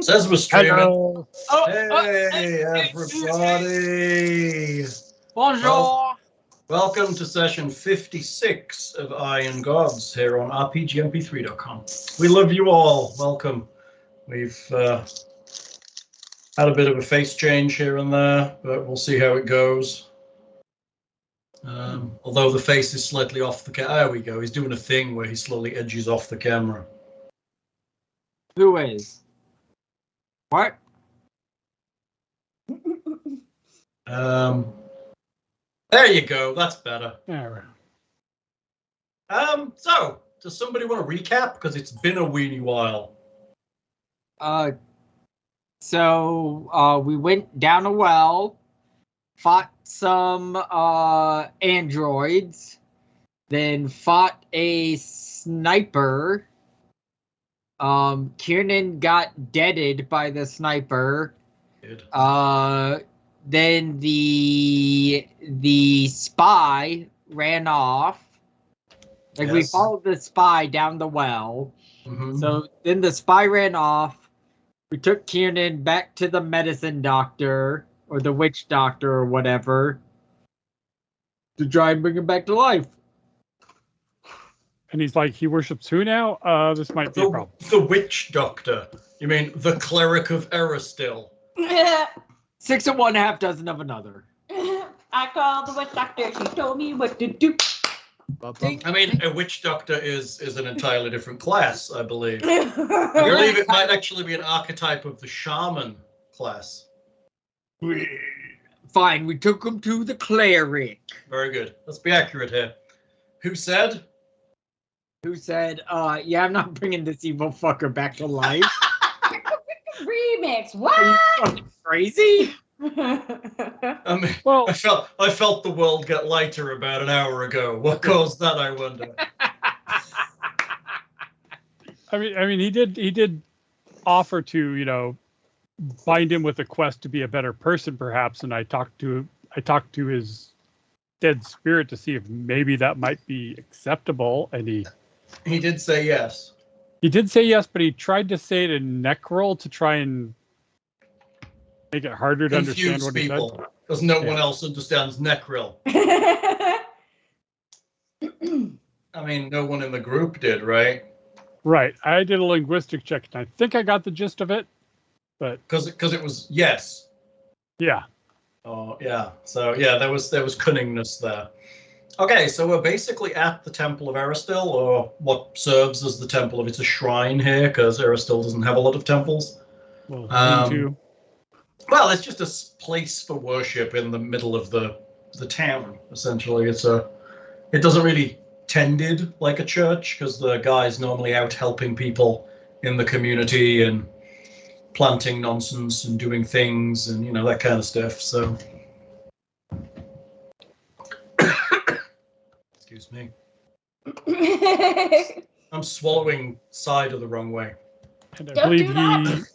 Says we're streaming. Hello. Hey, everybody. Bonjour. Welcome to session 56 of Iron Gods here on RPGMP3.com. We love you all. Welcome. We've had a bit of a face change here and there, but we'll see how it goes. Although the face is slightly off the camera. There we go. He's doing a thing where he slowly edges off the camera. Who is? What? There you go. That's better. There. So, does somebody want to recap? Because it's been a weeny while. So we went down a well, fought some androids, then fought a sniper. Kiernan got deaded by the sniper. Good. Then the spy ran off. Like we Yes. followed the spy down the well. Mhm. So then the spy ran off. We took Kiernan back to the medicine doctor or the witch doctor or whatever to try and bring him back to life. And he's like, he worships who now? This might be a problem. The witch doctor. You mean the cleric of Aristil? 6 of one, half dozen of another. I called the witch doctor. She told me what to do. I mean, a witch doctor is an entirely different class, I believe. I I believe it might actually be an archetype of the shaman class. Fine, we took him to the cleric. Very good. Let's be accurate here. Who said? Who said, yeah, I'm not bringing this evil fucker back to life. Remix. Are you What? fucking crazy? I mean, Well, I felt the world get lighter about an hour ago. What caused that, I wonder? I mean, he did offer to, bind him with a quest to be a better person, perhaps. And I talked to his dead spirit to see if maybe that might be acceptable. And He did say yes. he did say yes, but he tried to say it in Necrol to try and make it harder to understand Confuse what he said. people, because no one Yeah. else understands Necril. I mean, no one in the group did, right? Right. I did a linguistic check, and I think I got the gist of it. But Because it was yes. yeah, Oh yeah. So yeah, there was cunningness there. Okay, so we're basically at the Temple of Aristil, or what serves as the temple of it's a shrine here, because Aristil doesn't have a lot of temples. well, Well, it's just a place for worship in the middle of the town. Essentially, it doesn't really tended like a church, because the guy's normally out helping people in the community and planting nonsense and doing things and that kind of stuff. So, excuse me, I'm swallowing cider the wrong way. and I Don't believe do that.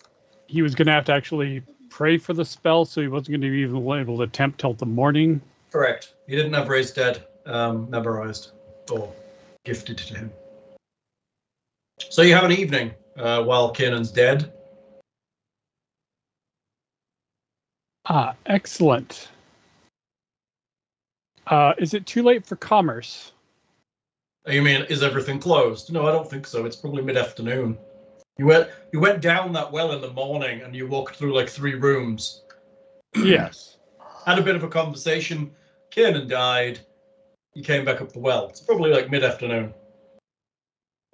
he was going to have to actually pray for the spell, so he wasn't going to be even able to attempt till the morning. Correct. He didn't have Raised Dead memorized or gifted to him. So you have an evening while Kiernan's dead. Excellent. Is it too late for commerce? You mean, is everything closed? No, I don't think so. It's probably mid-afternoon. You went down that well in the morning and you walked through like 3 rooms. Yes. Had a bit of a conversation. Kiernan died. You came back up the well. It's probably like mid-afternoon.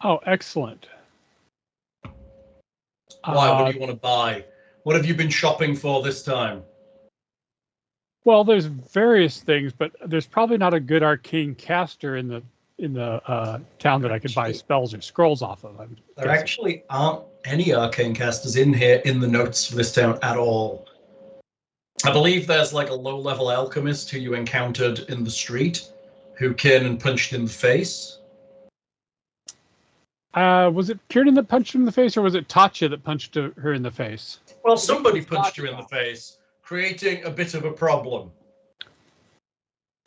Oh, excellent. Why? What do you want to buy? What have you been shopping for this time? Well, there's various things, but there's probably not a good arcane caster in the town that I could buy spells or scrolls off of. There actually aren't any arcane casters in here in the notes for this town at all. I believe there's like a low-level alchemist who you encountered in the street, who Kiernan punched in the face. Was it Kiernan that punched him in the face, or was it Tatia that punched her in the face? Well, somebody punched her in the face, creating a bit of a problem.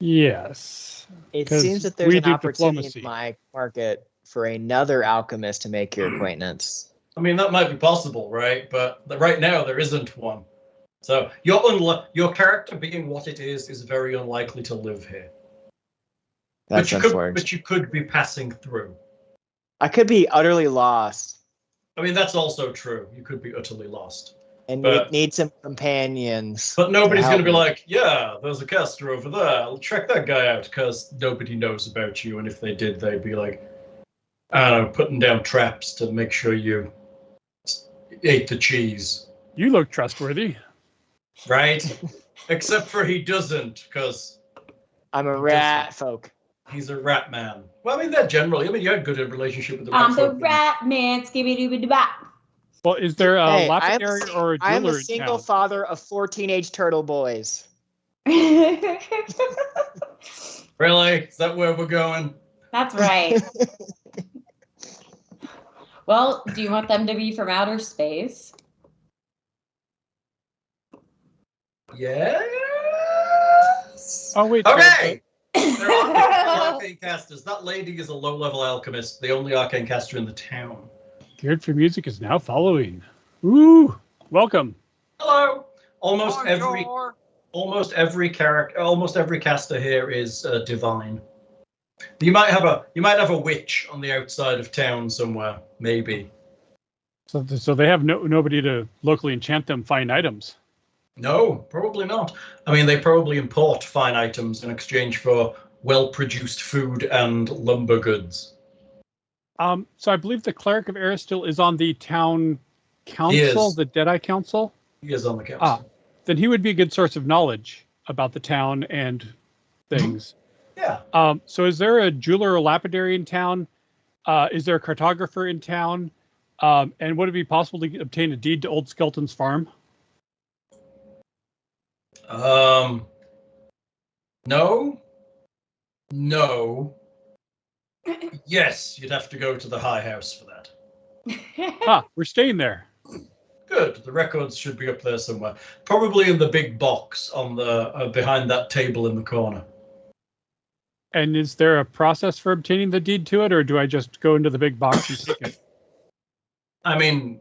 Yes. It 'Cause seems that there's we an do opportunity diplomacy. in my market for another alchemist to make your acquaintance. I mean, that might be possible, right? But right now there isn't one. So your character being what it is very unlikely to live here. That's unfortunate. But you could be passing through. I could be utterly lost. I mean, that's also true. You could be utterly lost. And But- need some companions. But nobody's to going to be help me. like, yeah, there's a caster over there. I'll check that guy out, because nobody knows about you. And if they did, they'd be like, I don't know, putting down traps to make sure you ate the cheese. You look trustworthy. Right? Except for he doesn't, because I'm a rat folk. he's a rat man. Well, I mean, that generally. I mean, you had a good relationship with the rat I'm the folk. rat man, skibby-dooby-doo-bop. Well, is there a Hey, lapidary or a I am jeweler the in single town? father of 4 teenage turtle boys. Really? Is that where we're going? That's right. Well, do you want them to be from outer space? Yes. Oh wait. Okay. There are arcane casters. That lady is a low-level alchemist, the only arcane caster in the town. Geared for music is now following. Ooh, welcome. Hello. Almost every caster here is divine. You might have a witch on the outside of town somewhere, maybe. So they have nobody to locally enchant them fine items. No, probably not. I mean, they probably import fine items in exchange for well-produced food and lumber goods. So I believe the cleric of Aristil is on the town council, the Deadeye Council. He is on the council. Then he would be a good source of knowledge about the town and things. Yeah. So is there a jeweler or lapidary in town? Is there a cartographer in town? And would it be possible to obtain a deed to Old Skelton's farm? No. Yes, you'd have to go to the High House for that. We're staying there. Good. The records should be up there somewhere. Probably in the big box on the behind that table in the corner. And is there a process for obtaining the deed to it, or do I just go into the big box and take it? I mean,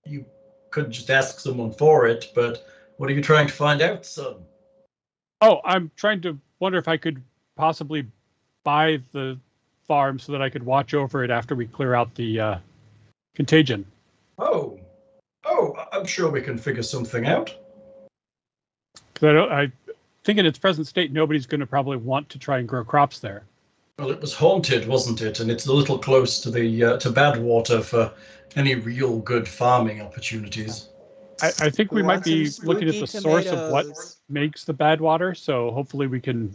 you could just ask someone for it, but what are you trying to find out, son? Oh, I'm trying to wonder if I could possibly buy the farm so that I could watch over it after we clear out the contagion. Oh, I'm sure we can figure something out. Because I think in its present state, nobody's going to probably want to try and grow crops there. Well, it was haunted, wasn't it? And it's a little close to the to Badwater for any real good farming opportunities. I think we might be some looking at the spooky source of what tomatoes. makes the bad water, so hopefully we can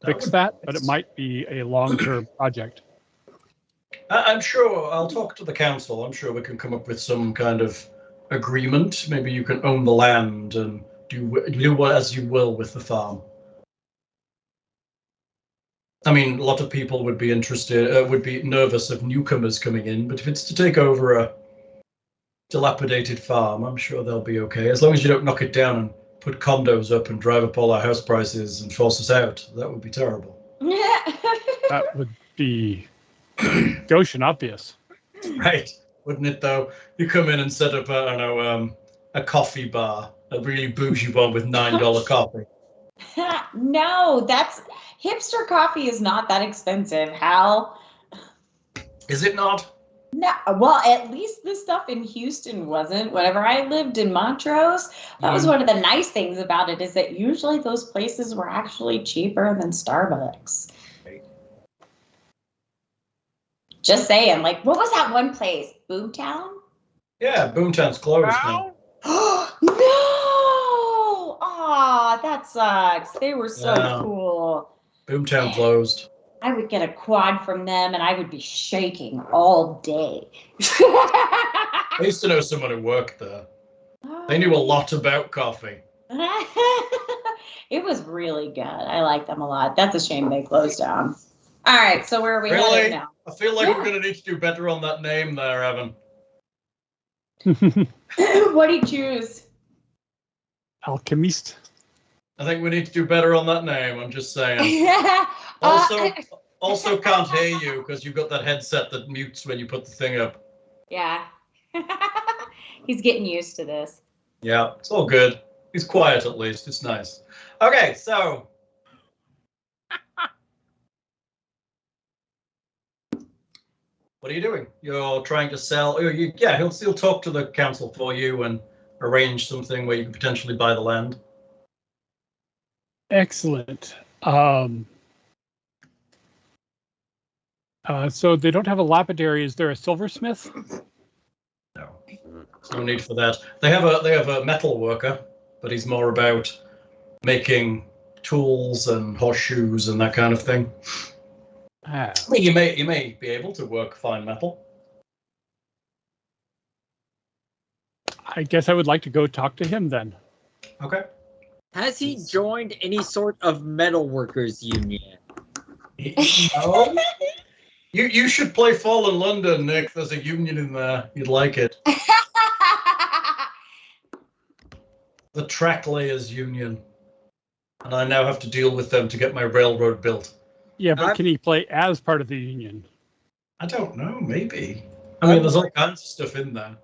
fix that, but it might be a long-term project. I'm sure I'll talk to the council. I'm sure we can come up with some kind of agreement. Maybe you can own the land and do what as you will with the farm. I mean, a lot of people would be interested, would be nervous of newcomers coming in, but if it's to take over a dilapidated farm, I'm sure they'll be okay. As long as you don't knock it down and put condos up and drive up all our house prices and force us out, that would be terrible. That would be Goshen obvious. Right, wouldn't it though? You come in and set up a coffee bar, a really bougie one with $9 coffee. No, that's hipster coffee is not that expensive, Hal. Is it not? No, well, at least the stuff in Houston wasn't. Whenever I lived in Montrose, that was one of the nice things about it, is that usually those places were actually cheaper than Starbucks. Right. Just saying, like, what was that one place? Boomtown? Yeah, Boomtown's closed now. No! Aw, that sucks. They were so Yeah. cool. Boomtown closed. I would get a quad from them and I would be shaking all day. I used to know someone who worked there. They knew a lot about coffee. It was really good. I like them a lot. That's a shame they closed down. All right, so where are we Really? headed now? I feel like Yeah. we're going to need to do better on that name there, Evan. What do you choose? Alchemist. I think we need to do better on that name. I'm just saying. Also, also can't hear you because you've got that headset that mutes when you put the thing up. Yeah. He's getting used to this. Yeah, it's all good. He's quiet at least. It's nice. Okay, so. What are you doing? You're trying to sell. Yeah, he'll still talk to the council for you and arrange something where you can potentially buy the land. Excellent. So they don't have a lapidary. Is there a silversmith? No, there's no need for that. They have a metal worker, but he's more about making tools and horseshoes and that kind of thing. Ah. I mean, you may be able to work fine metal. I guess I would like to go talk to him then. Okay. Has he joined any sort of metal workers union? No. You should play Fallen London, Nick. There's a union in there. You'd like it. The Track Layers Union. And I now have to deal with them to get my railroad built. Yeah, but can he play as part of the union? I don't know, maybe. I mean, there's all kinds of stuff in there.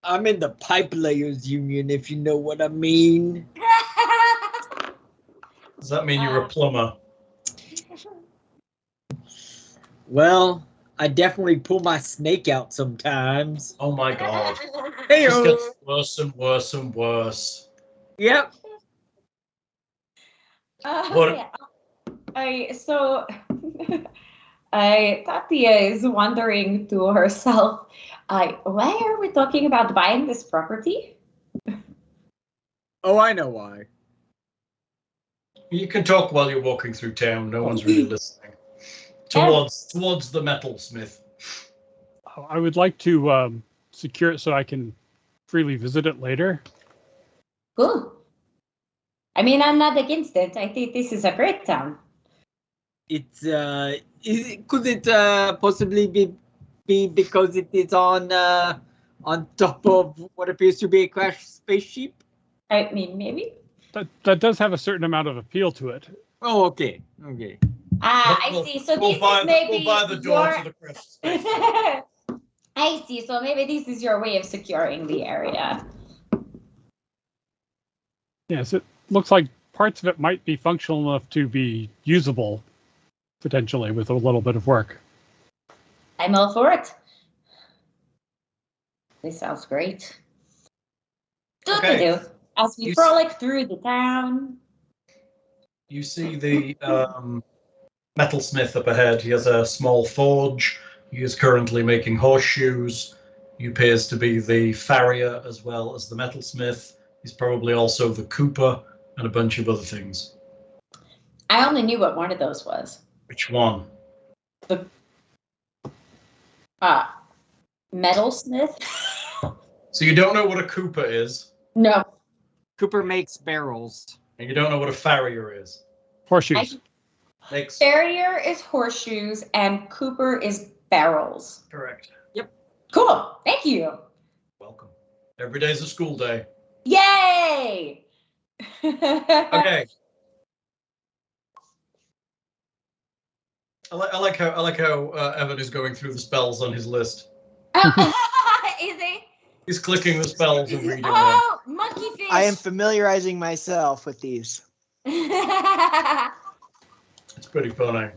I'm in the pipe layers union, if you know what I mean. Does that mean you're a plumber? Well, I definitely pull my snake out sometimes. Oh my god. Hey, It just gets worse and worse and worse. Yep. What? So Tatia is wondering to herself, why are we talking about buying this property? Oh, I know why. You can talk while you're walking through town. No one's really listening. Towards the metalsmith. I would like to secure it so I can freely visit it later. Cool. I mean, I'm not against it. I think this is a great town. It's could it possibly be because it is on top of what appears to be a crashed spaceship? I mean, maybe. That does have a certain amount of appeal to it. Oh, okay. Okay. I see. So this is maybe we'll buy the door your... to the crash space. I see. So maybe this is your way of securing the area. Yes, it looks like parts of it might be functional enough to be usable, potentially, with a little bit of work. I'm all for it. This sounds great. Okay. As we frolic through the town. You see the metalsmith up ahead. He has a small forge. He is currently making horseshoes. He appears to be the farrier as well as the metalsmith. He's probably also the cooper and a bunch of other things. I only knew what one of those was. Which one? The metalsmith. So you don't know what a cooper is? No. Cooper makes barrels. And you don't know what a farrier is? Horseshoes. Farrier is horseshoes and cooper is barrels. Correct. Yep. Cool. Thank you. Welcome. Every day's a school day. Yay! Okay. I like how Evan is going through the spells on his list. Is he? He's clicking the spells and reading them. Oh, monkey fish. I am familiarizing myself with these. It's pretty funny.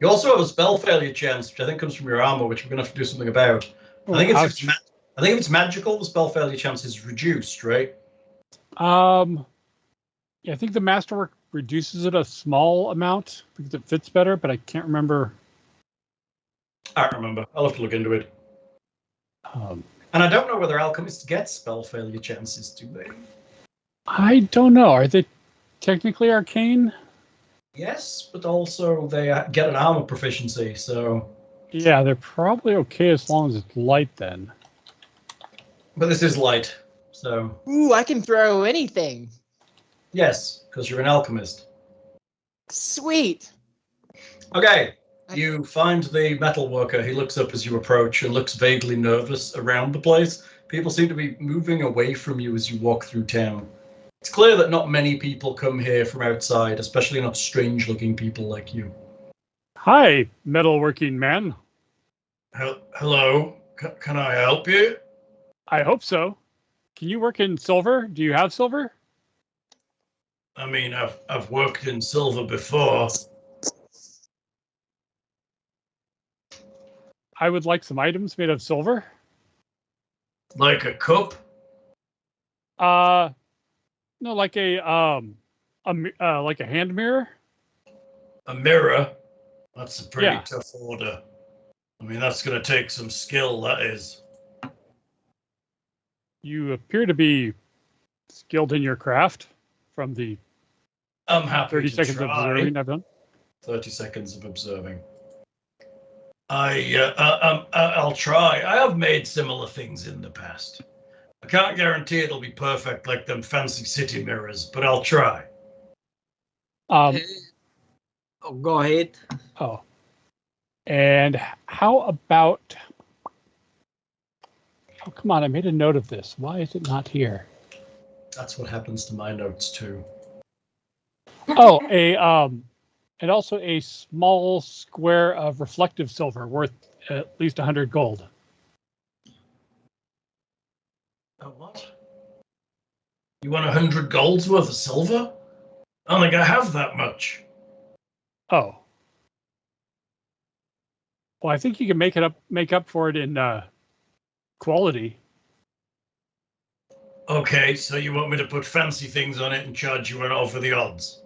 You also have a spell failure chance, which I think comes from your armor, which we're going to have to do something about. I think if it's magical, the spell failure chance is reduced, right? Yeah, I think the masterwork reduces it a small amount because it fits better, but I can't remember. I don't remember. I'll have to look into it. And I don't know whether alchemists get spell failure chances, do they? I don't know. Are they technically arcane? Yes, but also they get an armor proficiency, so... Yeah, they're probably okay as long as it's light then. But this is light, so... Ooh, I can throw anything. Yes, because you're an alchemist. Sweet. Okay, you find the metal worker. He looks up as you approach and looks vaguely nervous around the place. People seem to be moving away from you as you walk through town. It's clear that not many people come here from outside, especially not strange-looking people like you. Hi, metalworking man. Hello, can I help you? I hope so. Can you work in silver? Do you have silver? I mean, I've worked in silver before. I would like some items made of silver. Like a cup? No, like like a hand mirror. A mirror? That's a pretty Yeah. tough order. I mean, that's going to take some skill, that is. You appear to be skilled in your craft from the I'm happy 30 to seconds of try. observing I've done. 30 seconds of observing. I'll try. I have made similar things in the past. I can't guarantee it'll be perfect like them fancy city mirrors, but I'll try. Oh, go ahead. Oh. And how about... Oh, come on, I made a note of this. Why is it not here? That's what happens to my notes too. Oh, and also a small square of reflective silver worth at least 100 gold. Oh, what? You want 100 golds worth of silver? I don't think I have that much. Oh. Well, I think you can make up for it in quality. Okay, so you want me to put fancy things on it and charge you an over the odds?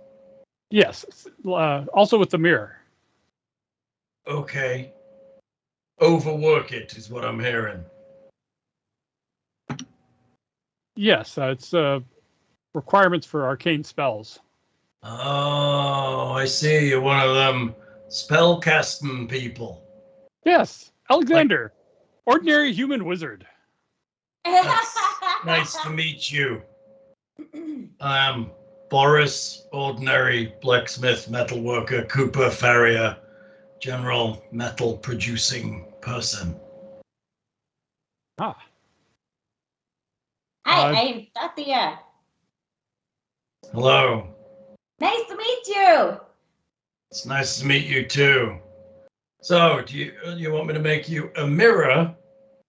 Yes. Also with the mirror. Okay. Overwork it is what I'm hearing. Yes, it's requirements for arcane spells. Oh, I see. You're one of them spell casting people. Yes, Alexander, ordinary human wizard. That's nice to meet you. I am Boris, ordinary blacksmith, metalworker, cooper, farrier, general metal producing person. Ah. Hi, I'm Tatia. Hello. Nice to meet you. It's nice to meet you too. So, do you want me to make you a mirror,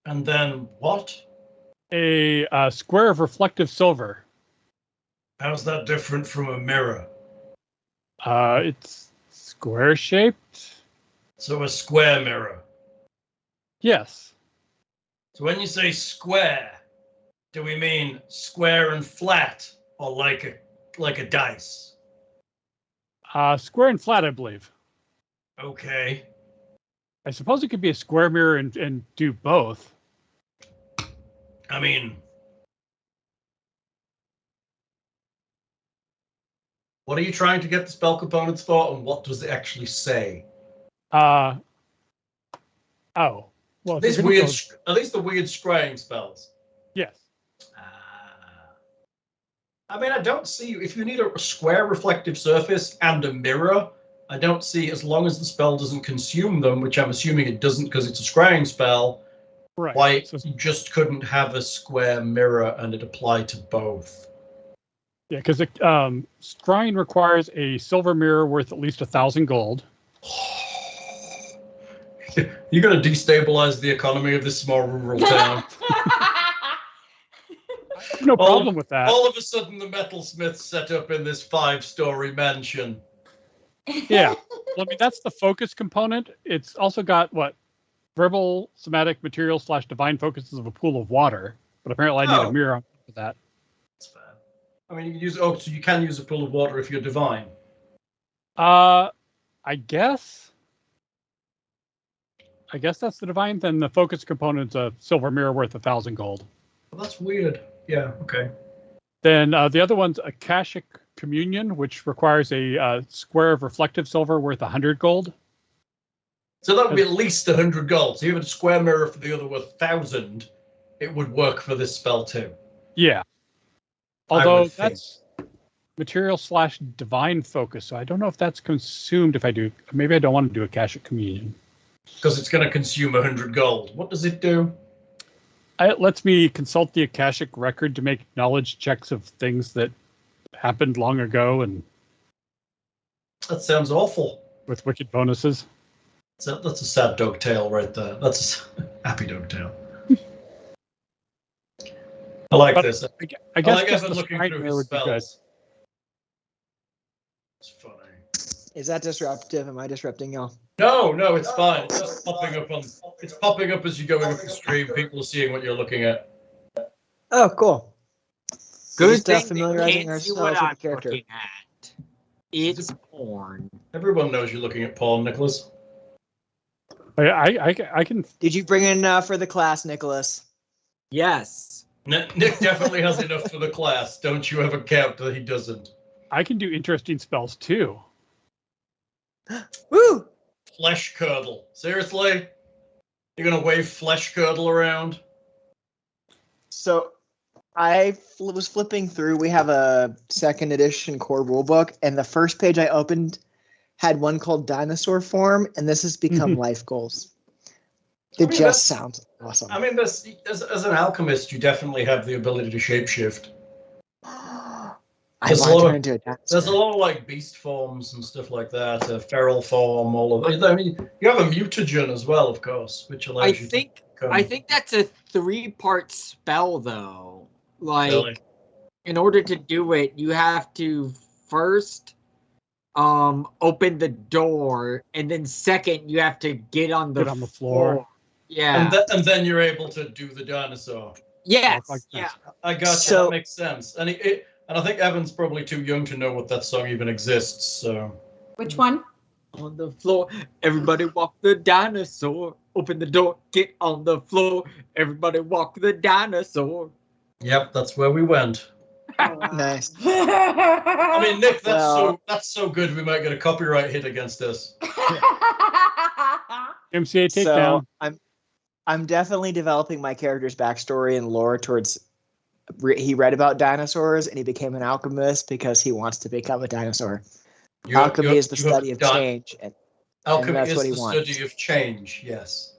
and then what? A square of reflective silver. How's that different from a mirror? It's square shaped. So a square mirror. Yes. So when you say square, do we mean square and flat, or like a dice? Square and flat, I believe. Okay. I suppose it could be a square mirror and do both. I mean, what are you trying to get the spell components for, and what does it actually say? Oh. Well, These weird, are these the weird scrying spells? Yes. I mean, I don't see, if you need a square reflective surface and a mirror, I don't see, as long as the spell doesn't consume them, which I'm assuming it doesn't because it's a scrying spell, Right. why So, you just couldn't have a square mirror and it applied to both. yeah, because scrying requires a silver mirror worth at least 1,000 gold. You're going to destabilize the economy of this small rural town. No problem with that. All of a sudden, the metalsmiths set up in this 5-story mansion. Yeah. Well, I mean, that's the focus component. It's also got what? Verbal, somatic, material / divine focuses of a pool of water. But apparently I need a mirror on top of that. That's fair. I mean, you can use, so you can use a pool of water if you're divine. I guess. I guess that's the divine. Then the focus component's a silver mirror worth 1,000 gold. Well, that's weird. Yeah, okay. Then the other one's Akashic Communion, which requires a square of reflective silver worth 100 gold. So that would be at least 100 gold. So you have a square mirror for the other worth 1,000. It would work for this spell too. Yeah. Although that's material / divine focus, so I don't know if that's consumed if I do. Maybe I don't want to do Akashic Communion. Because it's going to consume 100 gold. What does it do? It lets me consult the Akashic record to make knowledge checks of things that happened long ago and That sounds awful. with wicked bonuses. So that's a sad dog tale right there. That's a happy dog tale. I like But this. I guess like just Evan the looking shrine through there his would be good. spells. It's funny. Is that disruptive? Am I disrupting y'all? No, it's fine. It's just popping up on. It's popping up as you're going up the stream. People are seeing what you're looking at. Oh, cool. Good Just, thing they familiarizing can't see ourselves what with the I'm character. looking at. It's porn. Everyone knows you're looking at porn, Nicholas. I can. Did you bring in for the class, Nicholas? Yes. Nick definitely has enough for the class. Don't you ever count that he doesn't. I can do interesting spells too. Woo! Flesh curdle. Seriously? You're gonna wave flesh curdle around? So I was flipping through. We have a second edition core rulebook, and the first page I opened had one called Dinosaur Form, and this has become life goals. It just sounds awesome. I mean, as an alchemist, you definitely have the ability to shapeshift. I There's want a to lot turn of- into a dinosaur. There's a lot of like beast forms and stuff like that, feral form, all of it. I mean, you have a mutagen as well, of course, which allows I you think to become I think that's a 3-part spell though. Like really. in order to do it, you have to first open the door, and then second you have to get on the, Get on the floor. Yeah. And then you're able to do the dinosaur. Yes. Like Yeah. that. I got you. So- That makes sense. And and I think Evan's probably too young to know what that song even exists. So Which one? On the floor, everybody walk the dinosaur. Open the door, get on the floor. Everybody walk the dinosaur. yep, that's where we went. Nice. I mean, Nick, Well- that's so good. We might get a copyright hit against us. MCA So takedown. I'm definitely developing my character's backstory and lore towards. He read about dinosaurs and he became an alchemist because he wants to become a dinosaur. Alchemy is the study of change, and Alchemy that's is what he the wants. study of change. Yes,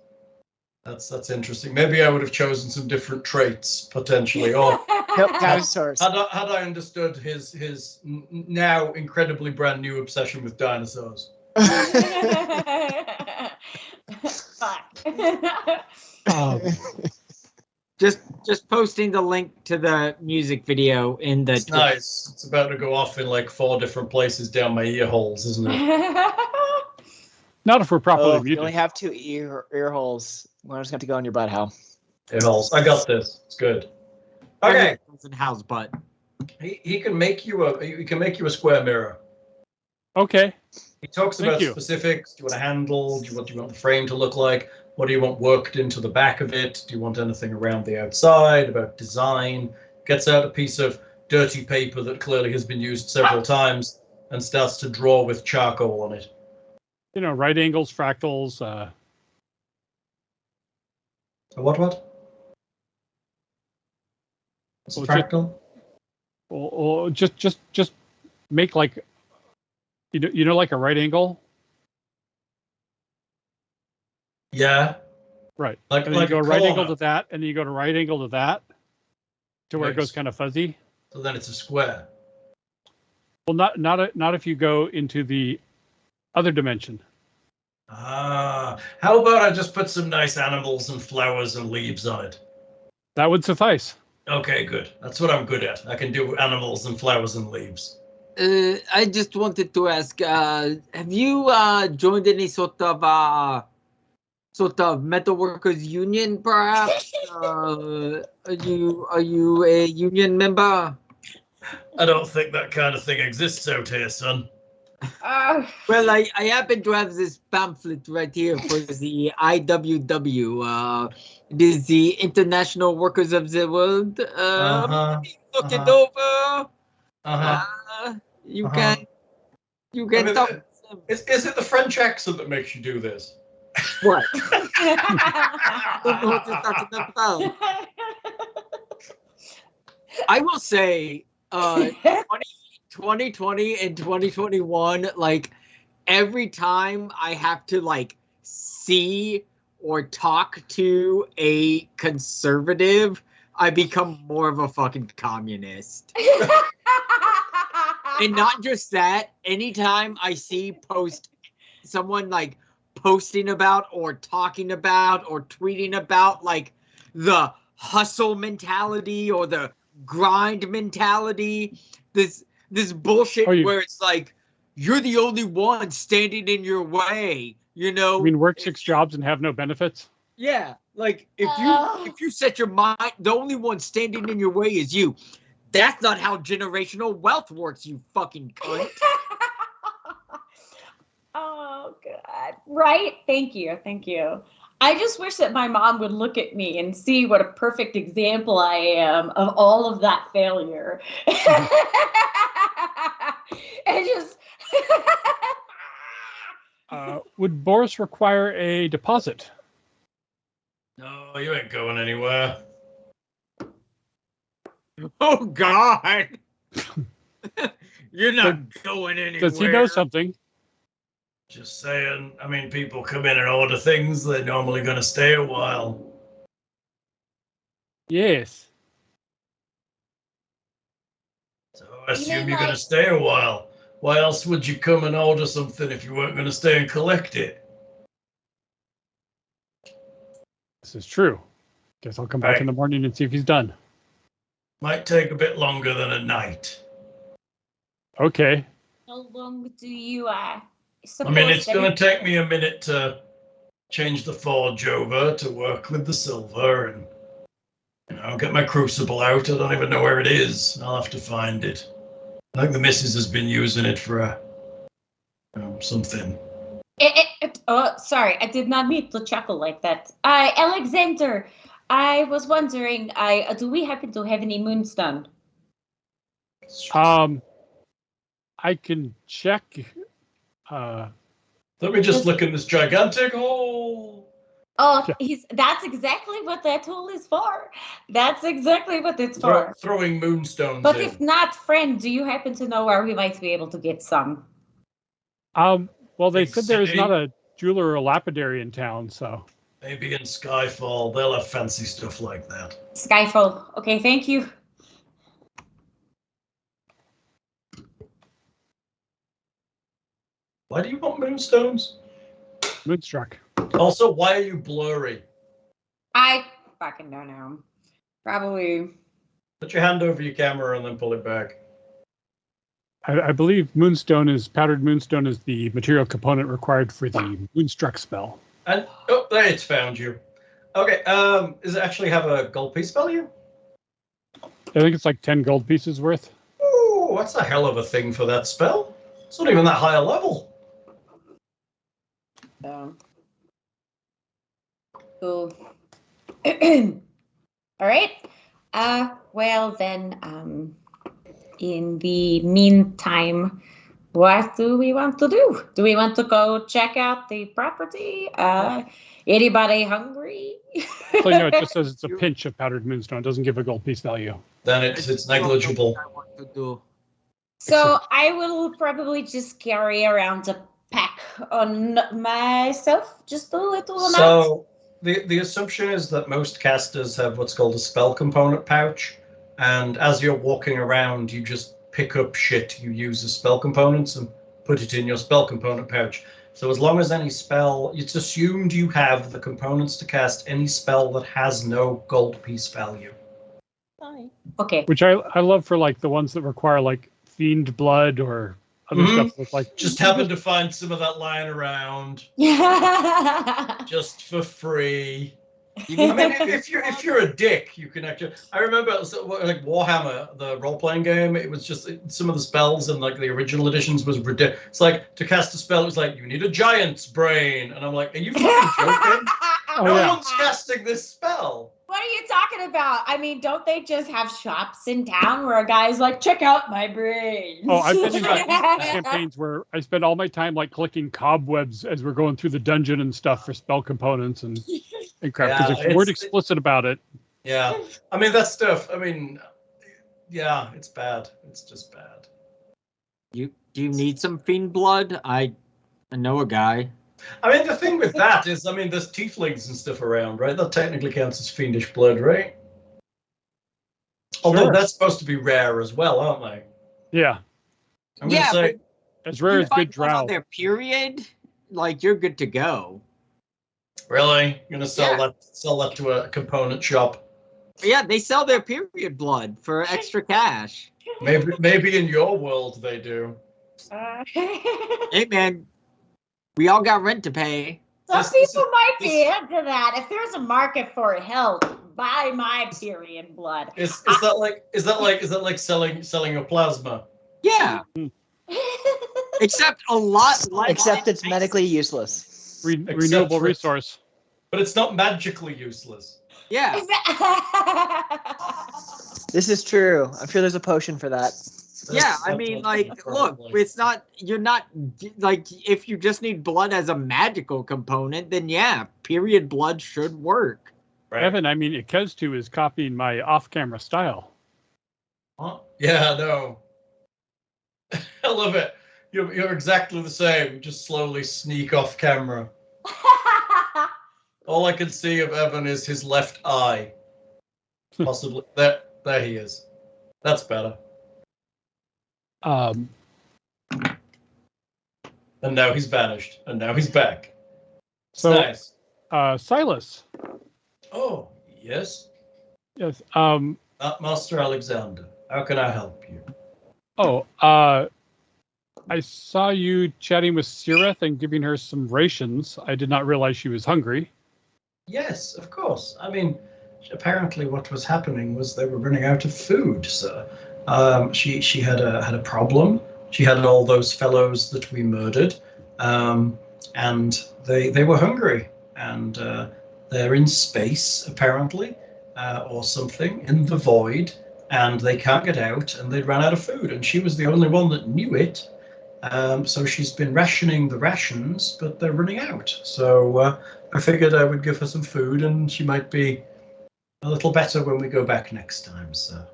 that's interesting. Maybe I would have chosen some different traits potentially, or nope, dinosaurs. had I understood his now incredibly brand new obsession with dinosaurs. Oh, Just posting the link to the music video in the It's nice. It's about to go off in like 4 different places down my ear holes, isn't it? not if we're properly You muted. only have 2 ear holes. One's going to go in your butt hole. Ear holes. I got this. It's good. Okay. house butt. He can make you a square mirror. Okay. He talks Thank about you. specifics. Do you want a handle? Do you want the frame to look like? What do you want worked into the back of it? Do you want anything around the outside? About design? Gets out a piece of dirty paper that clearly has been used several times and starts to draw with charcoal on it. You know, right angles, fractals. What? What's a Well, fractal? Or just make like, you know, like a right angle. Yeah. Right. Like And then you go a right angle corner. to that, and then you go to right angle to that, to where it goes Yes. kind of fuzzy. So then it's a square. Well, not if you go into the other dimension. How about I just put some nice animals and flowers and leaves on it? That would suffice. Okay, good. That's what I'm good at. I can do animals and flowers and leaves. I just wanted to ask, have you joined any sort of metalworkers union, perhaps? Are you a union member? I don't think that kind of thing exists out here, son. Well, I happen to have this pamphlet right here for the IWW. It is the International Workers of the World. Look it over. You can I mean, talk to them. Is it the French accent that makes you do this? What? I don't know what you're talking about. I will say, 2020 and 2021, like every time I have to like see or talk to a conservative, I become more of a fucking communist. And not just that, anytime I see someone like posting about or talking about or tweeting about like the hustle mentality or the grind mentality. This bullshit where it's like you're the only one standing in your way. You know, I mean, work 6 jobs and have no benefits. Yeah, like if you set your mind, the only one standing in your way is you. That's not how generational wealth works, you fucking cunt. Oh God! Right? Thank you. I just wish that my mom would look at me and see what a perfect example I am of all of that failure. And just. Would Boris require a deposit? No, you ain't going anywhere. Oh God! You're not going anywhere. Does he know something? Just saying. I mean, people come in and order things. They're normally going to stay a while. Yes. So I assume you're going to stay a while. Why else would you come and order something if you weren't going to stay and collect it? This is true. Guess I'll come back in the morning and see if he's done. Might take a bit longer than a night. Okay. How long do you I mean, it's going to take me a minute to change the forge over to work with the silver and, you know, get my crucible out. I don't even know where it is. I'll have to find it. I think the missus has been using it for something. Oh, sorry, I did not mean to chuckle like that. Alexander, I was wondering, do we happen to have any moonstone? I can check. Let me just look in this gigantic hole. Oh, that's exactly what that hole is for. That's exactly what it's for. Throwing moonstones But in. if not, friend, do you happen to know where we might be able to get some? Well, they said there is not a jeweler or a lapidary in town, so. Maybe in Skyfall, they'll have fancy stuff like that. Skyfall. Okay, thank you. Why do you want moonstones? Moonstruck. Also, why are you blurry? I fucking don't know. Probably. Put your hand over your camera and then pull it back. I believe powdered moonstone is the material component required for the moonstruck spell. And there, it's found you. Okay, does it actually have a gold piece value? I think it's like 10 gold pieces worth. Ooh, that's a hell of a thing for that spell. It's not even that high a level. Cool. All right. Well then, in the meantime, what do we want to do? Do we want to go check out the property? Anybody hungry? So, you know, it just says it's a pinch of powdered moonstone. It doesn't give a gold piece value. Then it's negligible. So I will probably just carry around a pack on myself, just a little amount. So the assumption is that most casters have what's called a spell component pouch, and as you're walking around, you just pick up shit you use as spell components and put it in your spell component pouch. So as long as any spell, it's assumed you have the components to cast any spell that has no gold piece value. Okay. Which I love for like the ones that require like fiend blood or other stuff with like. Just happen to find some of that lying around. Just for free. I mean, if you're a dick, you can actually. I remember like Warhammer, the role-playing game. It was just some of the spells in like the original editions was ridiculous. It's like to cast a spell, it was like you need a giant's brain, and I'm like, are you fucking joking? No one's casting this spell. What are you talking about? I mean, don't they just have shops in town where a guy's like, check out my brains? Oh, I've been in campaigns where I spend all my time like collecting cobwebs as we're going through the dungeon and stuff for spell components and crap. Because if you weren't explicit about it. Yeah. I mean, that stuff, I mean, yeah, it's bad. It's just bad. Do you need some fiend blood? I know a guy. I mean, the thing with that is, I mean, there's tieflings and stuff around, right? That technically counts as fiendish blood, right? Although that's supposed to be rare as well, aren't they? Yeah. I'm gonna say as rare as good drow. On their period. like you're good to go. Really? You're gonna sell Yeah. that to a component shop? Yeah, they sell their period blood for extra cash. Maybe in your world they do. Hey man, we all got rent to pay. Some people might be into that. If there's a market for health, buy my period blood. Is that like selling your plasma? Yeah. Except a lot less. Except it's medically useless. Renewable for- resource. But it's not magically useless. Yeah. This is true. I'm sure there's a potion for that. Yeah, I mean, like, look, it's not, you're not, like, if you just need blood as a magical component, then yeah, period blood should work. Right. Evan, I mean, Ikezu is copying my off-camera style. Huh? Yeah, no. I love it. You're exactly the same. You just slowly sneak off camera. All I can see of Evan is his left eye. Possibly. There he is. That's better. Um, And now he's vanished. And now he's back. It's So- nice. Silas. Oh, yes. Yes. Master Alexander, how can I help you? Oh, I saw you chatting with Sireth and giving her some rations. I did not realize she was hungry. Yes, of course. I mean, apparently what was happening was they were running out of food, sir. She had a problem. She had all those fellows that we murdered, and they were hungry, and they're in space apparently, or something in the void, and they can't get out, and they ran out of food, and she was the only one that knew it. So she's been rationing the rations, but they're running out. So I figured I would give her some food, and she might be a little better when we go back next time. So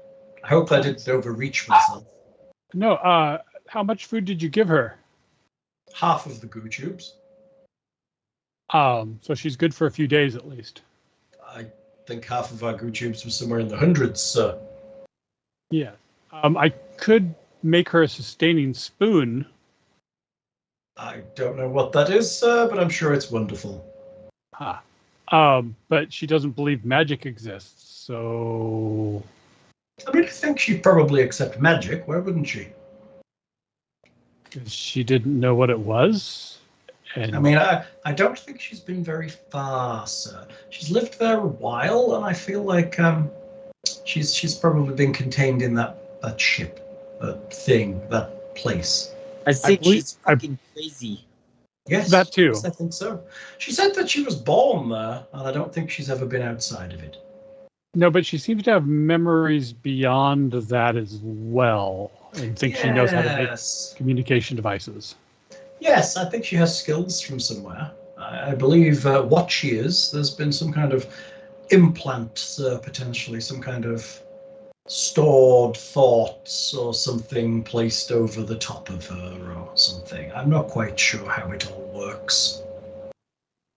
I hope I didn't overreach myself. No, how much food did you give her? Half of the goo tubes. So she's good for a few days at least. I think half of our goo tubes was somewhere in the hundreds, so. Yeah. I could make her a sustaining spoon. I don't know what that is, sir, but I'm sure it's wonderful. But she doesn't believe magic exists, so... I mean, I think she'd probably accept magic. Why wouldn't she? She didn't know what it was. And I mean, I don't think she's been very far, sir. She's lived there a while, and I feel like she's probably been contained in that ship, that thing, that place. I think believe- she's fucking crazy. Yes, That too. Yes, I think so. She said that she was born there, and I don't think she's ever been outside of it. no, but she seems to have memories beyond that as well, and thinks she knows how to make communication devices. Yes, I think she has skills from somewhere. I believe what she is, there's been some kind of implant, potentially, some kind of stored thoughts or something placed over the top of her or something. I'm not quite sure how it all works.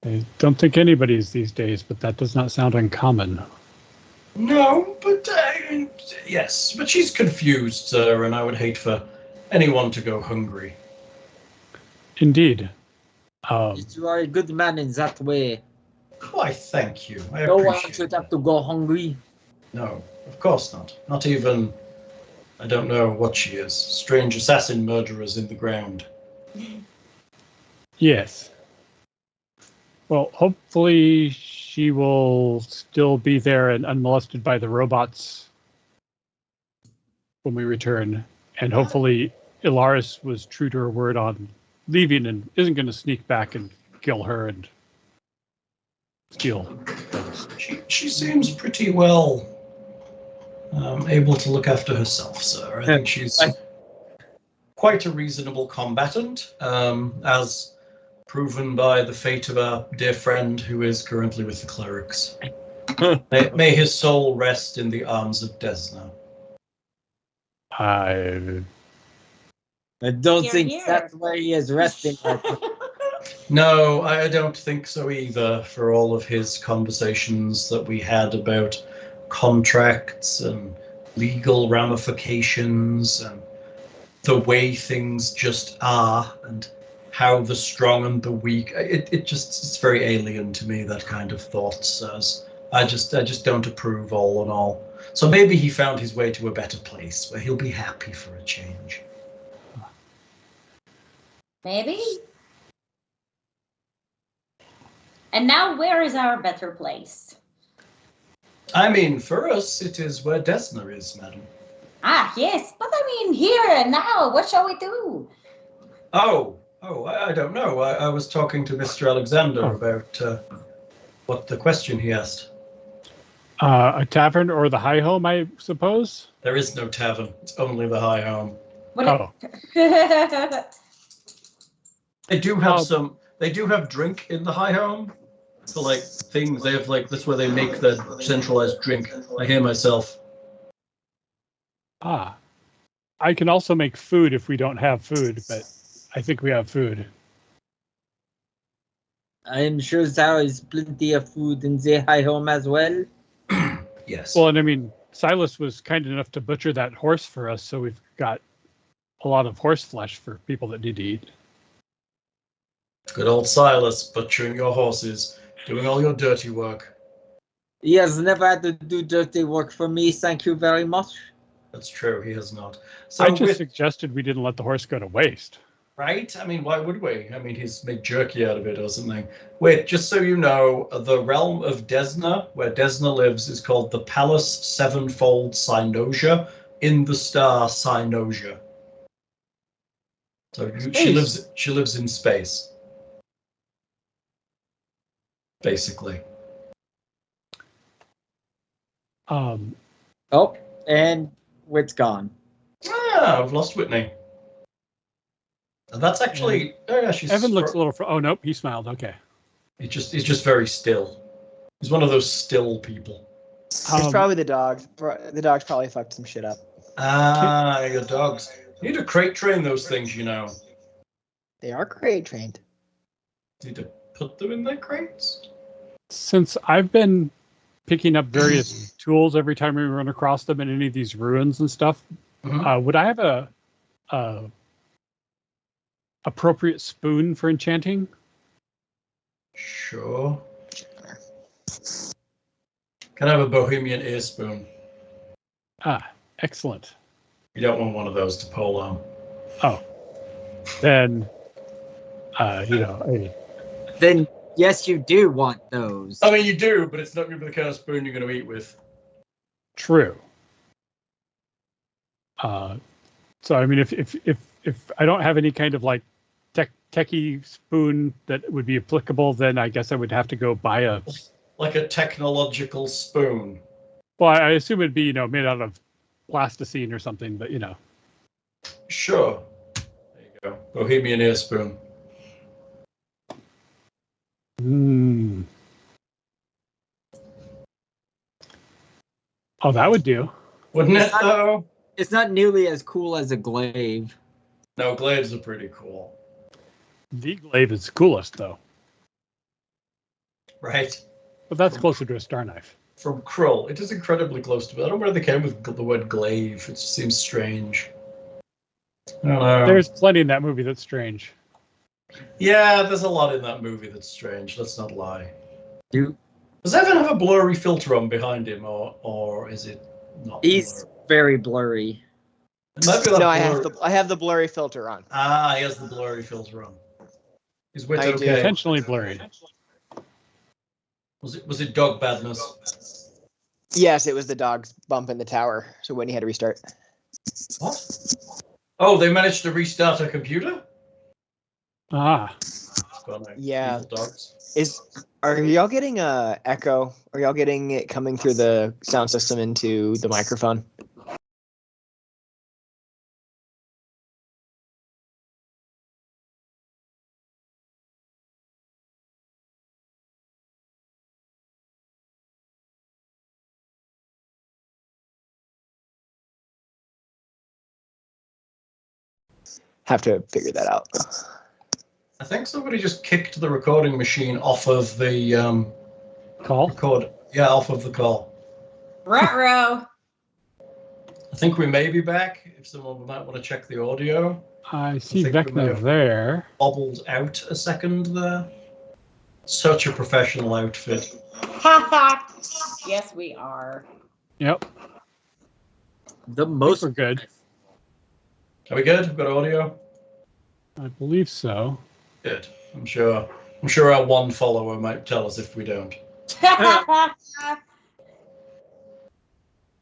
I don't think anybody's these days, but that does not sound uncommon. No, but yes, but she's confused, sir, and I would hate for anyone to go hungry. Indeed. You are a good man in that way. Why, thank you. I No one appreciate should that. have to go hungry. No, of course not. Not even, I don't know what she is. Strange assassin murderers in the ground. Yes. Well, hopefully she will still be there and unmolested by the robots when we return. And hopefully Ilaris was true to her word on leaving and isn't going to sneak back and kill her and steal things. She seems pretty well able to look after herself, sir. I think she's quite a reasonable combatant, as proven by the fate of our dear friend who is currently with the clerics. May his soul rest in the arms of Desna. I don't Hear, think hear. that's where he is resting. No, I don't think so either, for all of his conversations that we had about contracts and legal ramifications and the way things just are, and how the strong and the weak. It's very alien to me, that kind of thought says. I just don't approve all in all. So maybe he found his way to a better place where he'll be happy for a change. Maybe. And now where is our better place? I mean, for us, it is where Desna is, madam. Ah, yes, but I mean here and now, what shall we do? I don't know. I was talking to Mr. Alexander about what the question he asked. A tavern or the high home, I suppose? There is no tavern. It's only the high home. They do have some. They do have drink in the high home. For like things, they have like that's where they make their centralized drink. I hear myself. I can also make food if we don't have food, but I think we have food. I am sure there is plenty of food in the high home as well. Yes. Well, and I mean, Silas was kind enough to butcher that horse for us, so we've got a lot of horse flesh for people that need to eat. Good old Silas, butchering your horses, doing all your dirty work. He has never had to do dirty work for me, thank you very much. That's true, he has not. So I just suggested we didn't let the horse go to waste. Right? I mean, why would we? I mean, he's made jerky out of it or something. Wait, just so you know, the realm of Desna, where Desna lives, is called the Palace Sevenfold Cynosia in the star Cynosia. So she lives in space. Basically. Oh, and Whit's gone. I've lost Whitney. And that's actually she's Evan looks a little. Oh nope, he smiled. Okay. He's just very still. He's one of those still people. It's probably the dogs. The dogs probably fucked some shit up. Your dogs. You need to crate train those things, you know. They are crate trained. You need to put them in their crates. Since I've been picking up various tools every time we run across them in any of these ruins and stuff, would I have a appropriate spoon for enchanting? Sure. Can I have a Bohemian ear spoon? Excellent. You don't want one of those to polo. Oh. Then, Then, yes, you do want those. I mean, you do, but it's not going to be the kind of spoon you're going to eat with. True. So, I mean, if I don't have any kind of like techie spoon that would be applicable, then I guess I would have to go buy a... Like a technological spoon. Well, I assume it'd be, made out of plasticine or something, but, Sure. There you go. Bohemian ear spoon. Oh, that would do. Wouldn't it, though? It's not nearly as cool as a glaive. No, glaives are pretty cool. The glaive is coolest, though. Right. But that's closer to a star knife. From Krull. It is incredibly close to it. I don't know where they came with the word glaive. It just seems strange. I don't know. There's plenty in that movie that's strange. Yeah, there's a lot in that movie that's strange. Let's not lie. Does Evan have a blurry filter on behind him, or is it not? He's very blurry. It might be like I have the blurry filter on. He has the blurry filter on. Is Whit I do. okay? Intentionally blurry. Was it dog badness? Yes, it was the dogs bump in the tower, so Whitney had to restart. What? Oh, they managed to restart her computer? Yeah. Dogs. Are y'all getting echo? Are y'all getting it coming through the sound system into the microphone? Have to figure that out. I think somebody just kicked the recording machine off of the Call? Off of the call. Ruh-roh. I think we may be back if someone might want to check the audio. I see think we may Vecna have- there. Bobbled out a second there. Such a professional outfit. Yes, we are. Yep, The I think most. we're good. Are we good? We've got audio? I believe so. Good. I'm sure our one follower might tell us if we don't.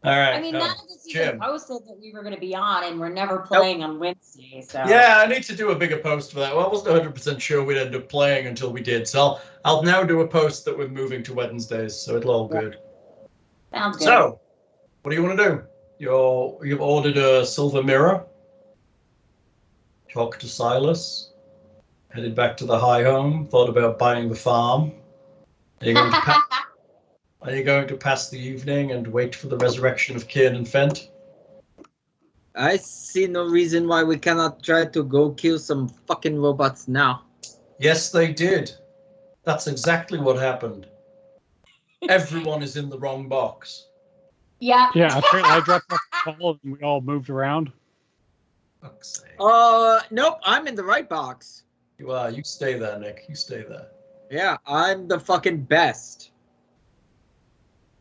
All right. I mean, none of us even Jim. posted that we were going to be on, and we're never playing on Wednesday. So Yeah, I need to do a bigger post for that. Well, I wasn't 100% sure we'd end up playing until we did. So I'll now do a post that we're moving to Wednesdays, so it'll all good. sounds good. So, what do you want to do? You've ordered a silver mirror. Talked to Silas. Headed back to the high home. Thought about buying the farm. Are you going to Are you going to pass the evening and wait for the resurrection of Kieran and Fent? I see no reason why we cannot try to go kill some fucking robots now. Yes, they did. That's exactly what happened. Everyone is in the wrong box. Yeah. Yeah, apparently I dropped off the ball and we all moved around. Fuck's sake. Nope, I'm in the right box. You are. You stay there, Nick. You stay there. Yeah, I'm the fucking best.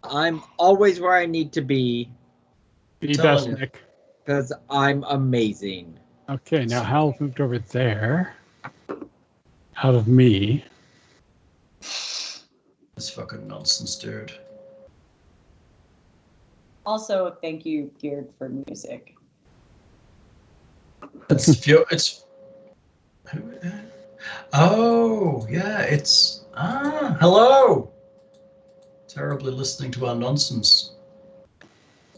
I'm always where I need to be Be telling best, you. Nick. because I'm amazing. Okay, now Hal's moved over there. Out of me. This fucking nonsense, dude. Also, thank you, Geared, for music. It's. Oh, yeah, it's. Hello. Terribly listening to our nonsense.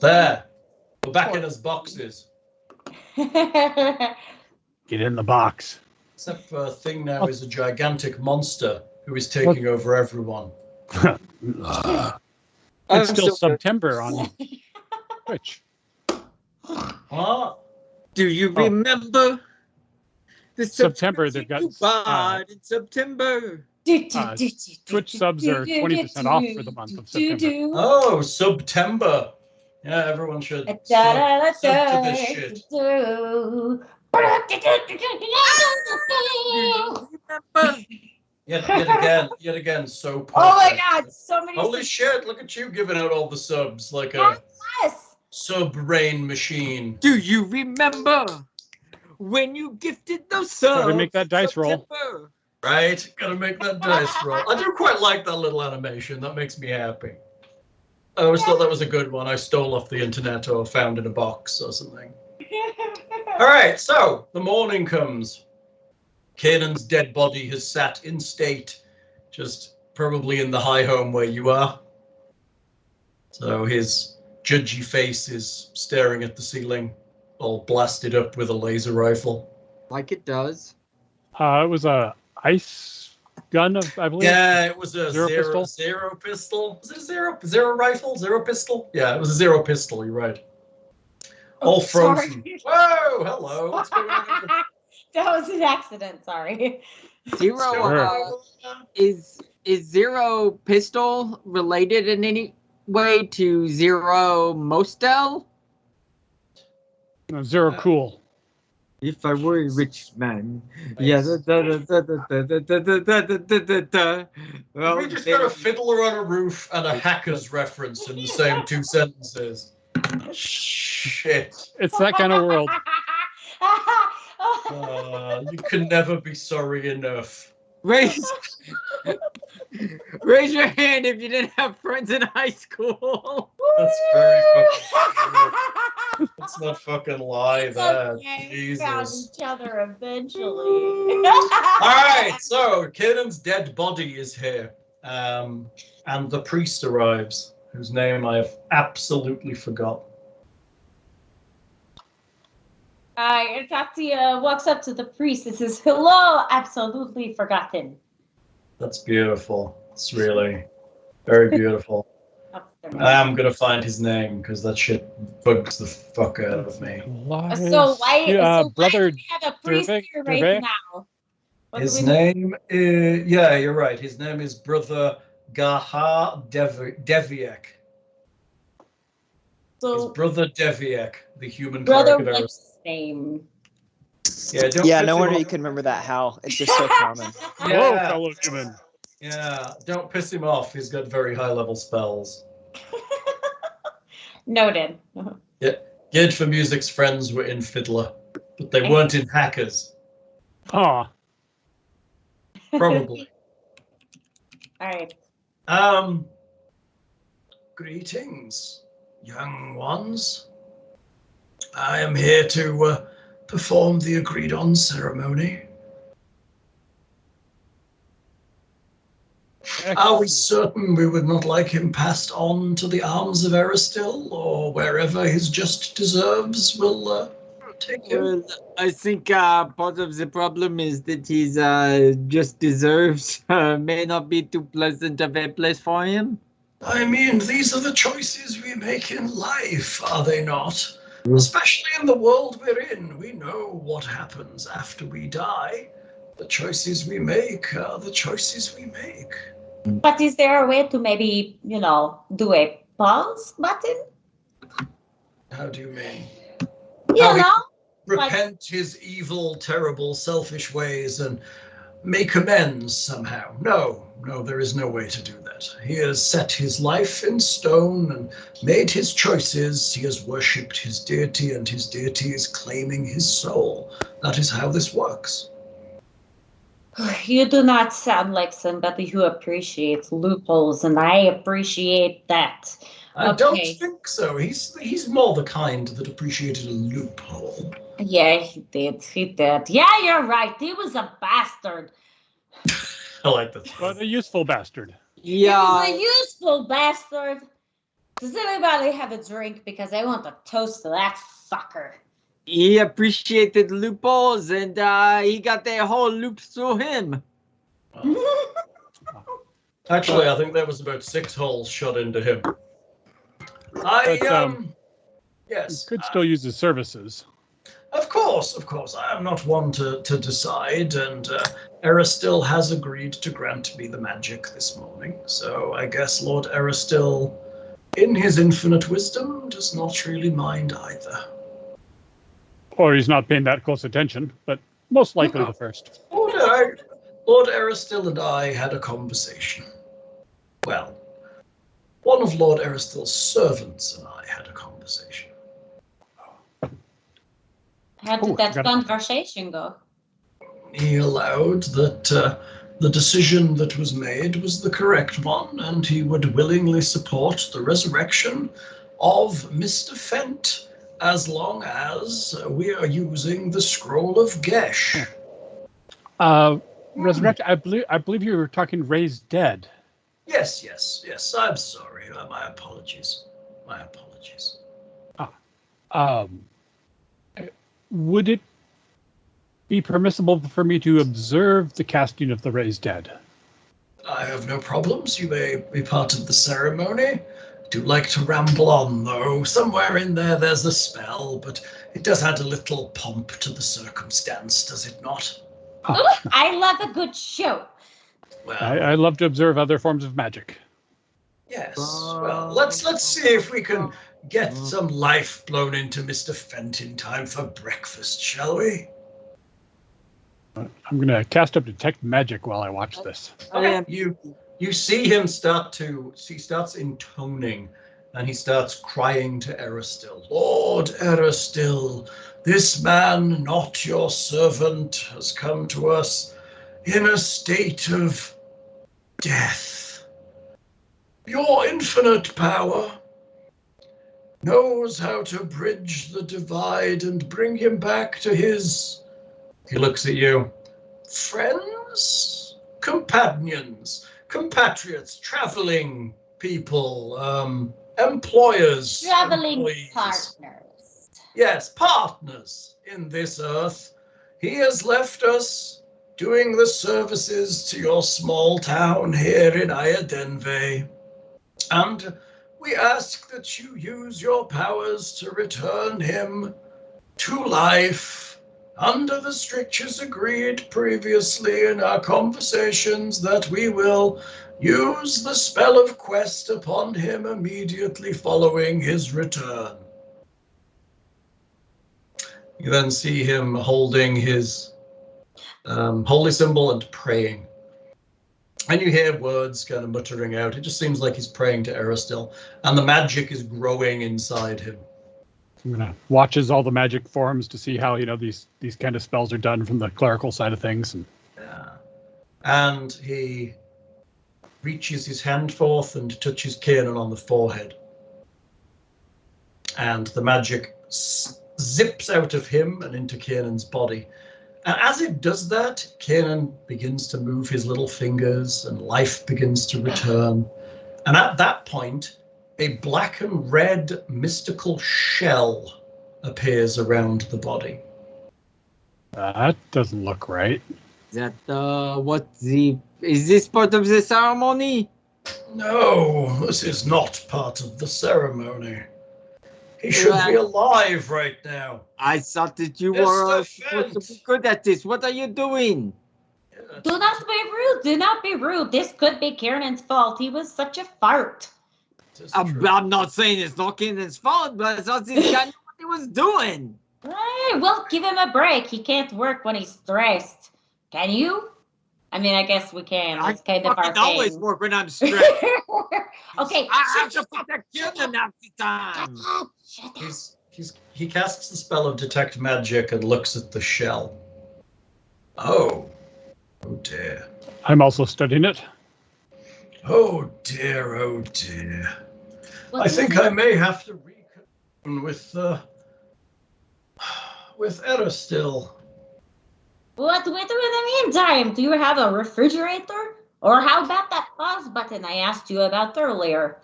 There. We're back in his boxes. Get in the box. Except for Thing now is a gigantic monster who is taking over everyone. It's still September on Twitch. What? Do you remember the September, they've got, you bought in September? Twitch subs are 20% off for the month of September. Oh, September. Yeah, everyone should sub to this shit. Yet again, so perfect. Oh my god, so many. Holy shit, look at you giving out all the subs like a Yes. sub-brain machine. Do you remember when you gifted those subs? Gotta make that dice roll. September? Right? Gotta make that dice roll. I do quite like that little animation. That makes me happy. I always thought that was a good one. I stole off the internet or found in a box or something. All right, so the morning comes. Kanan's dead body has sat in state, just probably in the high home where you are. So his judgy face is staring at the ceiling, all blasted up with a laser rifle. Like it does. It was a ice gun, I believe. Yeah, it was a Zero pistol? zero pistol. Was it a zero rifle? Zero pistol? Yeah, it was a zero pistol. You're right. All frozen. Sorry. Whoa, hello. What's going on? That was an accident. Sorry. Zero Sure. is Zero Pistol related in any way to Zero Mostel? No, Zero Cool. If I were a rich man, Nice. yeah. We just got a fiddler on a roof and a hacker's reference in the same two sentences. Shit. It's that kind of world. You can never be sorry enough. Raise your hand if you didn't have friends in high school. That's very fucking true. Let's not fucking lie It's there. okay, we found Jesus. each other eventually. All right, so Kanan's dead body is here. And the priest arrives, whose name I have absolutely forgotten. Tatia walks up to the priest and says, "Hello, absolutely forgotten." That's beautiful. It's really very beautiful. I'm gonna find his name because that shit bugs the fuck out of me. So why Brother do we have a priest Dervick- here right Dervick? now? What do His we- name is, yeah, you're right. His name is Brother Gaha Deviek. His So brother Deviek, the human brother, cleric of what's his name? Yeah, don't Yeah, piss no him wonder off. you can remember that, Hal. It's just so common. Whoa, Yeah, fellow human. yeah, don't piss him off. He's got very high-level spells. Noted. Yeah, Gid for Music's friends were in Fiddler, but they weren't in Hackers. Ah, Probably. All right. Greetings, young ones. I am here to perform the agreed-on ceremony. Are we certain we would not like him passed on to the arms of Aristil, or wherever his just deserves will take him? Well, I think part of the problem is that he's just deserves may not be too pleasant of a place for him. I mean, these are the choices we make in life, are they not? Especially in the world we're in. We know what happens after we die. The choices we make are the choices we make. But is there a way to maybe, do a pause button? How do you mean? You How he know? repent his evil, terrible, selfish ways and make amends somehow. No, there is no way to do that. He has set his life in stone and made his choices. He has worshipped his deity, and his deity is claiming his soul. That is how this works. You do not sound like somebody who appreciates loopholes, and I appreciate that. I don't think so. He's more the kind that appreciated a loophole. Yeah, he did. Yeah, you're right. He was a bastard. I like that. but a useful bastard. Yeah. He was a useful bastard. Does anybody have a drink? Because I want to toast to that fucker. He appreciated loopholes, and he got their whole loop through him. Actually, I think there was about 6 holes shot into him. Yes. You could still use his services. Of course. I am not one to decide, and Aristil has agreed to grant me the magic this morning. So I guess Lord Aristil, in his infinite wisdom, does not really mind either. Or he's not paying that close attention, but most likely the first. Lord Aristil and I had a conversation. Well, one of Lord Aristil's servants and I had a conversation. How did that conversation go? He allowed that the decision that was made was the correct one, and he would willingly support the resurrection of Mr. Fent as long as we are using the Scroll of Gesh. Resurrect. I believe you were talking raised dead. Yes. I'm sorry. My apologies. Would it be permissible for me to observe the casting of the raised dead? I have no problems. You may be part of the ceremony. I do like to ramble on, though. Somewhere in there's a spell, but it does add a little pomp to the circumstance, does it not? Oh. I love a good show. Well, I love to observe other forms of magic. Yes. Well, let's see if we can get some life blown into Mr. Fent in time for breakfast, shall we? I'm going to cast up Detect Magic while I watch this. Okay. You see him he starts intoning, and he starts crying to Aristil. Lord Aristil, this man, not your servant, has come to us in a state of death. Your infinite power knows how to bridge the divide and bring him back to his, he looks at you, friends, companions, compatriots, traveling people, employers, Traveling employees. partners. Yes, partners in this earth. He has left us doing the services to your small town here in Ayadenve. And we ask that you use your powers to return him to life under the strictures agreed previously in our conversations, that we will use the spell of quest upon him immediately following his return. You then see him holding his holy symbol and praying. And you hear words kind of muttering out. It just seems like he's praying to Aristil. And the magic is growing inside him. I'm gonna watch as all the magic forms to see how these kind of spells are done from the clerical side of things. And he reaches his hand forth and touches Kiernan on the forehead. And the magic zips out of him and into Kiernan's body. And as it does that, Kiernan begins to move his little fingers and life begins to return. And at that point, a black and red mystical shell appears around the body. That doesn't look right. Is this part of the ceremony? No, this is not part of the ceremony. He should be alive right now. I thought that you were supposed to be good at this. What are you doing? Do not be rude. Do not be rude. This could be Kiernan's fault. He was such a fart. I'm not saying it's not Kiernan's fault, but I thought this guy knew what he was doing. Hey, well, give him a break. He can't work when he's stressed. Can you? I mean, I guess we can. That's kind of our thing. I always work when I'm stressed. Okay. I have to protect Kiernan half the time. Shut up. He casts the spell of detect magic and looks at the shell. Oh dear. I'm also studying it. Oh dear, oh dear. What I think I may have to reconvene with Aristil. What do we do in the meantime? Do you have a refrigerator? Or how about that pause button I asked you about earlier?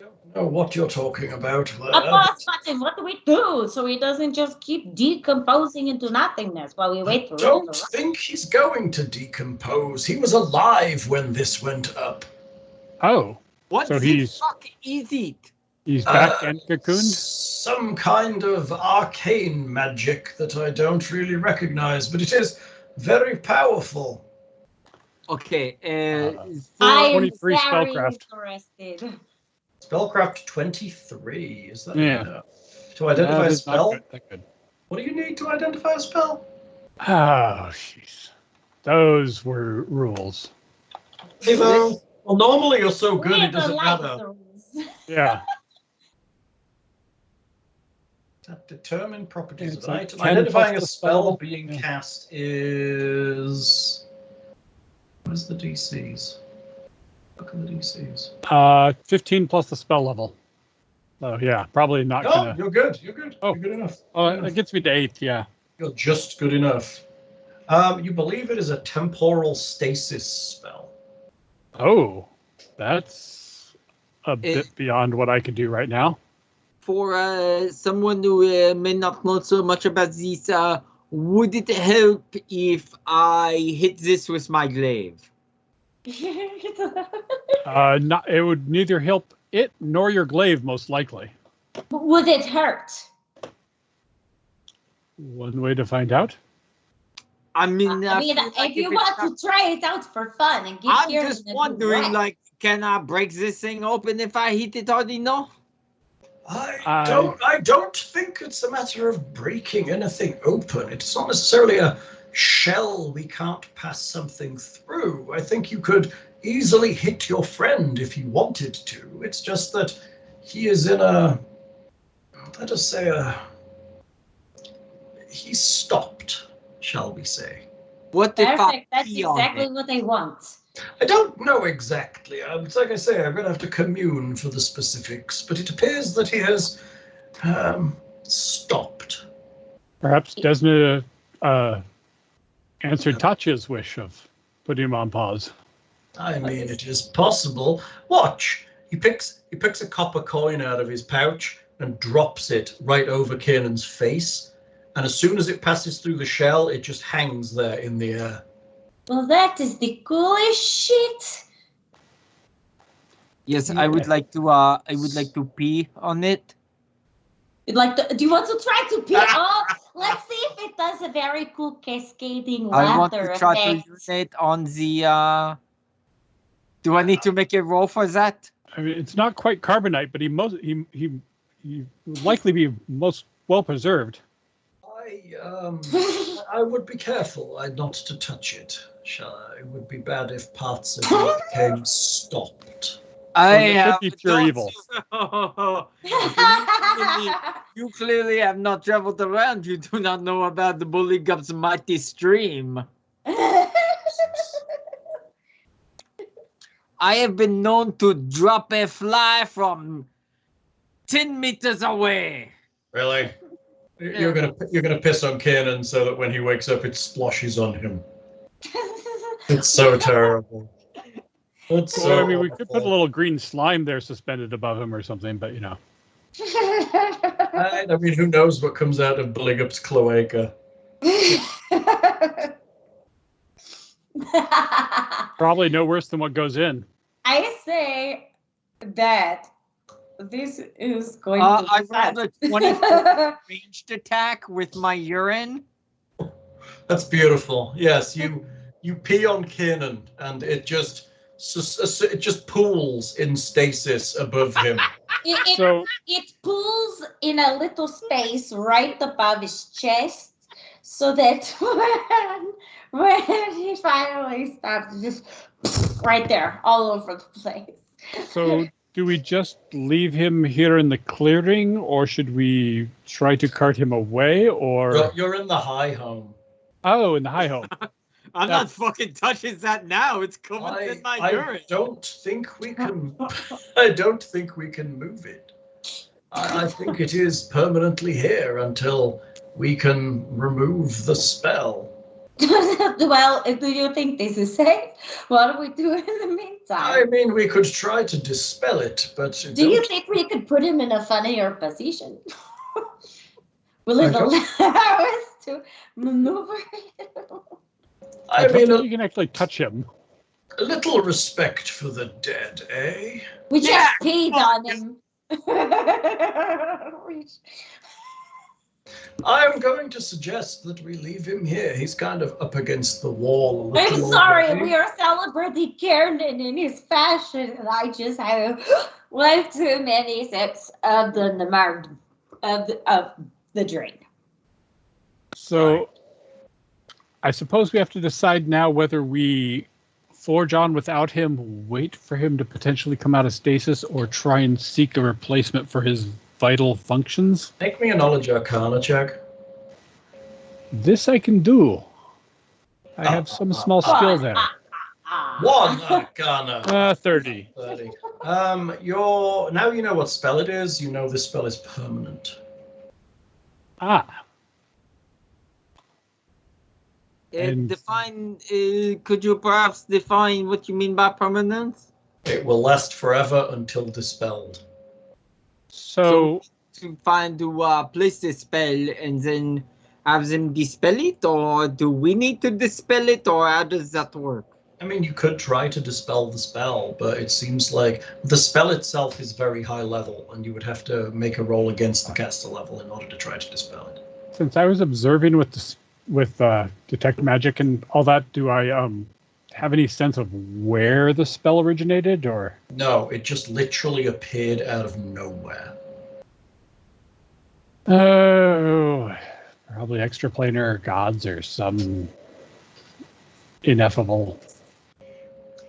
I don't know what you're talking about. A pause button, what do we do so he doesn't just keep decomposing into nothingness while we wait for I don't think he's going to decompose. He was alive when this went up. Oh. What so the fuck is it? He's back and cocooned? Some kind of arcane magic that I don't really recognize, but it is very powerful. Okay, I am 23 very spellcraft. interested. Spellcraft 23, is that Yeah. to identify a spell? Not good. What do you need to identify a spell? Oh, jeez. Those were rules. Well, normally you're so good We it doesn't like matter. the rules. Yeah. Determine properties It's of an like item. 10 Identifying a plus the spell spell. being Yeah. cast is... Where's the DCs? Look at the DCs. 15 plus the spell level. Oh, yeah. Probably not No, gonna. you're good. You're good. Oh. You're good enough. Oh, Good it enough. gets me to 8, yeah. You're just good enough. You believe it is a temporal stasis spell. Oh, that's a bit beyond what I could do right now. For someone who may not know so much about this, would it help if I hit this with my glaive? It would neither help it nor your glaive, most likely. Would it hurt? One way to find out. I mean, if you want to try it out for fun and get I'm just wondering, like, can I break this thing open if I hit it hard enough? I don't think it's a matter of breaking anything open. It's not necessarily a shell we can't pass something through. I think you could easily hit your friend if you wanted to. It's just that he is in a, let us say, he's stopped, shall we say. What if Perfect. That's exactly what I want. I don't know exactly. It's like I say, I'm going to have to commune for the specifics, but it appears that he has stopped. Perhaps Desna answered Tatia's wish of putting him on pause. I mean, it is possible. Watch. He picks a copper coin out of his pouch and drops it right over Kiernan's face. And as soon as it passes through the shell, it just hangs there in the air. Well, that is the coolest shit. Yes, I would like to pee on it. Do you want to try to pee? Oh, let's see if it does a very cool cascading lather I want to try effect. to use it on the. Do I need to make a roll for that? I mean, it's not quite carbonite, but he would likely be most well preserved. I would be careful not to touch it. It would be bad if parts of it became stopped. It could be pure evil. You clearly have not traveled around. You do not know about the Buligup's mighty stream. I have been known to drop a fly from 10 meters away. Really? You're gonna piss on Kiernan so that when he wakes up, it splashes on him. It's so terrible. It's so Well, I mean, we could put a little green slime there suspended above him or something, but you know. I mean, who knows what comes out of Buligup's cloaca? Probably no worse than what goes in. I say that this is going to be I rolled a 24 ranged attack with my urine. That's beautiful. Yes, you pee on Kiernan, and it just pools in stasis above him. It pulls in a little space right above his chest, so that when he finally stops, just right there, all over the place. So do we just leave him here in the clearing, or should we try to cart him away? Or You're in the high home. Oh, in the high home. I'm not fucking touching that now. It's coming in my urine. I don't think we can. I don't think we can move it. I think it is permanently here until we can remove the spell. Well, do you think this is safe? What do we do in the meantime? I mean, we could try to dispel it, but do you think we could put him in a funnier position? Will it allow us to maneuver him? I mean, you can actually touch him. A little respect for the dead, eh? We just peed on him. I'm going to suggest that we leave him here. He's kind of up against the wall. I'm sorry, we are celebrating Kiernan in his fashion, and I just have one too many sips of the drink. So, I suppose we have to decide now whether we forge on without him, wait for him to potentially come out of stasis, or try and seek a replacement for his vital functions. Make me a knowledge arcana check. This I can do. I have some small skill there. One arcana. 30. 30. Now you know what spell it is. You know this spell is permanent. Could you perhaps define what you mean by permanence? It will last forever until dispelled. So to place the spell and then have them dispel it, or do we need to dispel it, or how does that work? I mean, you could try to dispel the spell, but it seems like the spell itself is very high level, and you would have to make a roll against the caster level in order to try to dispel it. Since I was observing with detect magic and all that, do I have any sense of where the spell originated, or? No, it just literally appeared out of nowhere. Oh, probably extraplanar gods or some ineffable.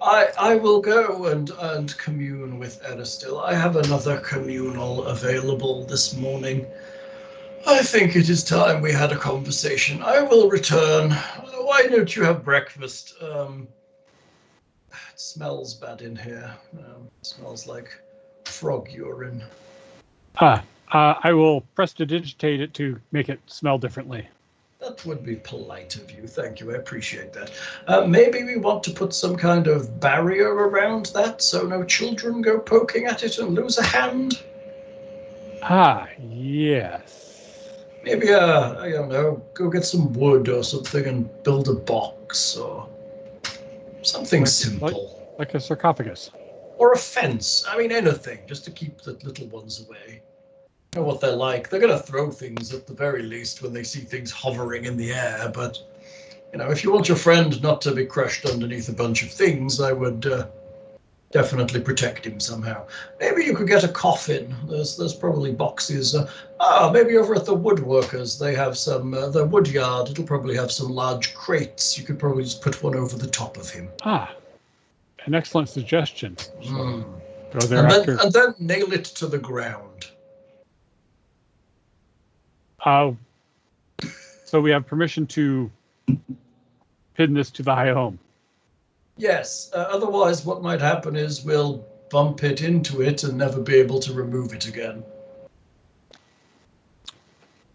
I will go and commune with Eristil. I have another communal available this morning. I think it is time we had a conversation. I will return. Why don't you have breakfast? It smells bad in here. It smells like frog urine. I will prestidigitate it to make it smell differently. That would be polite of you. Thank you. I appreciate that. Maybe we want to put some kind of barrier around that so no children go poking at it and lose a hand. Yes. Maybe, I don't know, go get some wood or something and build a box or something simple. Like a sarcophagus. Or a fence. I mean, anything, just to keep the little ones away. You know what they're like. They're going to throw things at the very least when they see things hovering in the air. But, you know, if you want your friend not to be crushed underneath a bunch of things, I would definitely protect him somehow. Maybe you could get a coffin. There's probably boxes. Maybe over at the woodworkers, they have some, the wood yard, it'll probably have some large crates. You could probably just put one over the top of him. An excellent suggestion. Mm. Go there and then nail it to the ground. So we have permission to pin this to the high home. Yes, otherwise what might happen is we'll bump it into it and never be able to remove it again.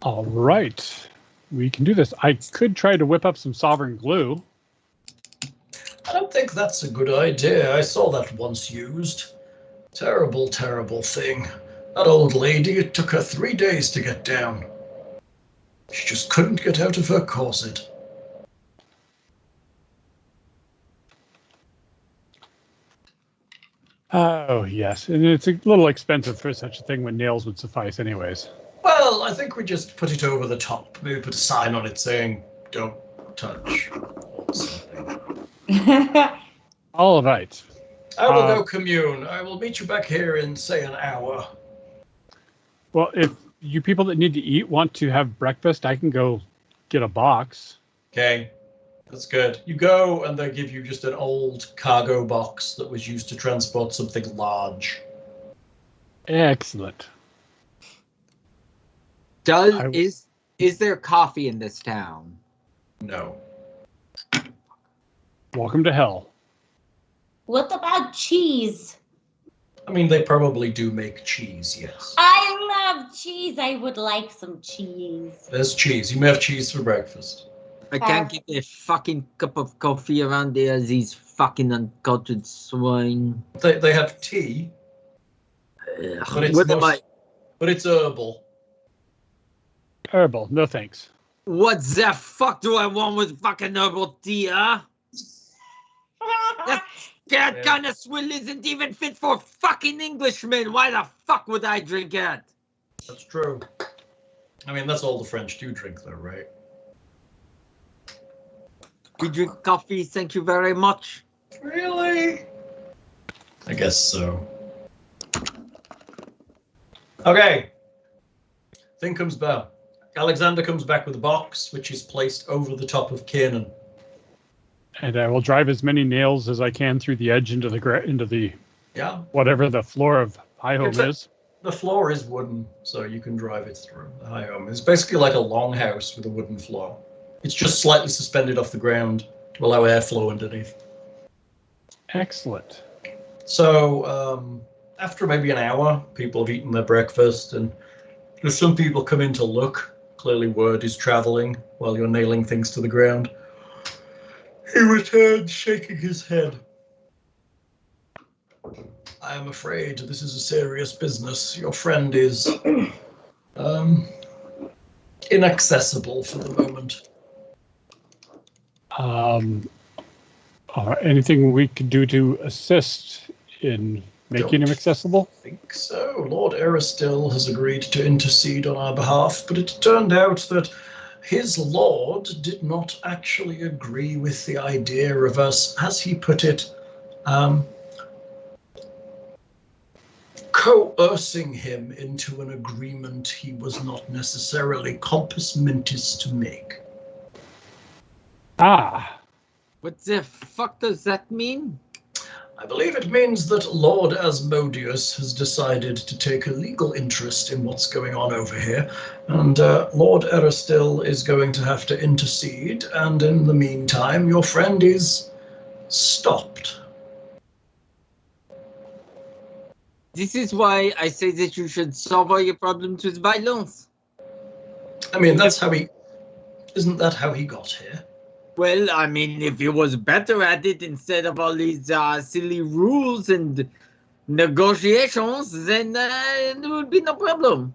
All right. We can do this. I could try to whip up some sovereign glue. I don't think that's a good idea. I saw that once used. Terrible, terrible thing. That old lady, it took her 3 days to get down. She just couldn't get out of her corset. Oh, yes. And it's a little expensive for such a thing when nails would suffice anyways. Well, I think we just put it over the top. Maybe put a sign on it saying, "Don't touch," or something. All right. I will go commune. I will meet you back here in, say, an hour. Well, if you people that need to eat want to have breakfast, I can go get a box. Okay. That's good. You go and they give you just an old cargo box that was used to transport something large. Excellent. Is there coffee in this town? No. Welcome to hell. What about cheese? I mean, they probably do make cheese, yes. I love cheese. I would like some cheese. There's cheese. You may have cheese for breakfast. I can't get a fucking cup of coffee around there, these fucking uncultured swine. They have tea, but it's herbal. Herbal, no thanks. What the fuck do I want with fucking herbal tea, huh? That kind of swill isn't even fit for fucking Englishmen. Why the fuck would I drink it? That's true. I mean, that's all the French do drink, though, right? We drink coffee, thank you very much. Really? I guess so. Okay. Thing comes back. Alexander comes back with a box, which is placed over the top of Kiernan. And I will drive as many nails as I can through the edge into the whatever the floor of high home is. The floor is wooden, so you can drive it through the high home. It's basically like a longhouse with a wooden floor. It's just slightly suspended off the ground to allow airflow underneath. Excellent. So after maybe an hour, people have eaten their breakfast, and there's some people come in to look. Clearly word is traveling while you're nailing things to the ground. He returns, shaking his head. I am afraid this is a serious business. Your friend is inaccessible for the moment. Anything we could do to assist in making him accessible? I think so. Lord Aristil has agreed to intercede on our behalf, but it turned out that his lord did not actually agree with the idea of us, as he put it, coercing him into an agreement he was not necessarily compos mentis to make. What the fuck does that mean? I believe it means that Lord Asmodeus has decided to take a legal interest in what's going on over here, and Lord Aristil is going to have to intercede, and in the meantime, your friend is stopped. This is why I say that you should solve all your problems with violence. I mean, isn't that how he got here? Well, I mean, if he was better at it instead of all these silly rules and negotiations, then there would be no problem.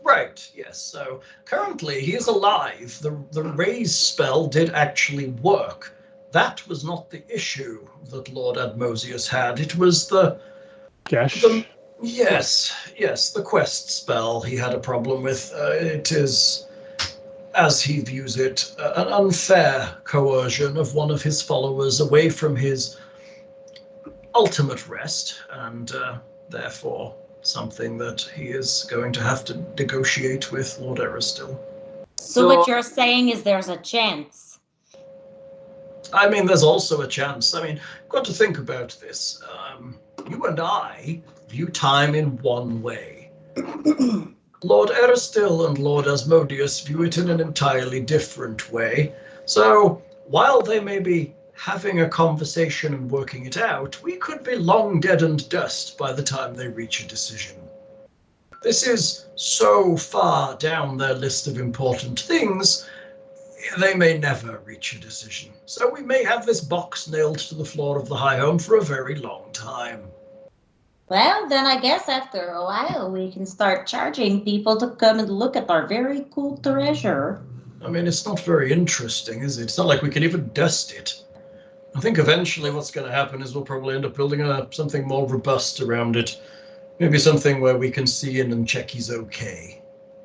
Right, yes. So currently he is alive. The raise spell did actually work. That was not the issue that Lord Admosius had. It was the Yes, the quest spell he had a problem with. It is, as he views it, an unfair coercion of one of his followers away from his ultimate rest, and therefore something that he is going to have to negotiate with Lord Aristil. So what you're saying is there's a chance. I mean, there's also a chance. I mean, you've got to think about this. You and I view time in one way. Lord Aristil and Lord Asmodeus view it in an entirely different way. So, while they may be having a conversation and working it out, we could be long dead and dust by the time they reach a decision. This is so far down their list of important things, they may never reach a decision. So we may have this box nailed to the floor of the High Home for a very long time. Well, then I guess after a while we can start charging people to come and look at our very cool treasure. I mean, it's not very interesting, is it? It's not like we can even dust it. I think eventually what's going to happen is we'll probably end up building something more robust around it. Maybe something where we can see in and check he's okay.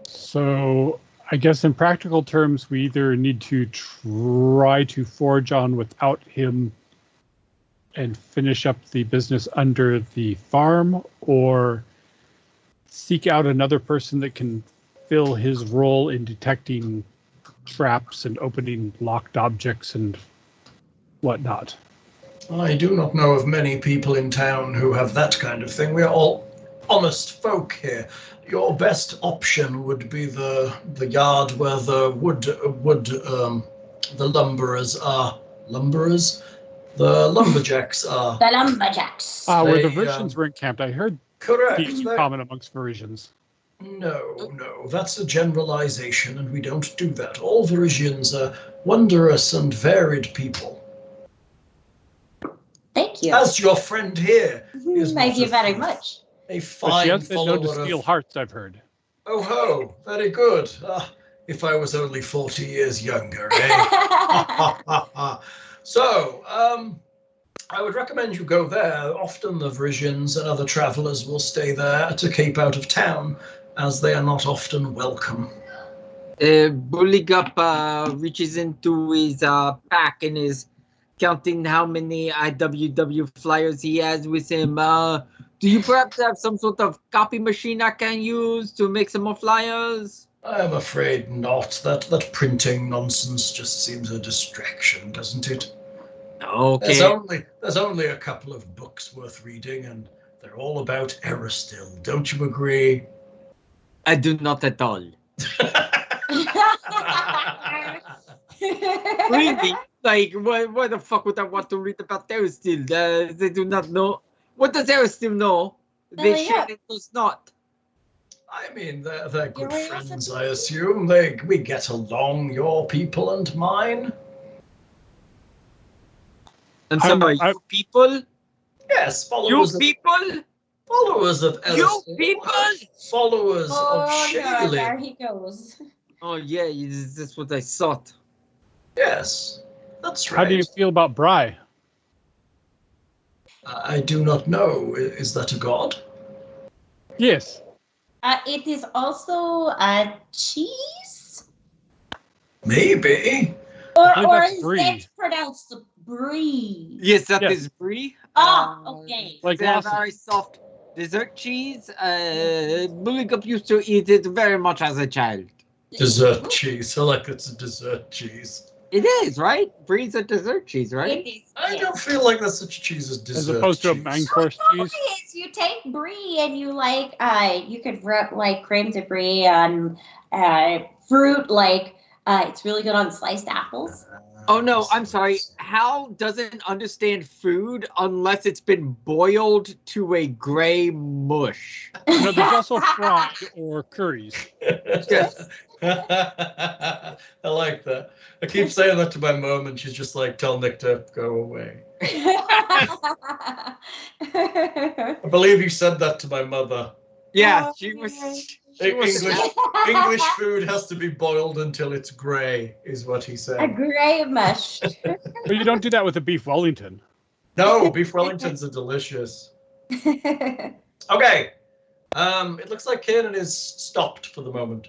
So I guess in practical terms, we either need to try to forge on without him and finish up the business under the farm, or seek out another person that can fill his role in detecting traps and opening locked objects and whatnot. I do not know of many people in town who have that kind of thing. We are all honest folk here. Your best option would be the yard where the the lumberers are. Lumberers? The lumberjacks are. The lumberjacks. Where the Virgins were encamped. I heard Correct. it's common amongst Virgins. No, that's a generalization, and we don't do that. All Virgins are wondrous and varied people. Thank you. As your friend here is. Thank you very much. A But she fine has been known to follower steal of. hearts, I've heard. Oh ho, very good. If I was only 40 years younger, eh? So, I would recommend you go there. Often the Vrisians and other travelers will stay there to keep out of town, as they are not often welcome. Buligup reaches into his pack and is counting how many IWW flyers he has with him. Do you perhaps have some sort of copy machine I can use to make some more flyers? I am afraid not. That printing nonsense just seems a distraction, doesn't it? Okay. There's only a couple of books worth reading, and they're all about Aristil. Don't you agree? I do not at all. Really? Like, why the fuck would I want to read about Aristil? They do not know. What does Aristil know? They share it does not. I mean, they're good friends, I assume. We get along, your people and mine. And so you people? Yes, followers. You people? Followers of Aristil. You people? Followers of God, Shaylin. there he goes. Oh yeah, that's what I thought. Yes, that's right. How do you feel about Bry? I do not know. Is that a god? Yes. It is also a cheese? Maybe. Or that's is brie. it pronounced brie? Yes, that Yes. is brie. Okay. Like They're Lawson. very soft dessert cheese. Buligup used to eat it very much as a child. Dessert cheese. I like it's a dessert cheese. It is, right? Brie's a dessert cheese, right? It is, I yes. don't feel like there's such a cheese as dessert As opposed to a cheese. main course It cheese. is. You take brie and you you could rub like creme de brie on fruit, it's really good on sliced apples. Oh no, I'm sorry. Hal doesn't understand food unless it's been boiled to a gray mush. No, there's also fried or curries. Yes. I like that. I keep saying that to my mom, and she's just like, "Tell Nick to go away." I believe you said that to my mother. Yeah, Oh, she was. English food has to be boiled until it's grey, is what he A said. gray mush. But you don't do that with a beef Wellington. No, beef Wellingtons are delicious. Okay. It looks like Kanan is stopped for the moment.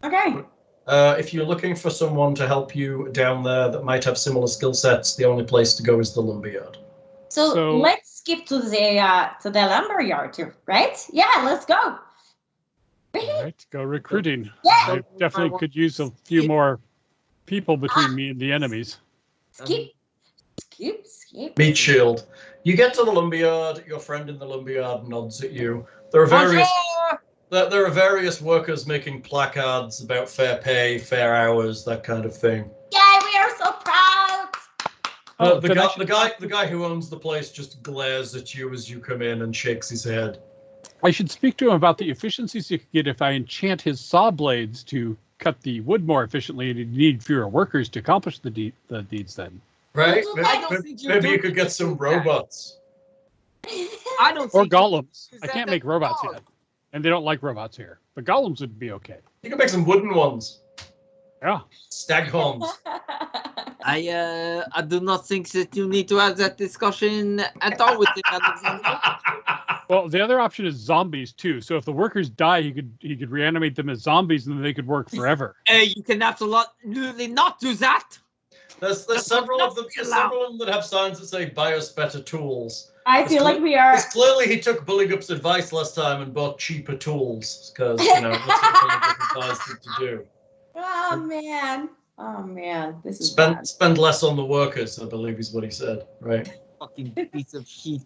Okay. If you're looking for someone to help you down there that might have similar skill sets, the only place to go is the lumberyard. So So- let's skip to the lumber yard too, right? Yeah, let's go. All right, go recruiting. Yeah. I definitely could use a few more people between me and the enemies. Skip. Meat shield. You get to the lumberyard. Your friend in the lumberyard nods at you. There are various workers making placards about fair pay, fair hours, that kind of thing. Yay, we are so proud. The guy who owns the place just glares at you as you come in and shakes his head. I should speak to him about the efficiencies you could get if I enchant his saw blades to cut the wood more efficiently, and he'd need fewer workers to accomplish the deeds then. Right? think Maybe you could get some robots. I don't. Or think golems. you I said can't that make robots at all. yet. And they don't like robots here. But golems would be okay. You can make some wooden ones. Yeah. Staghorns. I do not think that you need to have that discussion at all with him, Alexander. Well, the other option is zombies too. So if the workers die, he could reanimate them as zombies, and then they could work forever. You can absolutely not do that. There's several of them. There's several of them that have signs that say "Buy us better tools." I feel like we are. Because clearly he took Buligup's advice last time and bought cheaper tools. Because that's what Buligup advised him to do. Oh man, this is Spend less on the workers, I believe is what he said, right? Fucking piece of shit.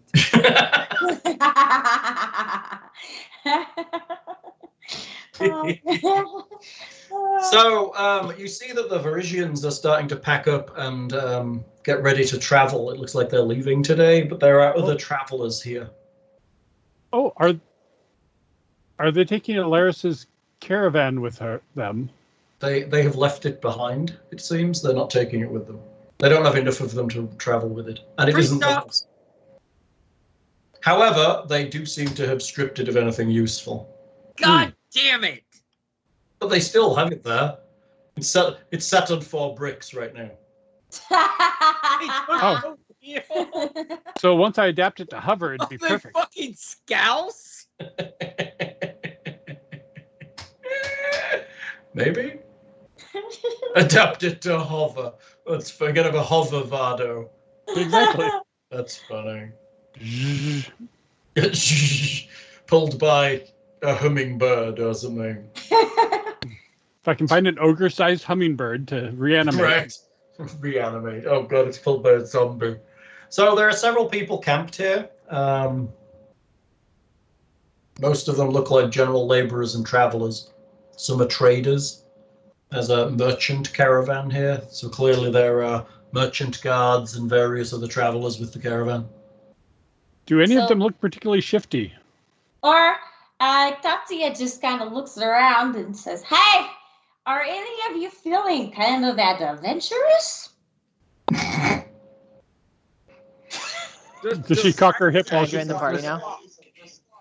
So you see that the Varisians are starting to pack up and get ready to travel. It looks like they're leaving today, but there are other travelers here. Oh, are they taking Alaris's caravan with them? They have left it behind, it seems. They're not taking it with them. They don't have enough of them to travel with it. And it isn't theirs. However, they do seem to have stripped it of anything useful. God damn it! But they still have it there. It's set on 4 bricks right now. Oh. So once I adapt it to hover, it'd be perfect. Fucking scouse? Maybe? Adapt it to hover. Let's forget of a hover Vado. Exactly. That's funny. Pulled by a hummingbird or something. If I can find an ogre-sized hummingbird to reanimate. Right. Reanimate. Oh god, it's pulled by a zombie. So there are several people camped here. Most of them look like general laborers and travelers. Some are traders. There's a merchant caravan here. So clearly there are merchant guards and various other travelers with the caravan. Do any of them look particularly shifty? Or Tatia just kind of looks around and says, "Hey, are any of you feeling kind of adventurous?" Does she cock her hip while Can I she's join the party now?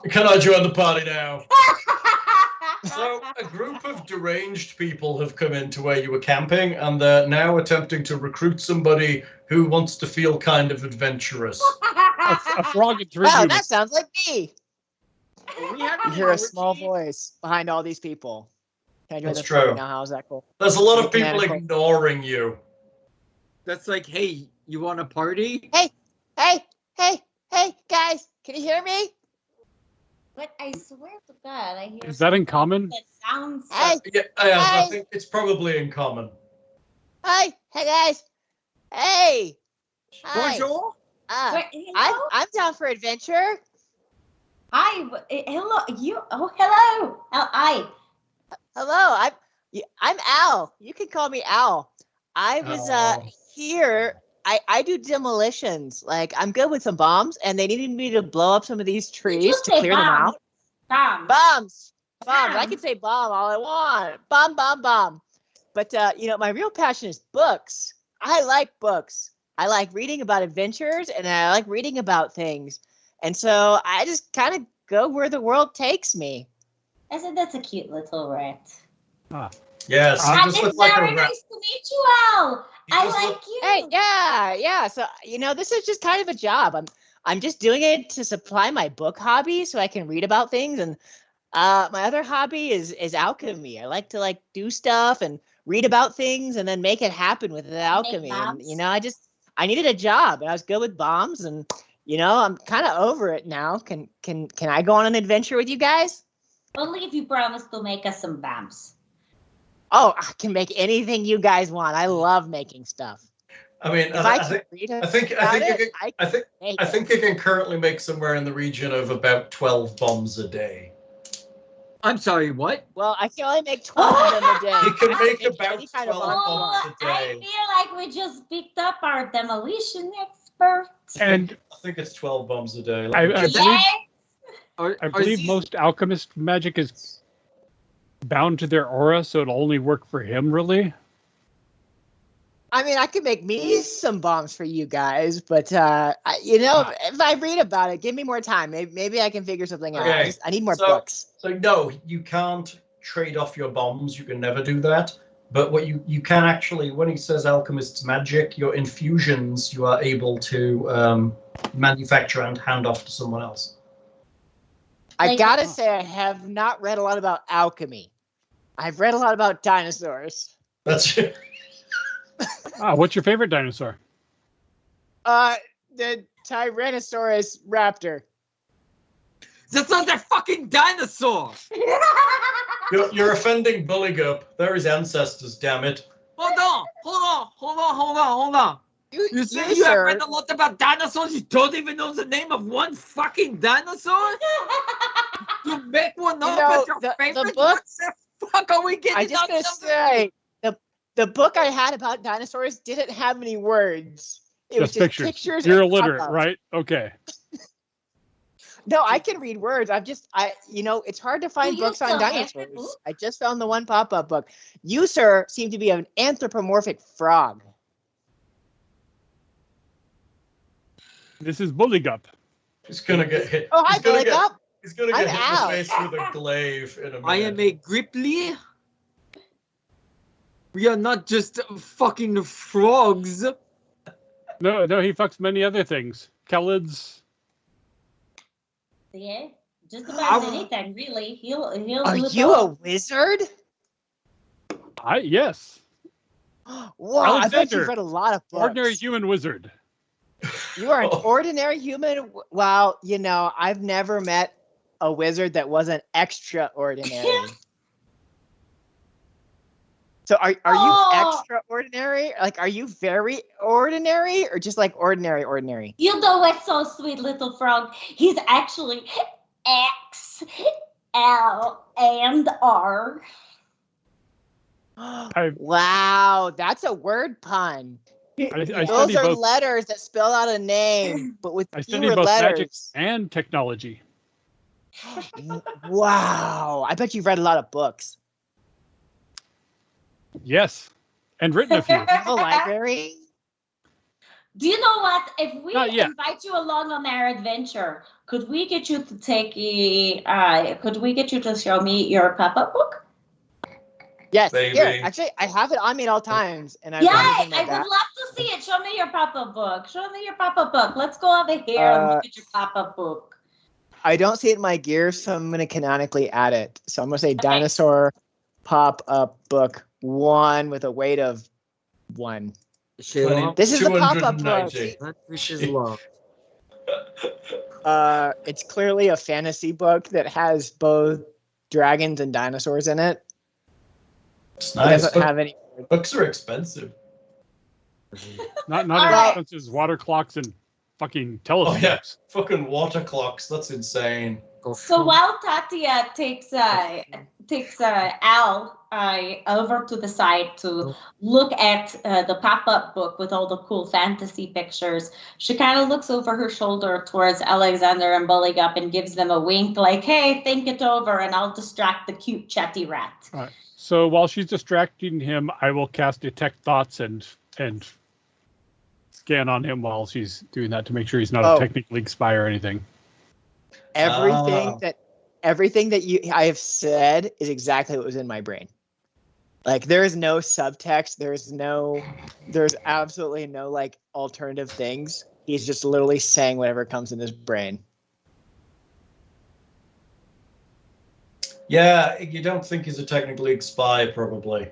Can I join the party now? So a group of deranged people have come into where you were camping, and they're now attempting to recruit somebody who wants to feel kind of adventurous. A frog in 3 Wow, units. that sounds like me. You hear a small voice behind all these people. Can I join That's the party true. now? How's that cool? There's a lot of Can I people call- ignoring you. That's like, hey, you want a party? Hey, guys, can you hear me? But I swear to God, I hear. Is that in common? That sounds. Hey, Yeah, I Hey. think it's probably in common. hey guys, hey. Hi. Bonjour. Hello? I'm down for adventure. Hi. Hello. You. Oh, hello. Hi. Hello, I'm Al. You can call me Al. I was Oh. here. I do demolitions. Like I'm good with some bombs, and they needed me to blow up some of these trees to clear them out. Bombs. I Bomb. can say bomb all I want. Bomb. But my real passion is books. I like books. I like reading about adventures, and I like reading about things. And so I just kind of go where the world takes me. I said that's a cute little rat. Yes, he just It's looks like a very rat. nice to meet you, Al. He I just like look- you. Hey, yeah. So this is just kind of a job. I'm just doing it to supply my book hobby, so I can read about things. And my other hobby is alchemy. I like to do stuff and read about things and then make it happen with the alchemy. And bombs. I needed a job, and I was good with bombs, and I'm kind of over it now. Can I go on an adventure with you guys? Only if you promise to make us some bams. Oh, I can make anything you guys want. I love making stuff. I mean, If I think you can currently make somewhere in the region of about 12 bombs a day. I'm sorry, what? Well, I can only make 12 of them a day. You can make Any about kind of 12 bomb. bombs a I day. feel like we just picked up our demolition expert. And I think it's 12 bombs a day. I believe most alchemist magic is bound to their aura, so it'll only work for him, really. I mean, I could make me some bombs for you guys, but if I read about it, give me more time. Maybe I can figure something out. I need more books. So no, you can't trade off your bombs. You can never do that. But what you can actually, when he says alchemist's magic, your infusions you are able to manufacture and hand off to someone else. I gotta say, I have not read a lot about alchemy. I've read a lot about dinosaurs. That's What's your favorite dinosaur? The Tyrannosaurus raptor. That's not that fucking dinosaur! You're offending Buligup. They're his ancestors, damn it. Hold on. You say you have read a lot about dinosaurs? You don't even know the name of one fucking dinosaur? You make one up as your favorite? The book, what the fuck are we getting? I just gonna say, the book I had about dinosaurs didn't have any words. It was just pictures. You're illiterate, right? Okay. No, I can read words. It's hard to find books on dinosaurs. I just found the one pop-up book. You, sir, seem to be an anthropomorphic frog. This is Buligup. He's gonna get hit. Oh, hi, Buligup. He's gonna get hit in the face with a glaive in a minute. I am a grippli. We are not just fucking frogs. No, he fucks many other things. Kelids. Yeah, just about anything, really. He'll Are do it you all. a wizard? Yes. Wow, Alexander, I bet you've read a lot of books. Ordinary human wizard. You are an ordinary human? Well, I've never met a wizard that wasn't extraordinary. So are you extraordinary? Like, are you very ordinary or just like ordinary? You know what's so sweet, little frog? He's actually X, L, and R. Wow, that's a word pun. Those are letters that spell out a name, but with fewer letters. Magic and technology. Wow, I bet you've read a lot of books. Yes, and written a few. A library? Do you know what? If we Not yet. invite you along on our adventure, could we get you to show me your pop-up book? Yes. Baby. Here, actually, I have it on me at all times, and I would love to see it. Show me your pop-up book. Let's go over here and look at your pop-up book. I don't see it in my gear, so I'm going to canonically add it. So I'm going to say dinosaur pop-up book 1 with a weight of 1. This is the pop-up book. Which is low. It's clearly a fantasy book that has both dragons and dinosaurs in it. It's It nice. doesn't have any. Books are expensive. Not right. as expensive as water clocks and fucking telescopes. Oh yeah, fucking water clocks. That's insane. So while Tatia takes Al over to the side to look at the pop-up book with all the cool fantasy pictures, she kind of looks over her shoulder towards Alexander and Buligup and gives them a wink like, hey, think it over and I'll distract the cute chatty rat. All right. So while she's distracting him, I will cast Detect Thoughts and scan on him while she's doing that to make sure he's not a technical spy or anything. Everything that I have said is exactly what was in my brain. Like, there is no subtext. There's absolutely no like alternative things. He's just literally saying whatever comes in his brain. Yeah, you don't think he's a technical league spy, probably.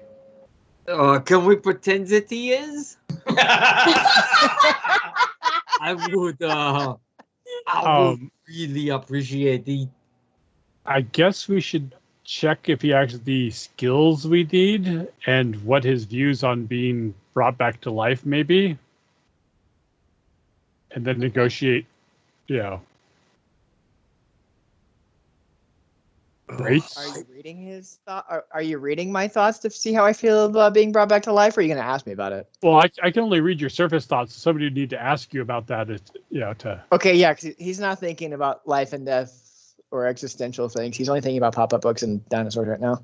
Can we pretend that he is? I would I will really appreciate it. I guess we should check if he has the skills we need and what his views on being brought back to life may be. And then negotiate, rates. Are you reading his thought? Are you reading my thoughts to see how I feel about being brought back to life? Or are you going to ask me about it? Well, I can only read your surface thoughts. Somebody would need to ask you about that. Okay, yeah, 'cause he's not thinking about life and death or existential things. He's only thinking about pop-up books and dinosaurs right now.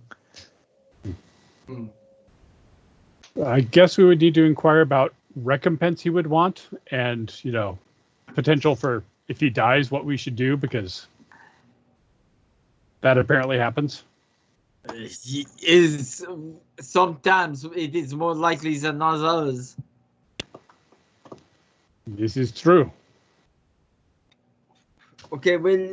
I guess we would need to inquire about recompense he would want and, potential for if he dies, what we should do, because that apparently happens. Sometimes it is more likely than others. This is true. Okay, well,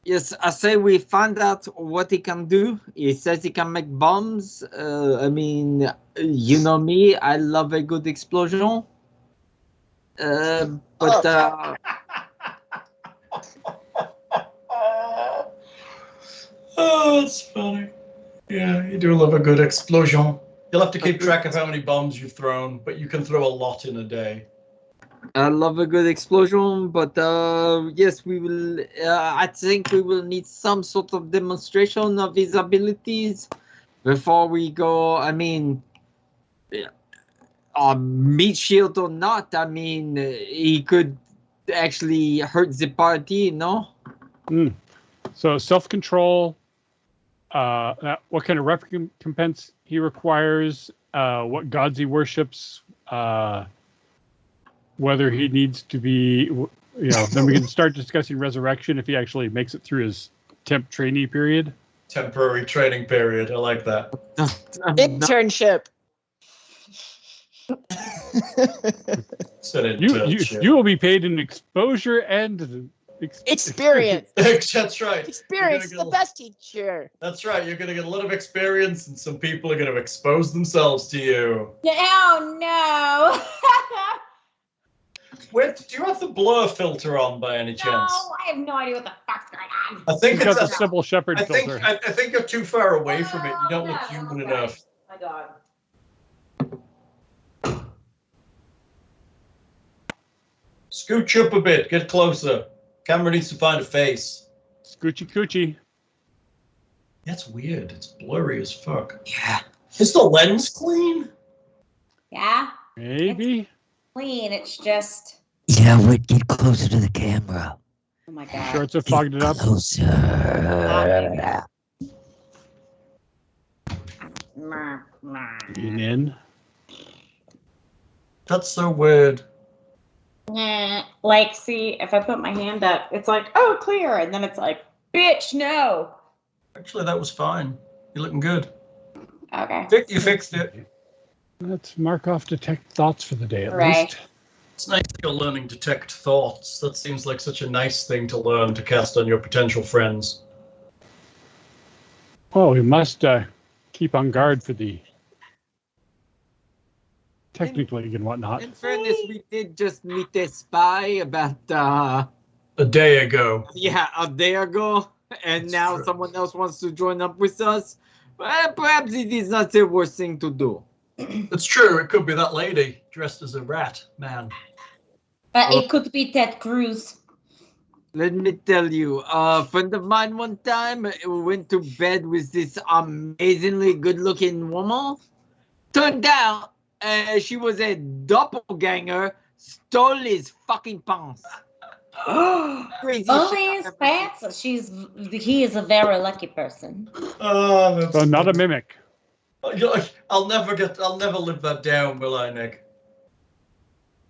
yes, I say we find out what he can do. He says he can make bombs. I mean, you know me, I love a good explosion. Oh, that's funny. Yeah, you do love a good explosion. You'll have to keep track of how many bombs you've thrown, but you can throw a lot in a day. I love a good explosion, but yes, we will. I think we will need some sort of demonstration of his abilities before we go. I mean, meat shield or not, I mean, he could actually hurt the party, no? So self-control, what kind of recompense he requires, what gods he worships, whether he needs to be, then we can start discussing resurrection if he actually makes it through his temp trainee period. Temporary training period. I like that. Internship. It's an internship. You will be paid in exposure and experience. That's right. Experience, the best teacher. That's right. You're going to get a lot of experience, and some people are going to expose themselves to you. Oh, no. Wait, do you have the blur filter on by any chance? No, I have no idea what the fuck's going on. I think It's it's got the Sybil Shepherd filter. I think you're too far away from it. You don't look human enough. My God. Scooch up a bit. Get closer. Camera needs to find a face. Scoochie coochie. That's weird. It's blurry as fuck. Yeah. Is the lens clean? Yeah? Maybe. Clean. It's just. Yeah, we'd get closer to the camera. Oh my God. Shorts have fogged it up. Closer. Lean in. That's so weird. Nah. Like, see, if I put my hand up, it's like, oh, clear. And then it's like, bitch, no. Actually, that was fine. You're looking good. Okay. You fixed it. Let's mark off detect thoughts for the day at Right. least. It's nice that you're learning detect thoughts. That seems like such a nice thing to learn to cast on your potential friends. Well, we must keep on guard for the technically and whatnot. In fairness, we did just meet a spy about, A day ago. a day ago, and That's now true. someone else wants to join up with us. Well, perhaps it is not the worst thing to do. It's true. It could be that lady dressed as a rat man. But it could be Ted Cruz. Let me tell you, a friend of mine one time went to bed with this amazingly good-looking woman. Turned out she was a doppelganger, stole his fucking pants. Crazy Only shit his I've ever pants. He is a very lucky person. Oh, that's So not a mimic. I'll never live that down, will I, Nick?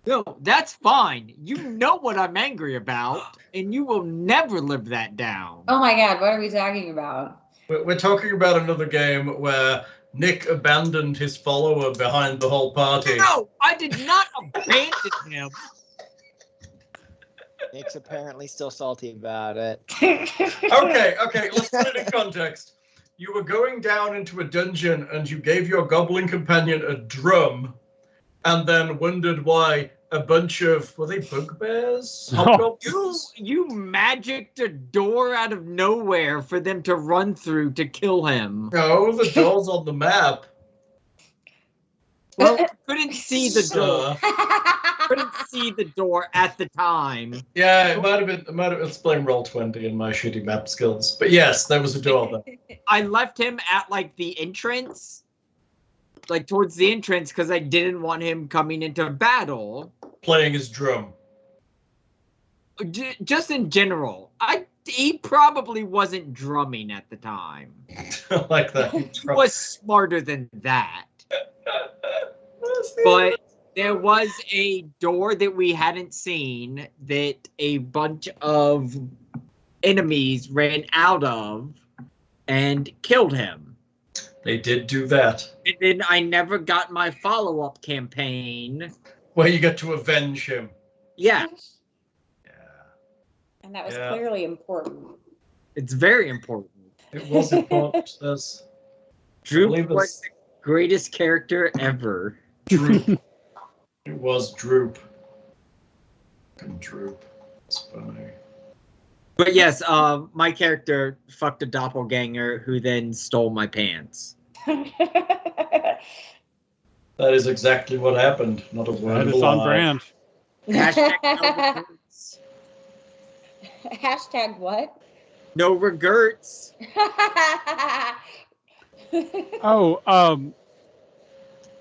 No, that's fine. You know what I'm angry about, and you will never live that down. Oh my God, what are we talking about? We're talking about another game where Nick abandoned his follower behind the whole party. No, I did not abandon him. Nick's apparently still salty about it. Okay, let's put it in context. You were going down into a dungeon and you gave your goblin companion a drum and then wondered why a bunch of, were they bugbears? No. Hobgoblins? You magicked a door out of nowhere for them to run through to kill him. No, the door's on the map. Well, couldn't see the door. Sir. Couldn't see the door at the time. Yeah, it might have been. It's playing Roll20 in my shitty map skills, but yes, there was a door there. I left him at like the entrance, like towards the entrance, because I didn't want him coming into battle. Playing his drum. Just in general, he probably wasn't drumming at the time. I like that. He was smarter than that. But there was a door that we hadn't seen that a bunch of enemies ran out of and killed him. They did do that. And then I never got my follow-up campaign. Where you get to avenge him. Yeah, Yeah. And that was Yeah. clearly important. it's very important. It was important. There's Droop believe was it's- the greatest character ever. Droop. It was Droop. Fucking Droop. It's funny. But yes, my character fucked a doppelganger who then stole my pants. That is exactly what happened. Not a word That of a is on lie. brand. Hashtag no regrets. Hashtag what? No regrets. Oh,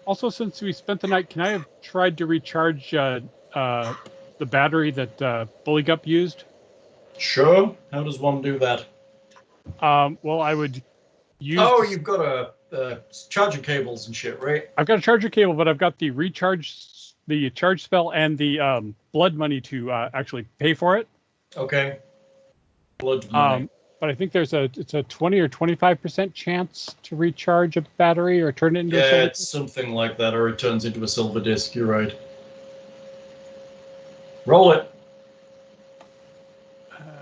also, since we spent the night, can I have tried to recharge the battery that Buligup used? Sure. How does one do that? Well, I would use. Oh, you've got a charger cables and shit, right? I've got a charger cable, but I've got the charge spell, and the blood money to actually pay for it. Okay. Blood money. But I think it's a 20 or 25% chance to recharge a battery or turn it into a Yeah, silver it's something like that, or it turns into a silver disc. You're right. Roll it.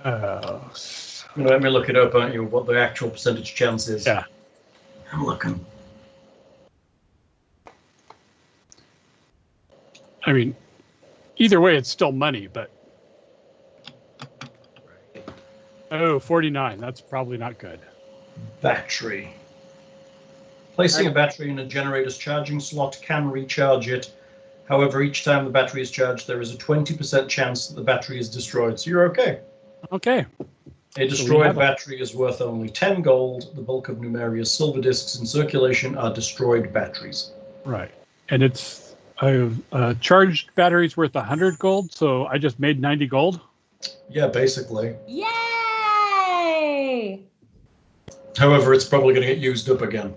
Let me look it up, aren't you? What the actual percentage chance is. Yeah. I'm looking. I mean, either way, it's still money, but. Oh, 49. That's probably not good. Battery. Placing a battery in a generator's charging slot can recharge it. However, each time the battery is charged, there is a 20% chance that the battery is destroyed. So you're okay. Okay. A destroyed battery is worth only 10 gold. The bulk of Numeria's silver discs in circulation are destroyed batteries. Right. And it's charged batteries worth 100 gold, so I just made 90 gold. Yeah, basically. Yay! However, it's probably going to get used up again.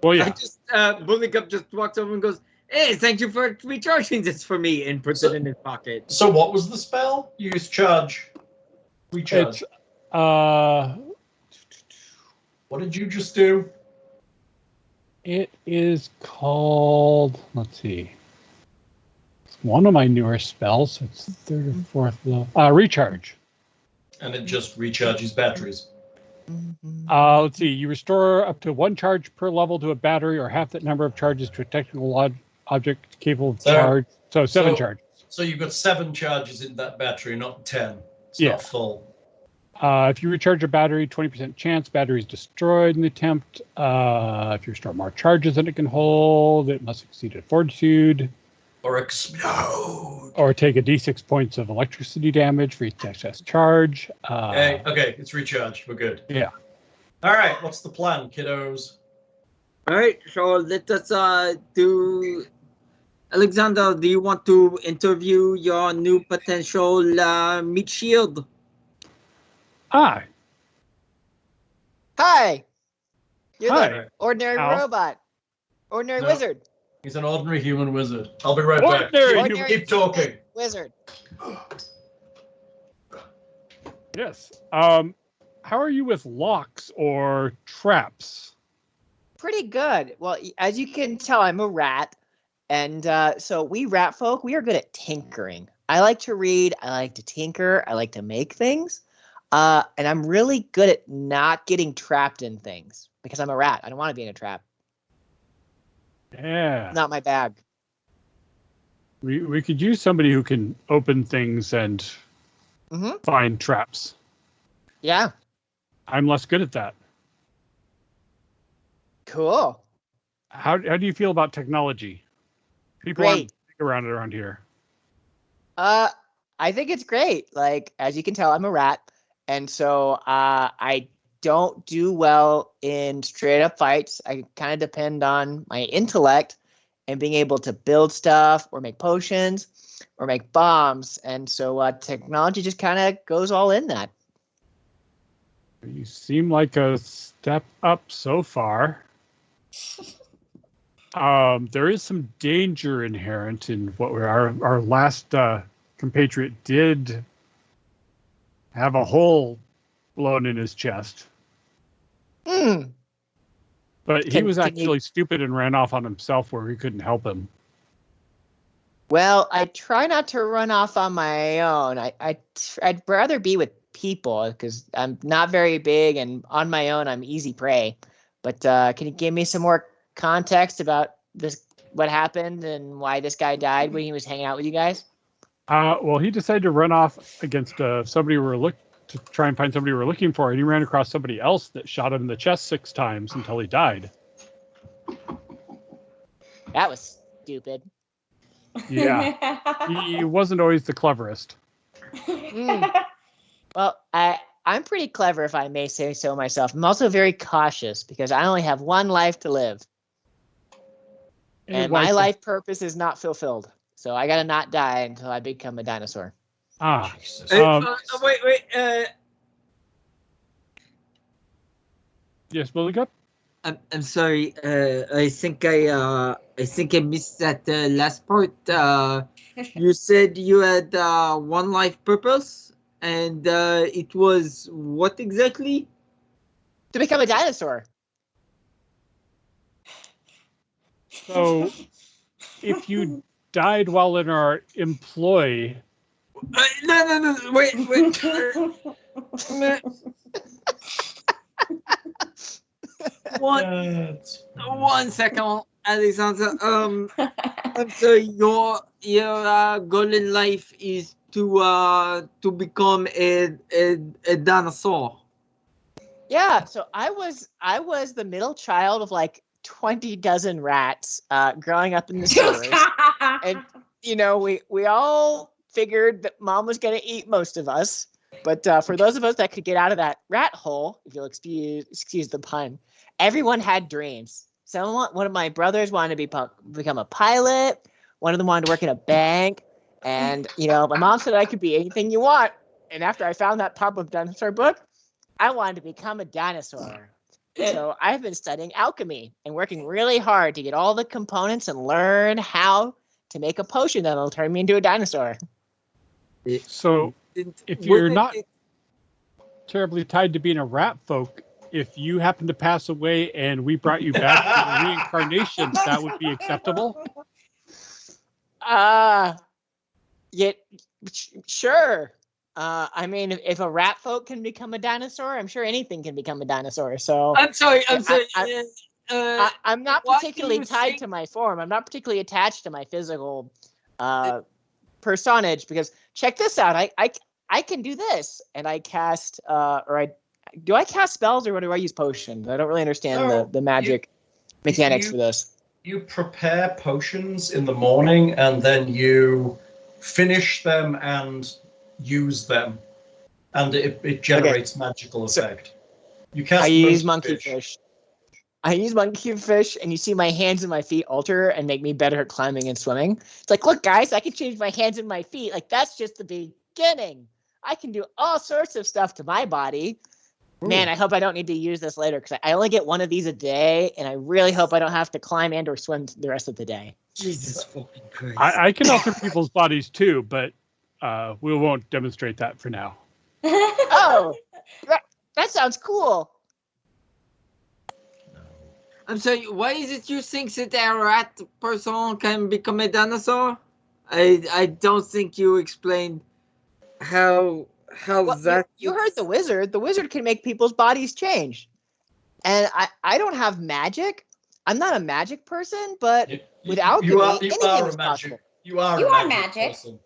Well, yeah. I just Buligup just walks over and goes, "Hey, thank you for recharging this for me," and puts it in his pocket. So what was the spell? Use charge. Recharge. It's What did you just do? it is called, let's see. It's one of my newer spells. So it's third or fourth level. Recharge. And it just recharges batteries. Let's see. You restore up to 1 charge per level to a battery, or half that number of charges to a technical object capable of charge. So 7 charges. So you've got 7 charges in that battery, not 10. It's Yeah. not full. If you recharge a battery, 20% chance battery is destroyed in the attempt. If you restore more charges than it can hold, it must exceed a fortitude. Or explode. Or take a d6 points of electricity damage for each excess charge. Okay, it's recharged. We're good. Yeah. All right, what's the plan, kiddos? All right, so let us do. Alexander, do you want to interview your new potential meat shield? Ah, Hi. You're Hi. the ordinary Al. robot. Ordinary No. wizard. He's an ordinary human wizard. I'll be right back. Ordinary Keep talking. Wizard. yes. How are you with locks or traps? Pretty good. Well, as you can tell, I'm a rat. And so we rat folk, we are good at tinkering. I like to read. I like to tinker. I like to make things. And I'm really good at not getting trapped in things because I'm a rat. I don't want to be in a trap. Yeah. Not my bag. We could use somebody who can open things and find traps. Yeah. I'm less good at that. Cool. How do you feel about technology? People aren't big around here. I think it's great. Like, as you can tell, I'm a rat, and so I don't do well in straight up fights. I kind of depend on my intellect and being able to build stuff or make potions or make bombs. And so technology just kind of goes all in that. You seem like a step up so far. There is some danger inherent in what our last compatriot did have a hole blown in his chest. But he was actually stupid and ran off on himself where we couldn't help him. Well, I try not to run off on my own. I'd rather be with people because I'm not very big, and on my own I'm easy prey. But can you give me some more context about this? What happened and why this guy died when he was hanging out with you guys? Well, he decided to run off against somebody to try and find somebody we were looking for, and he ran across somebody else that shot him in the chest 6 times until he died. That was stupid. Yeah, he wasn't always the cleverest. Well, I'm pretty clever, if I may say so myself. I'm also very cautious because I only have one life to live. And my life purpose is not fulfilled. So I gotta not die until I become a dinosaur. Wait. Yes, Buligup? I'm sorry. I think I missed that last part. You said you had one life purpose, and it was what exactly? To become a dinosaur. So, if you died while in our employ... No. Wait. One second, Alexander. So your goal in life is to become a dinosaur. Yeah. So I was the middle child of like 20 dozen rats growing up in the sewers, and we all figured that mom was going to eat most of us. But for those of us that could get out of that rat hole, if you'll excuse the pun, everyone had dreams. One of my brothers wanted to become a pilot. One of them wanted to work in a bank. And, my mom said I could be anything you want. And after I found that Pop of Dinosaur book, I wanted to become a dinosaur. So I've been studying alchemy and working really hard to get all the components and learn how to make a potion that'll turn me into a dinosaur. So if you're not terribly tied to being a rat folk, if you happen to pass away and we brought you back to reincarnation, that would be acceptable? Sure. I mean, if a rat folk can become a dinosaur, I'm sure anything can become a dinosaur. So I'm sorry. I'm not particularly tied to my form. I'm not particularly attached to my physical personage, because check this out. I can do this, and I cast do I cast spells, or do I use potions? I don't really understand the magic mechanics for this. You prepare potions in the morning, and then you finish them and use them, and it generates magical effect. You cast. I use monkey fish. I use monkey fish, and you see my hands and my feet alter and make me better at climbing and swimming. It's like, look, guys, I can change my hands and my feet. Like, that's just the beginning. I can do all sorts of stuff to my body. Ooh. Man, I hope I don't need to use this later, because I only get one of these a day, and I really hope I don't have to climb and or swim the rest of the day. Jesus fucking Christ. I can alter people's bodies too, but we won't demonstrate that for now. Oh, that sounds cool. I'm sorry, why is it you think that a rat person can become a dinosaur? I don't think you explained how that... You heard the wizard. The wizard can make people's bodies change. And I don't have magic. I'm not a magic person, but with alchemy, anything is possible. You are You a are magic magic. person.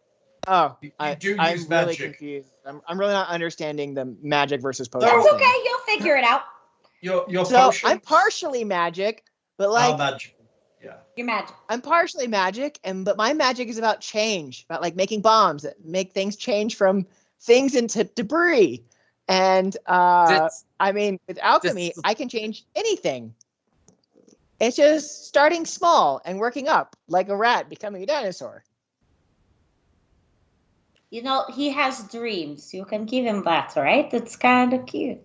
Oh, You I'm do use really magic. confused. I'm really not understanding the magic versus potion. That's thing. okay. You'll figure it out. Your So potions I'm partially magic, but are like magical. Yeah. You're magic. I'm partially magic, but my magic is about change, about like making bombs that make things change from things into debris. And I mean, with alchemy, I can change anything. It's just starting small and working up, like a rat becoming a dinosaur. You know, he has dreams. You can give him that, right? It's kind of cute.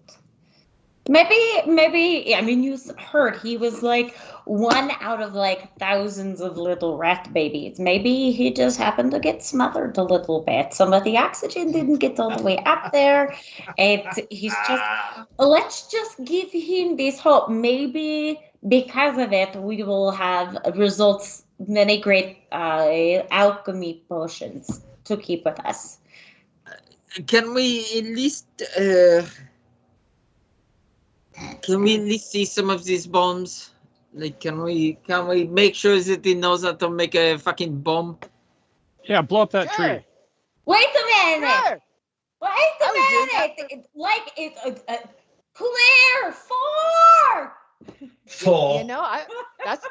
Maybe, I mean, you heard he was like one out of like thousands of little rat babies. Maybe he just happened to get smothered a little bit. Some of the oxygen didn't get all the way up there. Let's just give him this hope. Maybe because of it, we will have results, many great alchemy potions to keep with us. Can we at least see some of these bombs? Like, can we make sure that he knows how to make a fucking bomb? Yeah, blow up that Sure. tree. Wait a minute. Sure. Wait I was a doing that minute. It's clear. 4. Four. You know,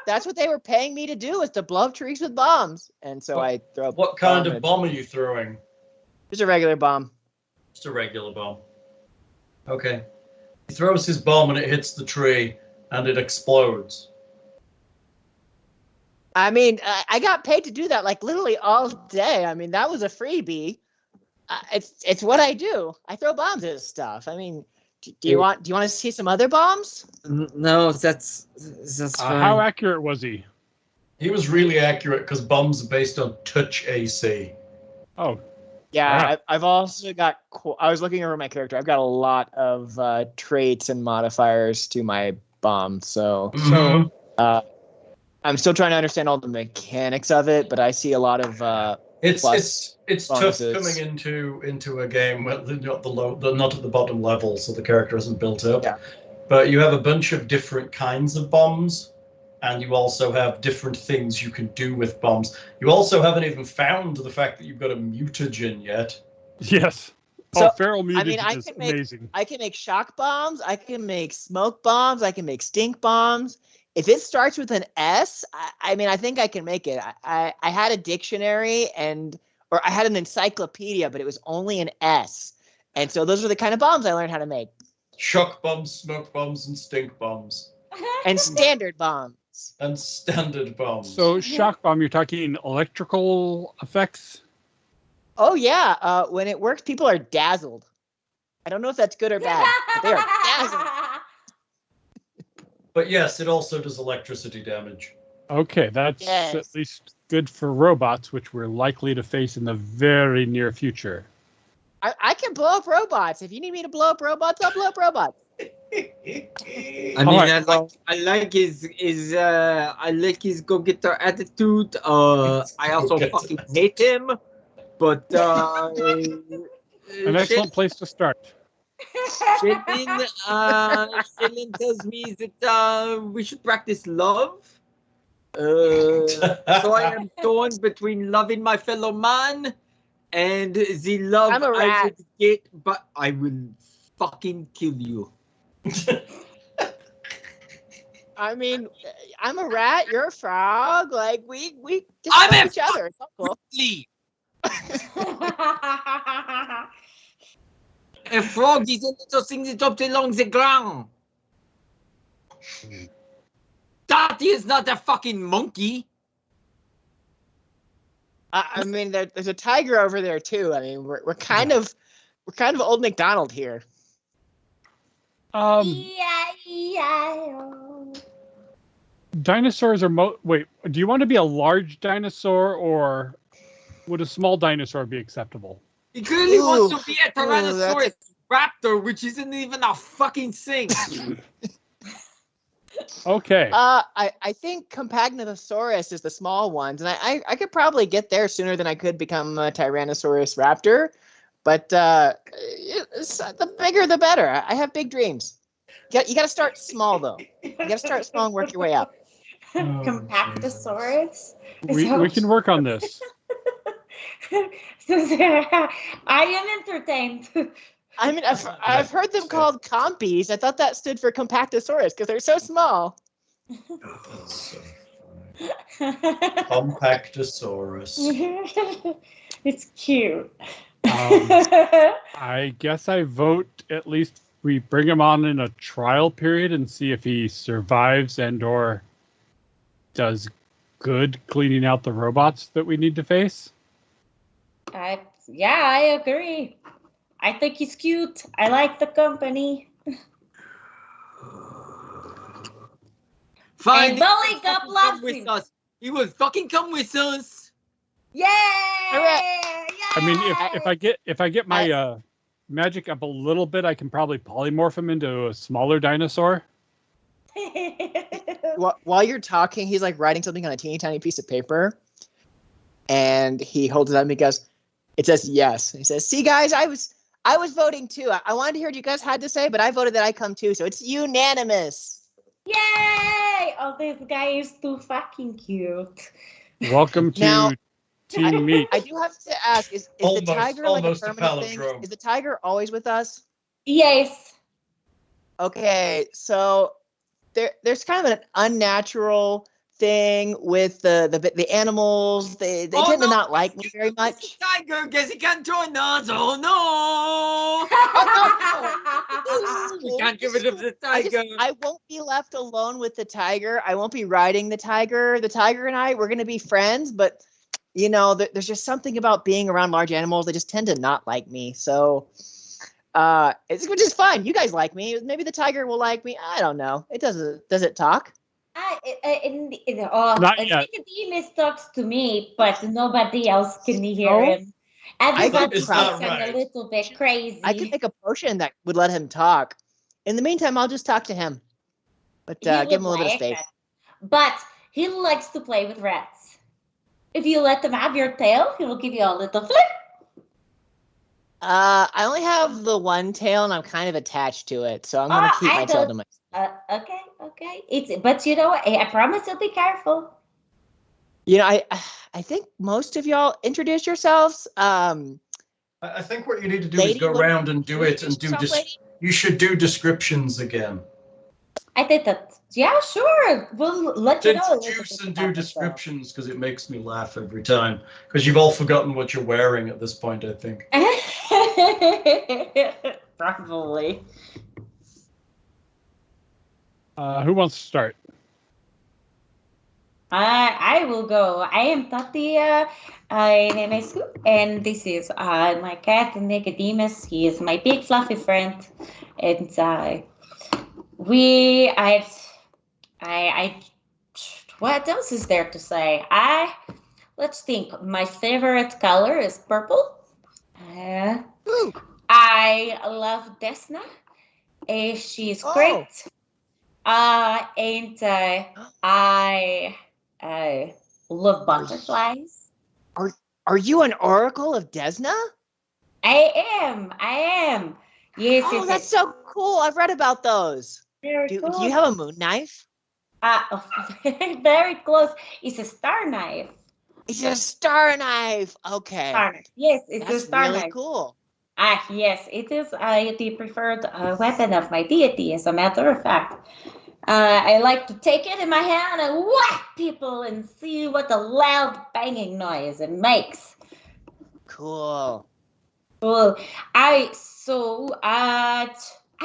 that's what they were paying me to do, is to blow up trees with bombs. And so I throw. What kind of bomb are you throwing? Just a regular bomb. Just a regular bomb. Okay. He throws his bomb and it hits the tree and it explodes. I mean, I got paid to do that like literally all day. I mean, that was a freebie. It's what I do. I throw bombs at stuff. I mean, do you want to see some other bombs? No, that's fine. How accurate was he? He was really accurate because bombs are based on touch AC. Oh, Yeah, Wow. I've also got. I was looking over my character. I've got a lot of traits and modifiers to my bomb. So Mhm. I'm still trying to understand all the mechanics of it, but I see a lot of. It's plus tough bonuses. coming into a game where they're not at the bottom level, so the character isn't built up. Yeah. But you have a bunch of different kinds of bombs, and you also have different things you can do with bombs. You also haven't even found the fact that you've got a mutagen yet. yes. So, feral mutagen I is can make- amazing. I can make shock bombs. I can make smoke bombs. I can make stink bombs. If it starts with an S, I mean, I think I can make it. I had a dictionary or I had an encyclopedia, but it was only an S. And so those are the kind of bombs I learned how to make. Shock bombs, smoke bombs, and stink bombs. And standard bombs. And standard bombs. So shock bomb, you're talking electrical effects? Oh, yeah. When it works, people are dazzled. I don't know if that's good or bad, but they are dazzled. But yes, it also does electricity damage. Okay, that's Yes. at least good for robots, which we're likely to face in the very near future. I can blow up robots. If you need me to blow up robots, I'll blow up robots. I mean, Alright, I like his go-getter attitude. I also Go-getter. fucking hate him, but an excellent place to start. Shailen tells me that we should practice love. So I am torn between loving my fellow man and the love I'm a I rat. would get, but I will fucking kill you. I mean, I'm a rat. You're a frog. Like we just I'm love a each other. It's all cool. Leave. A frog is a little thing that dropped along the ground. That is not a fucking monkey. I mean, there's a tiger over there too. I mean, we're kind of old McDonald here. Dinosaurs are wait, do you want to be a large dinosaur or would a small dinosaur be acceptable? He clearly wants to be a Ooh, Tyrannosaurus raptor, which isn't even a fucking thing. Okay. I think Compagnosaurus is the small ones, and I could probably get there sooner than I could become a Tyrannosaurus raptor. But the bigger the better. I have big dreams. You got to start small though. You got to start small and work your way up. Compactosaurus. We can work on this. I am entertained. I mean, I've heard them called compies. I thought that stood for compactosaurus because they're so small. That's so funny. Compactosaurus. It's cute. I guess I vote at least we bring him on in a trial period and see if he survives and/or does good cleaning out the robots that we need to face. Yeah, I agree. I think he's cute. I like the company. Fine. And Buligup loves him. He will fucking come with us. Yay! I mean, if I get my magic up a little bit, I can probably polymorph him into a smaller dinosaur. While you're talking, he's like writing something on a teeny tiny piece of paper, and he holds it up and he goes, "It says yes." And he says, "See, guys, I was voting too. I wanted to hear what you guys had to say, but I voted that I come too, so it's unanimous." Yay! Oh, this guy is too fucking cute. Welcome to Now, Team Meat. I do have to ask: Is the tiger like a almost a permanent thing? palindrome. Is the tiger always with us? Yes. Okay, so there's kind of an unnatural thing with the animals. They tend to not like me very much. Tiger, guess he can't join us. Oh no! We can't get rid of the tiger. I won't be left alone with the tiger. I won't be riding the tiger. The tiger and I, we're going to be friends, but you know, there's just something about being around large animals. They just tend to not like me. So, which is fine. You guys like me. Maybe the tiger will like me. I don't know. Does it talk? Not yet. Nicodemus talks to me, but nobody else can hear him. Everybody thinks I'm a little bit crazy. I could make a potion that would let him talk. In the meantime, I'll just talk to him. But give him a little bit of space. But he likes to play with rats. If you let him have your tail, he will give you a little flip. I only have the one tail, and I'm kind of attached to it, so I'm gonna keep my tail to myself. Okay. But you know what? I promise you'll be careful. You know, I think most of y'all introduce yourselves. I think what you need to do is go around and do it and do you should do descriptions again. I did that. Yeah, sure. We'll let you know. Introduce and do descriptions because it makes me laugh every time. Because you've all forgotten what you're wearing at this point, I think. Probably. Who wants to start? I will go. I am Tatia Nemescu, and this is my cat Nicodemus. He is my big fluffy friend, and what else is there to say? Let's think. My favorite color is purple. I love Desna. She's great. And I love butterflies. Are you an oracle of Desna? I am. Yes. Oh, that's so cool. I've read about those. Very Do cool. you have a moon knife? Very close. It's a star knife. It's a star knife. Okay. Star knife. Yes, it's a star really knife. Cool. Yes, it is the preferred weapon of my deity, as a matter of fact. I like to take it in my hand and whack people and see what a loud banging noise it makes. Cool. I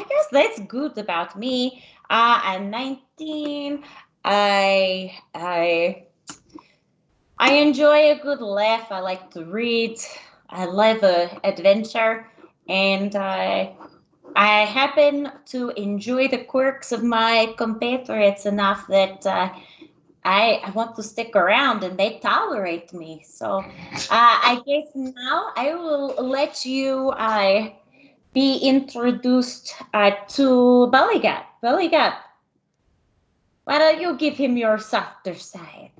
guess that's good about me. I'm 19. I enjoy a good laugh. I like to read. I love adventure, and I happen to enjoy the quirks of my compatriots enough that I want to stick around, and they tolerate me. So I guess now I will let you be introduced to Buligup. Buligup, why don't you give him your softer side?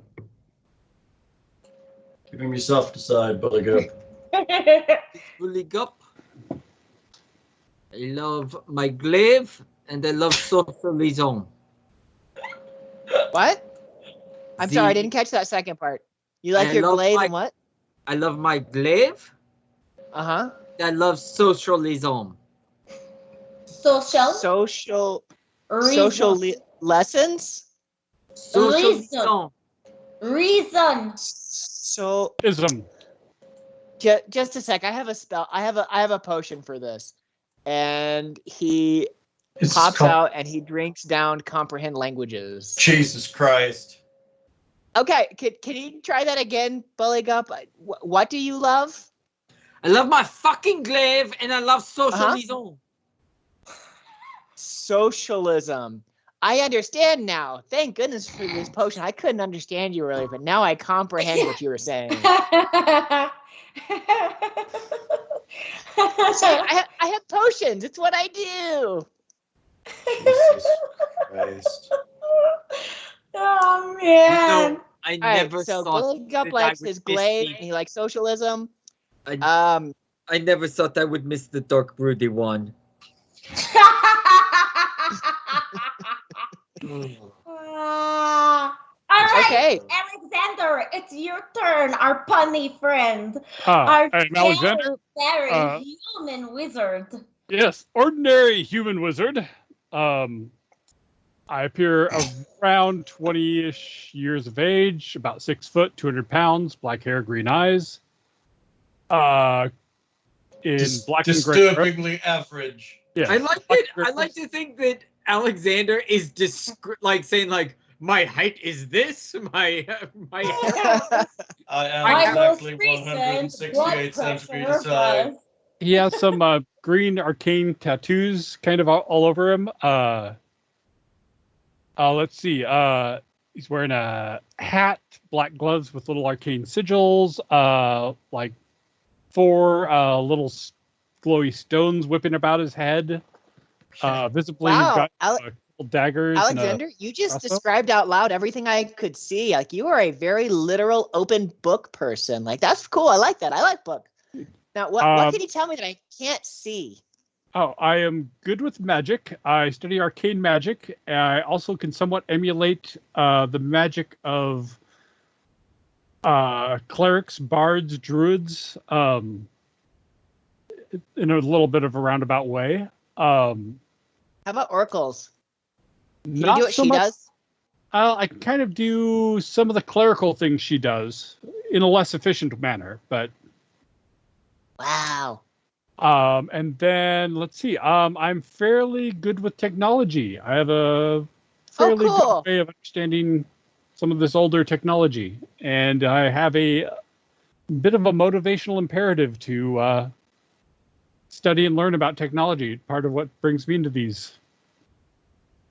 Give him your softer side, Buligup. Buligup. I love my glaive and I love socialism. What? I'm sorry, I didn't catch that second part. You like I your love glaive my- and what? I love my glaive. Uh-huh. I love socialism. Social Social reason. lessons? Socialism. Reason. So Ism. just a sec. I have a spell. I have a potion for this. And he pops out and he drinks down comprehend languages. Jesus Christ. Okay, can you try that again, Buligup? What do you love? I love my fucking glaive and I love socialism. Socialism. I understand now. Thank goodness for this potion. I couldn't understand you earlier, but now I comprehend what you were saying. See, I have potions. It's what I do. Jesus Christ. Oh man. No, I All right, never so thought Buligup that likes I would his miss glaive. the- And he likes socialism. I never thought I would miss the dark broody one. All right, Okay. Alexander, it's your turn. Our punny friend, I'm Alexander. very human wizard. Yes, ordinary human wizard. I appear around 20-ish years of age, about 6 foot, 200 pounds, black hair, green eyes. In black and gray. Disturbingly average. Yes. I like it. I like to think that Alexander is like saying like my height is this, my hair. I am My exactly most recent 168 blood centimeters pressure high. was- He has some green arcane tattoos kind of all over him. Let's see. He's wearing a hat, black gloves with little arcane sigils, like 4 little glowy stones whipping about his head. Visibly, he's Wow, got couple daggers. Alexander, you just crossbow? described out loud everything I could see. Like you are a very literal open book person. Like that's cool. I like that. I like books. Now, what can you tell me that I can't see? Oh, I am good with magic. I study arcane magic. I also can somewhat emulate the magic of clerics, bards, druids, in a little bit of a roundabout way. How about oracles? Can you Not do what so she much. does? I kind of do some of the clerical things she does in a less efficient manner, but Wow. and then let's see. I'm fairly good with technology. I have a fairly cool. good way of understanding some of this older technology, and I have a bit of a motivational imperative to study and learn about technology. Part of what brings me into these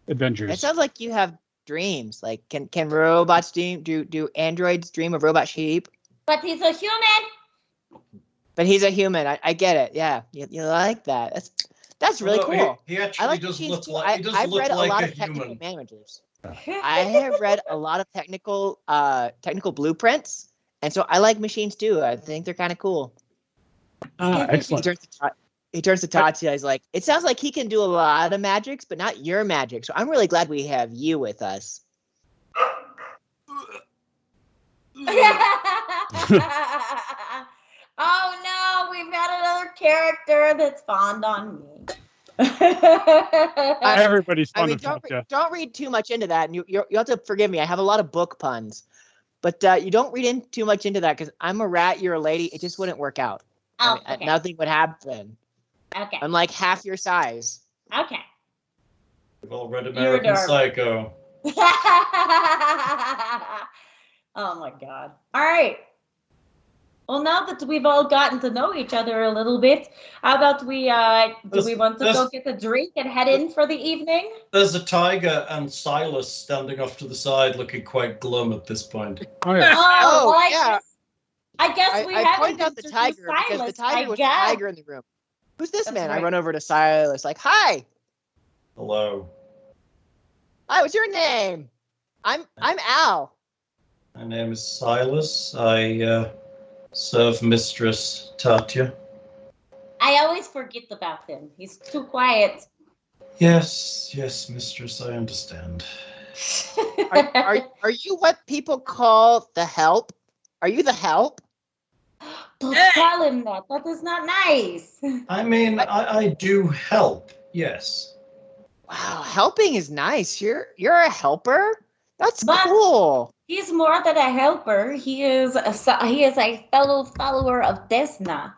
adventures. It sounds like you have dreams. Like can robots do androids dream of robot sheep? But he's a human. But he's a human. I get it. Yeah, you like that. That's really Although cool. He I actually like does machines look too. like he does I've look read a like lot a of technical human. managers. I have read a lot of technical blueprints, and so I like machines too. I think they're kind of cool. Excellent. He turns to Tatia. He's like, it sounds like he can do a lot of magics, but not your magic. So I'm really glad we have you with us. Oh no, we've got another character that's fond on me. Everybody's I fond mean, of Tatia. don't read too much into that, and you have to forgive me. I have a lot of book puns, but you don't read in too much into that because I'm a rat, you're a lady. It just wouldn't work out. Oh, I mean, okay. nothing would happen. Okay. I'm like half your size. Okay. We've all read You're American adorable. Psycho. Oh my god. All right. Well, now that we've all gotten to know each other a little bit, how about do we want to go get a drink and head in for the evening? There's a tiger and Silas standing off to the side, looking quite glum at this point. Oh yeah. Oh, well, yeah. I guess we I haven't pointed out the introduced tiger because the Silas, tiger I was the guess. tiger in the room. Who's this That's man? I right. run over to Silas, like, hi, Hello. what's your name? I'm Al. My name is Silas. I serve Mistress Tatia. I always forget about him. He's too quiet. Yes, Mistress, I understand. Are you what people call the help? Are you the help? Don't call him that. That is not nice. I mean, I do help, yes. Wow, helping is nice. You're a helper? That's But- cool. He's more than a helper. He is a fellow follower of Desna.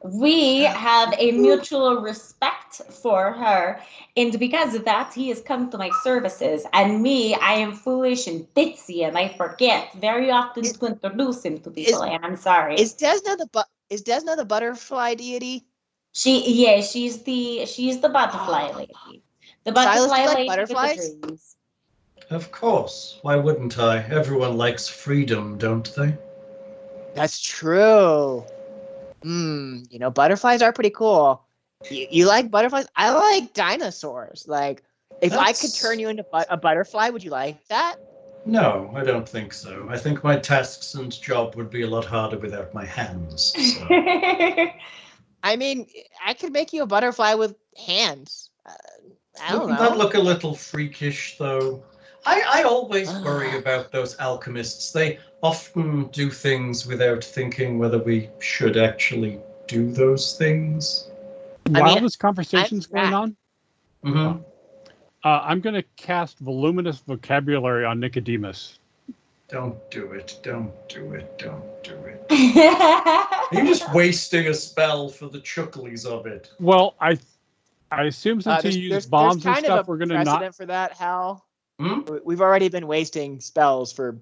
We have a mutual respect for her, and because of that, he has come to my services. And me, I am foolish and ditzy, and I forget very often to introduce him to people. And I'm sorry. Is Desna the butterfly deity? She's the butterfly lady. The Silas, butterfly do you like lady butterflies? with the dreams. Of course. Why wouldn't I? Everyone likes freedom, don't they? That's true. Butterflies are pretty cool. You like butterflies? I like dinosaurs. Like, if I could turn you into a butterfly, would you like that? No, I don't think so. I think my tasks and job would be a lot harder without my hands. So. I mean, I could make you a butterfly with hands. I don't Wouldn't know. that look a little freakish, though? I always worry about those alchemists. They often do things without thinking whether we should actually do those things. While this conversation's going on, Mm-hmm. I'm going to cast voluminous vocabulary on Nicodemus. Don't do it. Don't do it. Don't do it. You're just wasting a spell for the chucklies of it. Well, I assume since he used bombs and stuff, we're going to not. Precedent for that, Hal. Hmm? We've already been wasting spells for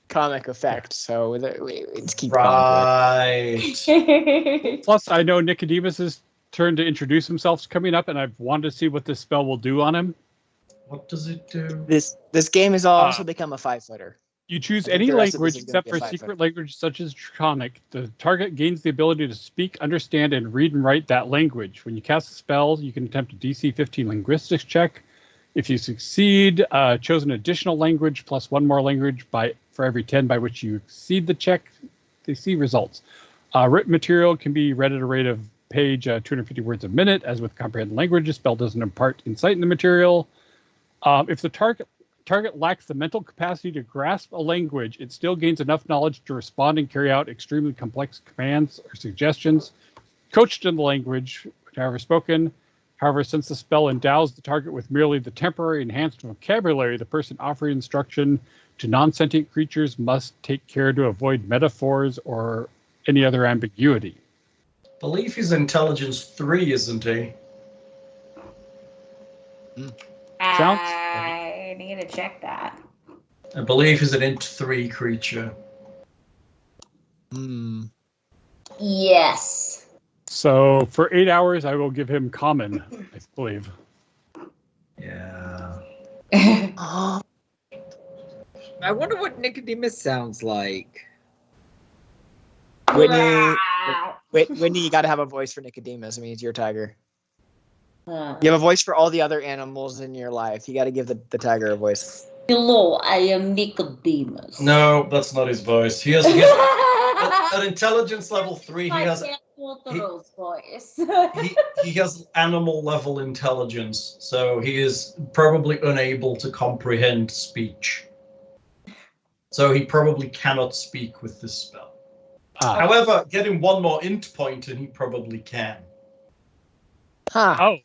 comic effect, so let's keep Right. Plus, I know Nicodemus's turn to introduce himself is coming up, and I've wanted to see what this spell will do on him. What does it do? This game has also become a 5-footer. You choose I think any the rest of this language is gonna except be a for 5-footer. secret language such as Draconic. The target gains the ability to speak, understand, and read and write that language. When you cast a spell, you can attempt a DC 15 linguistics check. If you succeed, choose an additional language plus one more language for every 10 by which you exceed the check. They see results. Written material can be read at a rate of page 250 words a minute. As with comprehensive language, a spell doesn't impart insight in the material. If the target lacks the mental capacity to grasp a language, it still gains enough knowledge to respond and carry out extremely complex commands or suggestions coached in the language, however spoken. However, since the spell endows the target with merely the temporary enhanced vocabulary, the person offering instruction to non-sentient creatures must take care to avoid metaphors or any other ambiguity. Believe he's intelligence 3, isn't he? I need to check that. I believe he's an int 3 creature. Yes. So for 8 hours, I will give him common, I believe. Yeah. I wonder what Nicodemus sounds like. Whitney, you got to have a voice for Nicodemus. I mean, he's your tiger. You have a voice for all the other animals in your life. You got to give the tiger a voice. Hello, I am Nicodemus. No, that's not his voice. He has at intelligence level 3. He has voice. he has animal level intelligence, so he is probably unable to comprehend speech. So he probably cannot speak with this spell. However, get him one more int point and he probably can. Huh. Oh,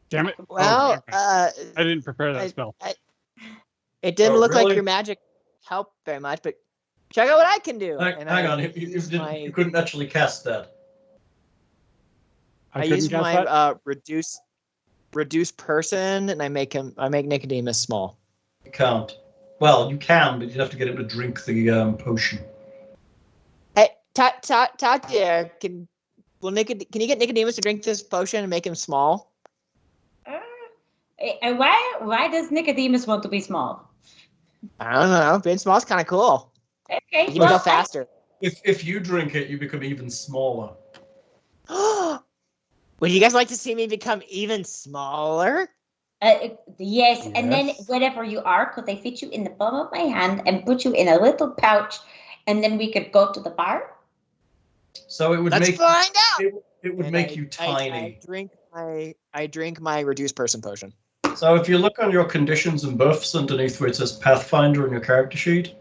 damn it. Well, I didn't prepare that spell. It didn't look really? like your magic helped very much, but check out what I can do. Hang on, you couldn't actually cast that. I use my reduce person, and I make Nicodemus small. You can't. Well, you can, but you'd have to get him to drink the potion. Hey, Tatia, can you get Nicodemus to drink this potion and make him small? Why does Nicodemus want to be small? I don't know. Being small is kind of cool. Okay, You can go faster. If you drink it, you become even smaller. Would you guys like to see me become even smaller? Yes, and then whatever you are, could I fit you in the palm of my hand and put you in a little pouch, and then we could go to the bar? So it would Let's make find out. It would make you tiny. I drink my reduced person potion. So if you look on your conditions and buffs underneath where it says Pathfinder on your character sheet,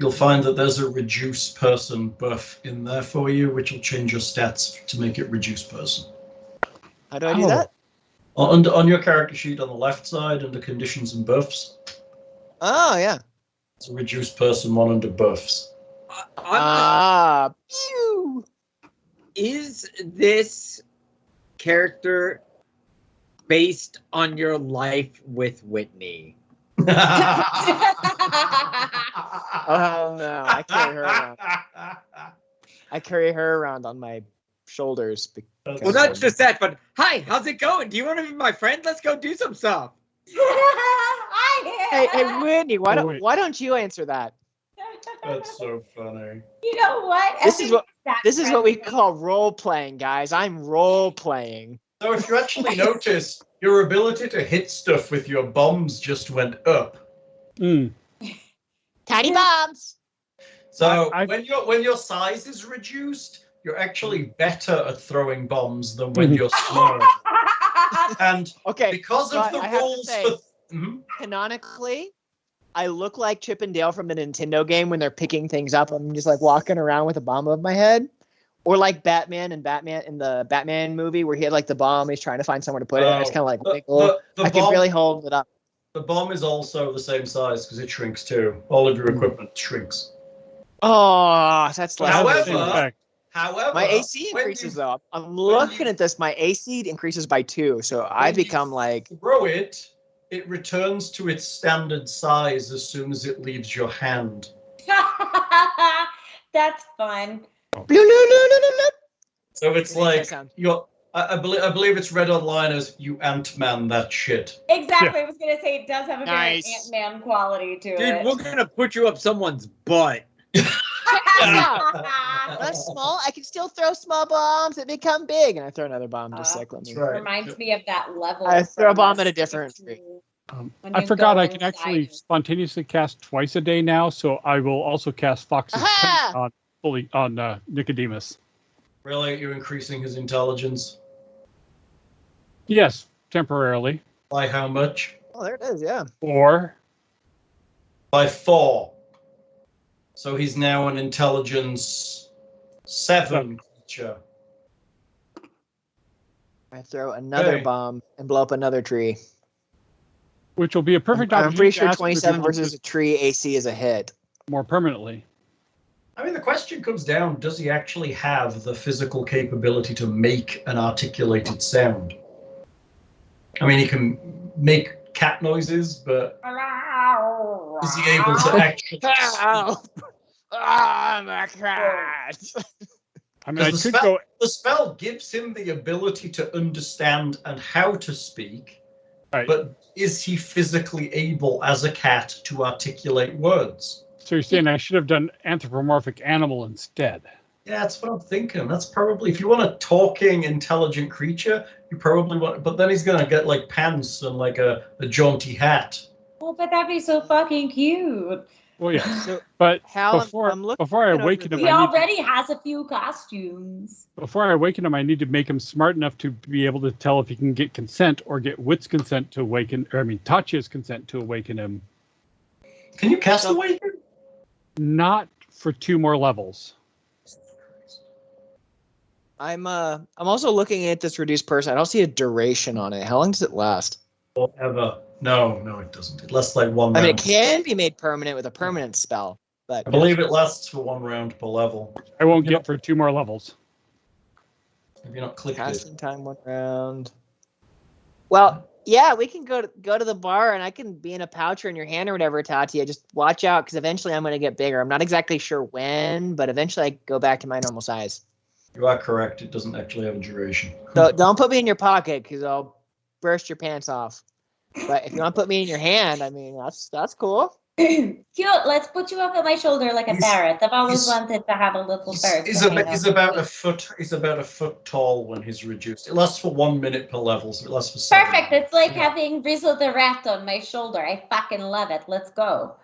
you'll find that there's a reduce person buff in there for you, which will change your stats to make it reduce person. How do I do that? On your character sheet on the left side, under conditions and buffs. Oh, yeah. It's a reduce person one under buffs. Pew! Is this character based on your life with Whitney? Oh, no. I carry her around. I carry her around on my shoulders. Well, not just that, but hi, how's it going? Do you want to be my friend? Let's go do some stuff. Hey, Whitney, why don't you answer that? That's so funny. You know what? This is what we call role playing, guys. I'm role playing. So if you actually notice, your ability to hit stuff with your bombs just went up. Mm. Tiny bombs. So when your size is reduced, you're actually better at throwing bombs than when you're small. And because of the rules canonically, I look like Chip and Dale from the Nintendo game when they're picking things up. I'm just like walking around with a bomb above my head. Or like Batman in the Batman movie where he had like the bomb, he's trying to find somewhere to put it. And it's kind of like wiggle. I can barely hold it up. The bomb is also the same size because it shrinks too. All of your equipment shrinks. Oh, that's less. However, my AC increases though. I'm looking at this. My AC increases by 2, so I become like. Throw it. It returns to its standard size as soon as it leaves your hand. That's fun. So it's like you're. I believe it's read online as you Ant-Man that shit. Exactly. Yeah. I was gonna say it does have a very Ant-Man quality to it. Dude, we're gonna put you up someone's butt. I'm small. I can still throw small bombs that become big, and I throw another bomb just like let me. Reminds me of that level. I throw a bomb at a different tree. I forgot I can actually spontaneously cast twice a day now, so I will also cast Fox's on Nicodemus. Really, you're increasing his intelligence? Yes, temporarily. By how much? Oh, there it is. Yeah. 4. By 4. So he's now an intelligence 7 creature. I throw another bomb and blow up another tree. Which will be a perfect opportunity. I'm pretty sure 27 versus a tree AC is a hit. More permanently. I mean, the question comes down, does he actually have the physical capability to make an articulated sound? I mean, he can make cat noises, but is he able to actually speak? I'm a cat. I mean, the spell gives him the ability to understand and how to speak, but is he physically able as a cat to articulate words? So you're saying I should have done anthropomorphic animal instead? Yeah, that's what I'm thinking. That's probably, if you want a talking, intelligent creature, you probably want, but then he's going to get like pants and like a jaunty hat. Oh, but that'd be so fucking cute. Well, yeah. But before I awaken him, he already has a few costumes. Before I awaken him, I need to make him smart enough to be able to tell if he can get consent or get Wit's consent to awaken, or I mean, Tatia's consent to awaken him. Can you cast awaken? Not for 2 more levels. I'm also looking at this reduced person. I don't see a duration on it. How long does it last? Forever. No, it doesn't. It lasts like 1 round. I mean, it can be made permanent with a permanent spell, but I believe it lasts for 1 round per level. I won't get for 2 more levels. Have you not clicked casting time 1 round? Well, yeah, we can go to the bar, and I can be in a pouch or in your hand or whatever, Tatia. Just watch out, because eventually I'm going to get bigger. I'm not exactly sure when, but eventually I go back to my normal size. You are correct. It doesn't actually have a duration. So don't put me in your pocket, because I'll burst your pants off. But if you want to put me in your hand, I mean, that's cool. Cute. Let's put you up on my shoulder like a parrot. I've always wanted to have a little bird. He's about a foot tall when he's reduced. It lasts for 1 minute per level, so it lasts for 7. Perfect. It's like having Rizzo the rat on my shoulder. I fucking love it. Let's go.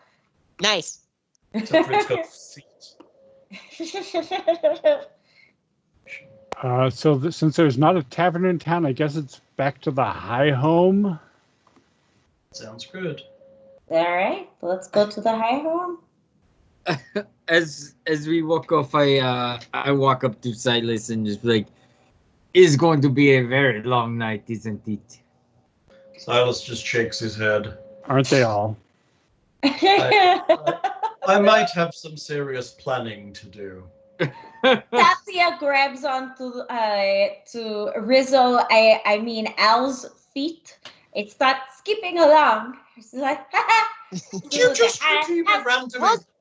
Nice. Except for it's got feet. So since there's not a tavern in town, I guess it's back to the high home. Sounds good. All right, let's go to the high home. as we walk off, I walk up to Silas and just be like, "It's going to be a very long night, isn't it?" Silas just shakes his head. Aren't they all? I might have some serious planning to do. Tatia grabs onto to Rizzo, I mean Al's feet. It starts skipping along. She's like, You just randomly.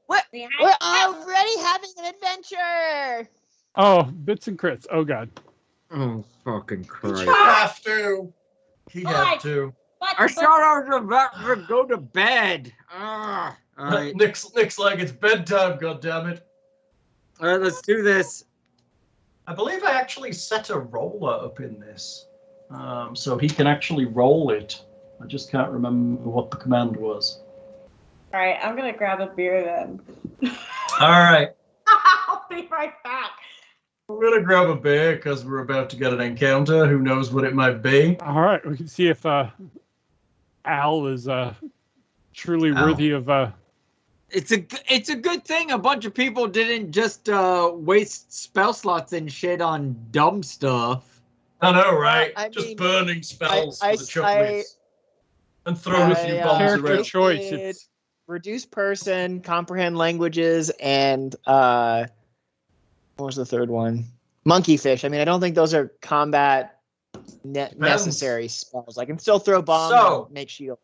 We're already having an adventure. Oh, bits and crits. Oh god. Oh, fucking You Christ! have to. He had to. I thought I was about to go to bed. All right, Nick's like it's bedtime. Goddammit. all right, let's do this. I believe I actually set a roller up in this, so he can actually roll it. I just can't remember what the command was. All right, I'm gonna grab a beer then. All right, I'll be right back. we're gonna grab a beer because we're about to get an encounter. Who knows what it might be? All right, we can see if Al is truly Al. worthy of. It's a good thing a bunch of people didn't just waste spell slots and shit on dumb stuff. I know, right? I Just mean, burning spells for the I- chocolates and throw a few bombs character around. choice. did It's reduce person, comprehend languages, and what was the third one? Monkey fish. I mean, I don't think those are combat necessary spells. I can still throw bombs So- and make shield.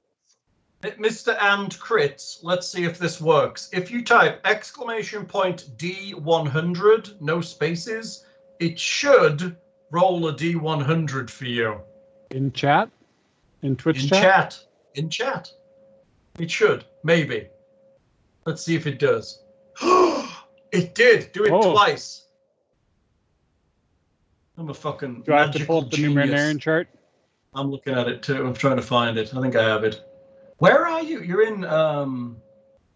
Mr. And crits, let's see if this works. If you type !D100, no spaces, it should roll a D100 for you. in chat, in Twitch In chat. chat. In chat. It should, maybe. Let's see if it does. It did. Do it Oh. twice. I'm a fucking Do I have to magical pull up the genius. Numenarian chart? I'm looking at it too. I'm trying to find it. I think I have it. Where are you? You're in Are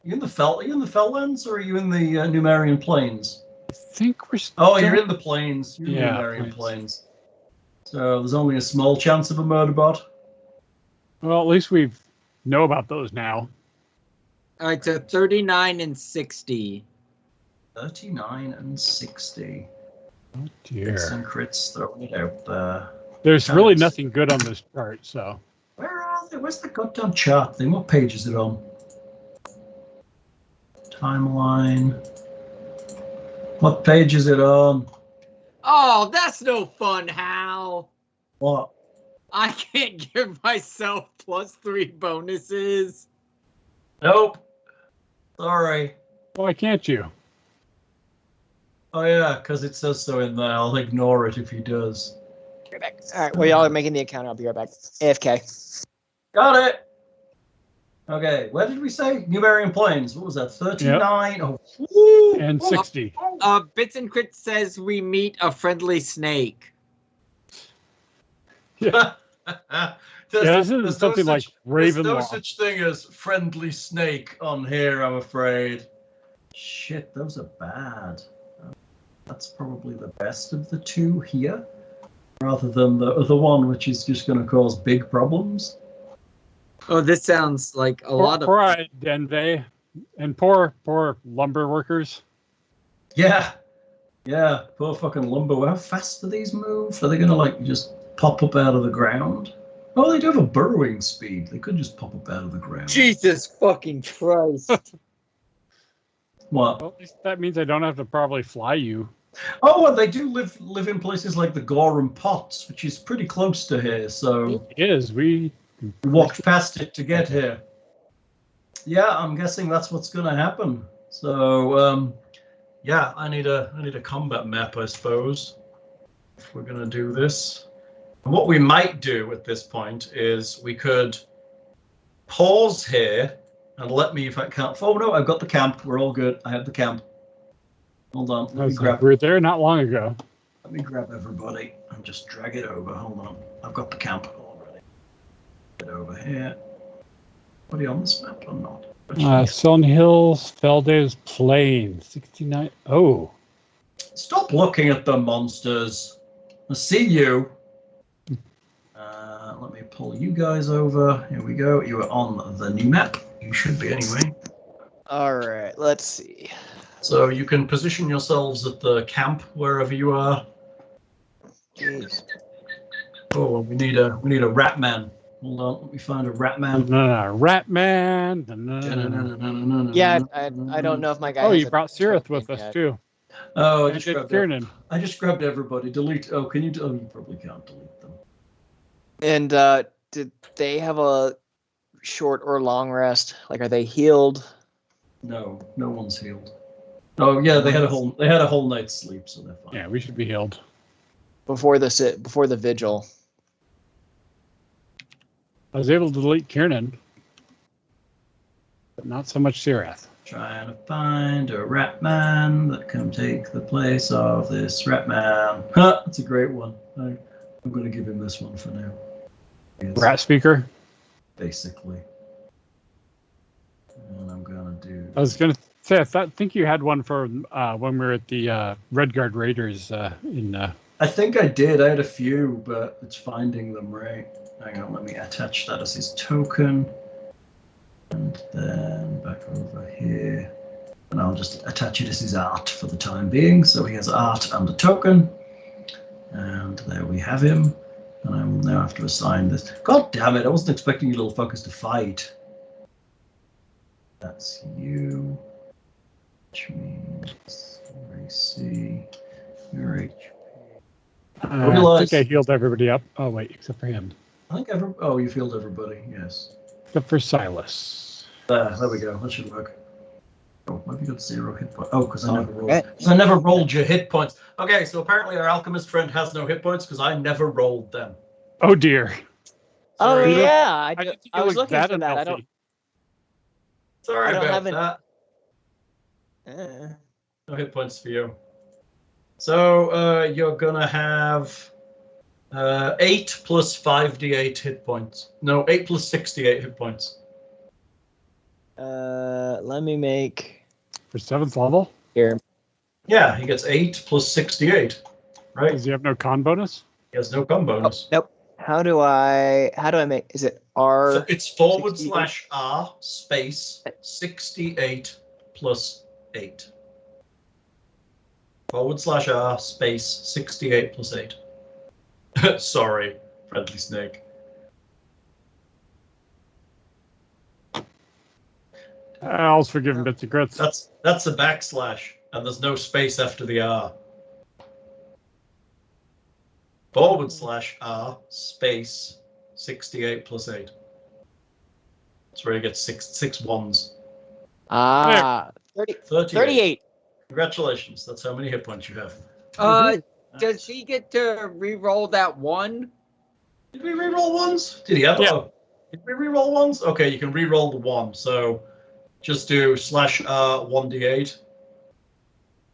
you in the Fellands or are you in the Numerian Plains? I think we're. Oh, you're in the Plains. You're in Yeah, the Numerian Plains. Plains. So there's only a small chance of a murder bot. Well, at least we know about those now. All right, so 39 and 60. 39 and 60. Oh Hits dear. and crits, throwing it out there. There's really Nice. nothing good on this chart, so. Where are they? Where's the goddamn chart thing? What page is it on? Timeline. What page is it on? Oh, that's no fun, Hal. What? I can't give myself +3 bonuses. Nope. Sorry. Why can't you? Oh yeah, because it says so in there. I'll ignore it if he does. Be right back. All right, well, y'all are making the account. I'll be right back. AFK. Got it. Okay, where did we say? Numerian Plains. What was that? 39? Oh, woo! And 60. Bits and Crits says we meet a friendly snake. Yeah, this isn't something like There's no Ravenloft. such thing as friendly snake on here, I'm afraid. Shit, those are bad. That's probably the best of the two here, rather than the other one, which is just going to cause big problems. Oh, this sounds like a lot of. Poor Denve and poor lumber workers. Yeah, poor fucking lumber. How fast do these move? Are they going to like just pop up out of the ground? Oh, they do have a burrowing speed. They could just pop up out of the ground. Jesus fucking Christ. What? Well, at least that means I don't have to probably fly you. Oh, and they do live in places like the Gorham Pots, which is pretty close to here. So It is. We we walked past it to get here. Yeah, I'm guessing that's what's going to happen. So yeah, I need a combat map, I suppose, if we're going to do this. And what we might do at this point is we could pause here and let me, if I can't. Oh no, I've got the camp. We're all good. I have the camp. Hold on. Let we were there not long ago. me grab everybody and just drag it over. Hold on. I've got the camp already. Get over here. Are you on this map or not? Sun Hills, Feldays Plain, 69. Oh, Stop looking at the monsters. I see you. Let me pull you guys over. Here we go. You are on the new map. You should be anyway. All right, let's see. So you can position yourselves at the camp wherever you are. Jeez. Oh, we need a rat man. Hold on, let me find a rat man. Rat man. Yeah, I don't know if my guy. Oh, has you a brought Sirith token with us yet. too. Oh, And did Kiernan. I just grabbed everybody. Delete. Oh, can you? Oh, you probably can't delete them. And did they have a short or long rest? Like, are they healed? No, no one's healed. Oh yeah, they had a whole night's sleep, so they're fine. Yeah, we should be healed. Before the vigil. I was able to delete Kiernan, but not so much Sirith. Trying to find a rat man that can take the place of this rat man. Huh, that's a great one. I'm going to give him this one for now. Yes, Rat speaker. basically. And I'm going to do. I was going to say, I think you had one for when we were at the Red Guard Raiders in. I think I did. I had a few, but it's finding them right. Hang on, let me attach that as his token. And then back over here. And I'll just attach it as his art for the time being. So he has art and a token. And there we have him. And I will now have to assign this. God damn it, I wasn't expecting you little fuckers to fight. That's you. Which means AC, your HP. I think I healed everybody up. Oh, wait, except for him. I think oh, you healed everybody, yes. Except for Silas. There we go. That should work. Oh, why have you got 0 hit points? Oh, because I never rolled. Because I never rolled your hit points. Okay, so apparently our alchemist friend has no hit points because I never rolled them. Oh dear. Oh Sorry. yeah, I was looking for that. Unhealthy. I don't. Sorry I don't about have that. No hit points for you. So you're gonna have 8 plus 5d8 hit points. No, 8 plus 68 hit points. Let me make For 7th level? here. Yeah, he gets 8 plus 68. Right? Does he have no con bonus? He has no con bonus. Nope. How do I make? Is it R? So it's /R space 68 plus 8. /R space 68 plus 8. Sorry, friendly snake. I'll forgive him bits of grits. That's a backslash, and there's no space after the R. /R space 68 plus 8. That's where he gets six ones. 38. Congratulations. That's how many hit points you have. Does he get to re-roll that one? Did we re-roll ones? Did he have? Yeah. Oh, did we re-roll ones? Okay, you can re-roll the one. So just do /R 1d8.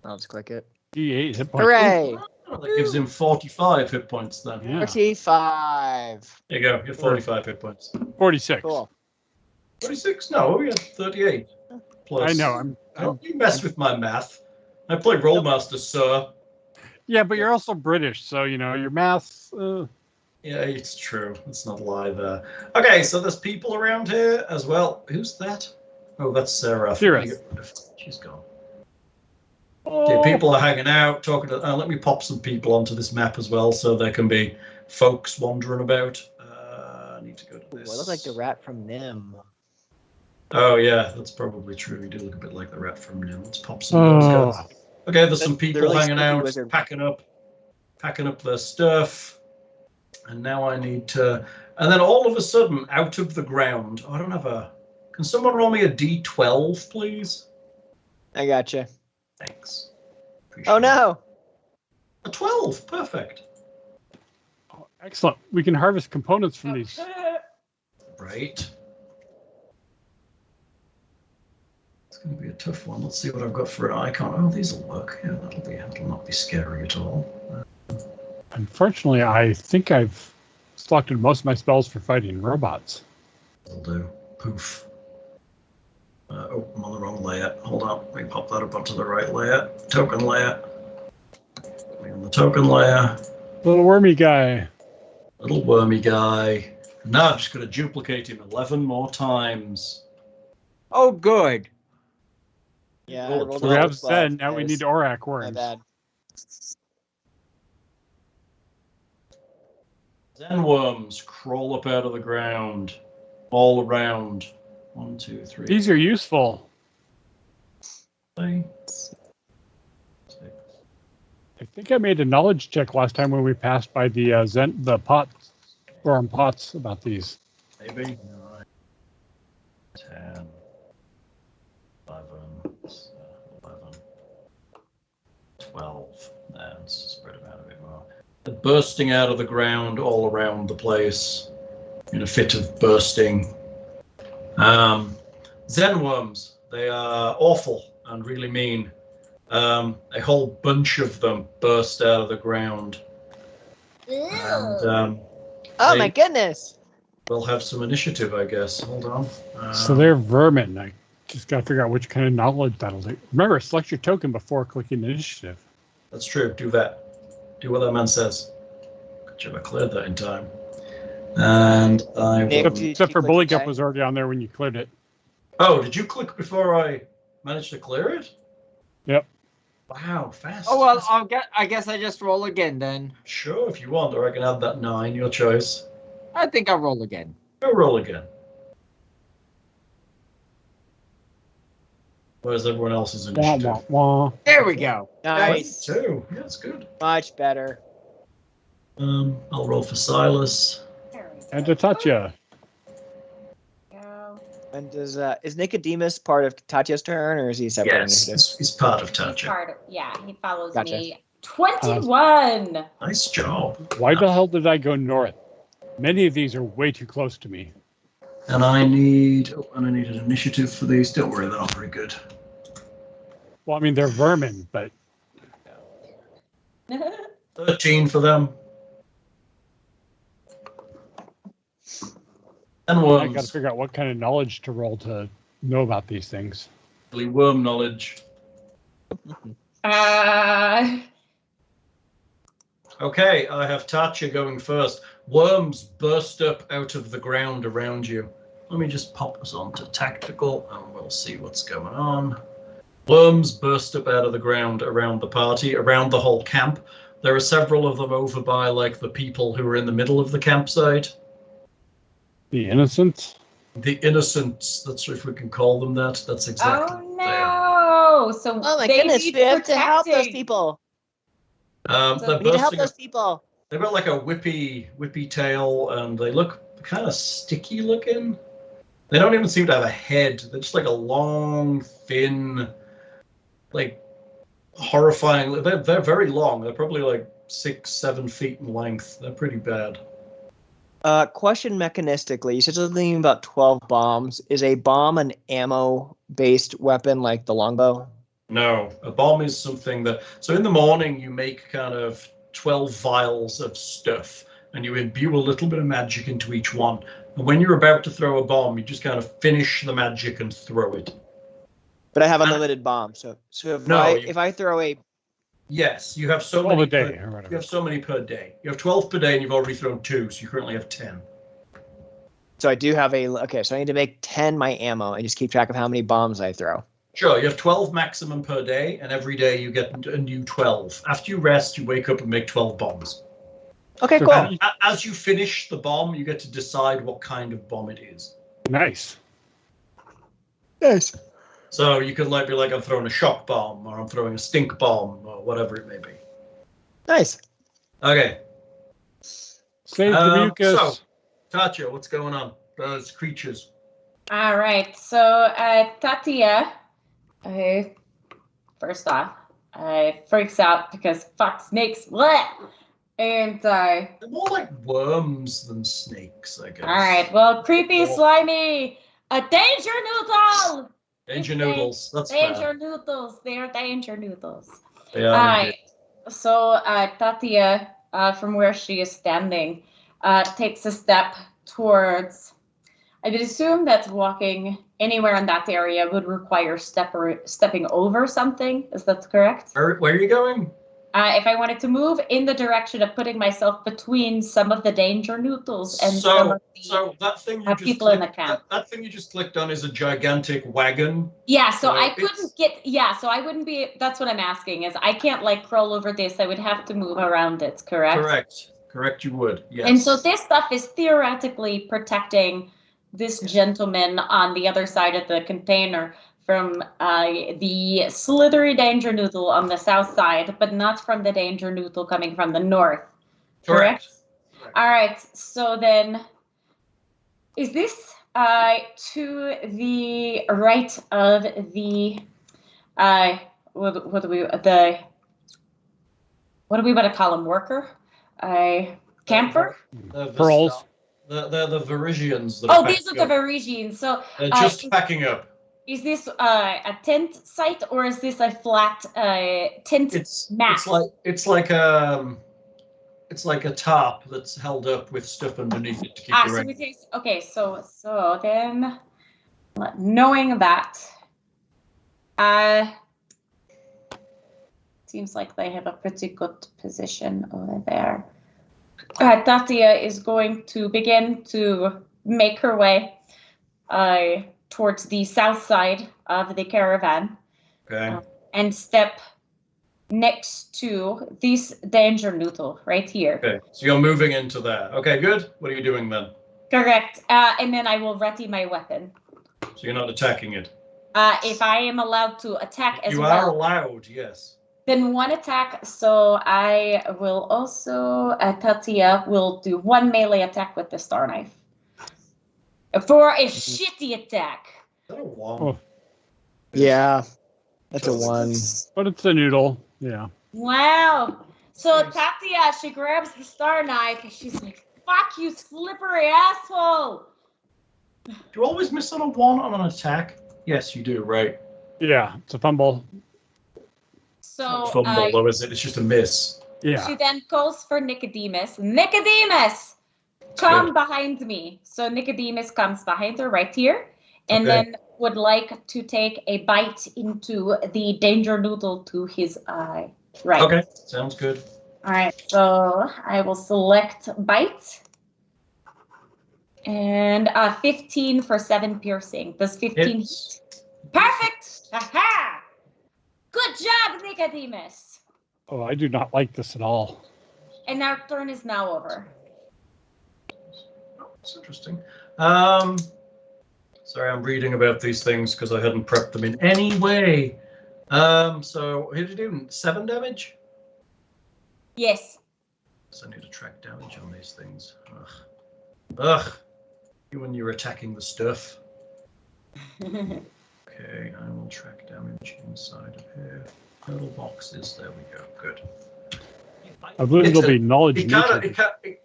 I'll just click it. D8 hit points. Hooray! Oh, that gives him 45 hit points then. Yeah. 45. There you go. You have 45 hit points. 46. Cool. 46? No, we have 38. Plus. I know. Don't you mess with my math. I play Rollmaster, sir. Yeah, but you're also British, so your math. Yeah, it's true. Let's not lie there. Okay, so there's people around here as well. Who's that? Oh, that's Sarah. She's gone. Okay, people are hanging out, talking to. Let me pop some people onto this map as well, so there can be folks wandering about. I need to go to this. Ooh, I look like the rat from Nim. Oh yeah, that's probably true. You do look a bit like the rat from Nim. Let's pop some of those guys. Okay, there's some people really hanging out, wizard. packing up their stuff. And now I need to. And then all of a sudden, out of the ground, I don't have a. Can someone roll me a d12, please? I gotcha. Thanks. Oh no! A 12, perfect. Oh, excellent. We can harvest components from these. Right. It's going to be a tough one. Let's see what I've got for an icon. Oh, these will work. Yeah, that'll not be scary at all. Unfortunately, I think I've selected most of my spells for fighting robots. That'll do. Poof. Oh, I'm on the wrong layer. Hold on. Let me pop that up onto the right layer. Token layer. We're on the token layer. Little wormy guy. Little wormy guy. Now I'm just going to duplicate him 11 more times. Oh, good. Yeah, Roll I it. rolled So we a have 12, Zen. Now we guys. need Orak My worms. bad. Zen worms crawl up out of the ground, all around. 1, 2, 3. These are useful. 5, 6. I think I made a knowledge check last time when we passed by the worm pots about these. Maybe 9, 10, 11, 11, 12. Let's spread them out a bit more. They're bursting out of the ground all around the place in a fit of bursting. Zen worms, they are awful and really mean. A whole bunch of them burst out of the ground. And Oh my goodness! we'll have some initiative, I guess. Hold on. So they're vermin. I just got to figure out which kind of knowledge that'll do. Remember, select your token before clicking initiative. That's true. Do that. Do what that man says. Good job, I cleared that in time. And I Nick, will... do you Except for click Buligup okay? was already on there when you cleared it. Oh, did you click before I managed to clear it? Yep. Wow, fast. Oh well, fast. I guess I just roll again then. Sure, if you want, or I can add that 9, your choice. I think I'll roll again. Go roll again. Where's everyone else's Wah, initiative? wah, wah. There we go. Nice. 22. Yeah, that's good. Much better. I'll roll for Silas. And to Tatia. Go. And is Nicodemus part of Tatia's turn, or is he separate Yes, initiative? he's part of He's Tatia. part of, yeah, he follows Gotcha. me. 21. Nice job. Why the hell did I go north? Many of these are way too close to me. And I need an initiative for these. Don't worry, they're not very good. Well, I mean, they're vermin, but 13 for them. And I worms. got to figure out what kind of knowledge to roll to know about these things. Really worm knowledge. Okay, I have Tatia going first. Worms burst up out of the ground around you. Let me just pop this onto tactical and we'll see what's going on. Worms burst up out of the ground around the party, around the whole camp. There are several of them over by like the people who are in the middle of the campsite. The innocents? The innocents, that's if we can call them that. That's exactly Oh what they are. no! So Oh my they goodness, need we have to help those protecting. people. They're We need to help bursting those up. people. They've got like a whippy tail, and they look kind of sticky looking. They don't even seem to have a head. They're just like a long, thin, like horrifying. They're very long. They're probably like 6-7 feet in length. They're pretty bad. Question mechanistically, you said something about 12 bombs. Is a bomb an ammo-based weapon like the longbow? No, a bomb is something that. So in the morning, you make kind of 12 vials of stuff, and you imbue a little bit of magic into each one. And when you're about to throw a bomb, you just kind of finish the magic and throw it. But I have unlimited bombs, so if No, if I throw a Yes, you have so 12 many a day per, or you whatever. have so many per day. You have 12 per day, and you've already thrown 2, so you currently have 10. so I do have so I need to make 10 my ammo and just keep track of how many bombs I throw. Sure, you have 12 maximum per day, and every day you get a new 12. After you rest, you wake up and make 12 bombs. Okay, So cool. can And as you finish the bomb, you get to decide what kind of bomb it is. Nice. Nice. So you could like be like, I'm throwing a shock bomb, or I'm throwing a stink bomb, or whatever it may be. Nice. Okay. Save the mucus. So, Tatia, what's going on? Those creatures. All right. So Tatia, first off, freaks out because fuck snakes, what? And They're more like worms than snakes, I guess. all right. Well, creepy, slimy, a danger noodle. Danger noodles. That's Danger bad. noodles. They are danger noodles. They are. All right. So Tatia, from where she is standing, takes a step towards. I would assume that walking anywhere in that area would require stepping over something. Is that correct? Where are you going? If I wanted to move in the direction of putting myself between some of the danger noodles and some of the so that thing you just people in the clicked, camp. that thing you just clicked on is a gigantic wagon. Yeah, so So I couldn't get. Yeah, so I wouldn't be. That's what I'm asking. Is I can't like crawl over this. I would have to move around it. Correct. Correct. You would. Yes. And so this stuff is theoretically protecting this gentleman on the other side of the container from the slithery danger noodle on the south side, but not from the danger noodle coming from the north. Correct? All right. So then, is this to the right of the what do we want to call him? Worker? Camper? Pearls. They're the Varisians. That Oh, these are the Varisians. So they're just packing up. Is this a tent site or is this a flat tent mat? It's like a tarp that's held up with stuff underneath it to keep the rain. Okay, so then knowing that, seems like they have a pretty good position over there. Tatia is going to begin to make her way towards the south side of the caravan. Okay. And step next to this danger noodle right here. Okay, so you're moving into there. Okay, good. What are you doing then? Correct. And then I will ready my weapon. So you're not attacking it? If I am allowed to attack as well. You are allowed, yes. Then one attack, so I will also, Tatia will do one melee attack with the star knife. For a shitty attack. Is that a one? Oh. Yeah, that's a 1. But it's a noodle. Yeah. Wow. So Tatia, she grabs the star knife and she's like, fuck you, slippery asshole. Do you always miss on a 1 on an attack? Yes, you do, right? Yeah, it's a fumble. So Fumble, though, is it? It's just a miss. Yeah. She then calls for Nicodemus. Nicodemus, come behind me. So Nicodemus comes behind her right here, and then would like to take a bite into the danger noodle to his eye. Right. Okay, sounds good. All right, so I will select bite. And 15 for 7 piercing. Does 15 hit? Perfect! Aha! Good job, Nicodemus. Oh, I do not like this at all. And our turn is now over. Oh, that's interesting. Sorry, I'm reading about these things because I hadn't prepped them in any way. So, what did you do? 7 damage? Yes. So I need to track damage on these things. Ugh. You when you're attacking the stuff. Okay, I will track damage inside of here. Little boxes. There we go. Good. I believe it'll be knowledge.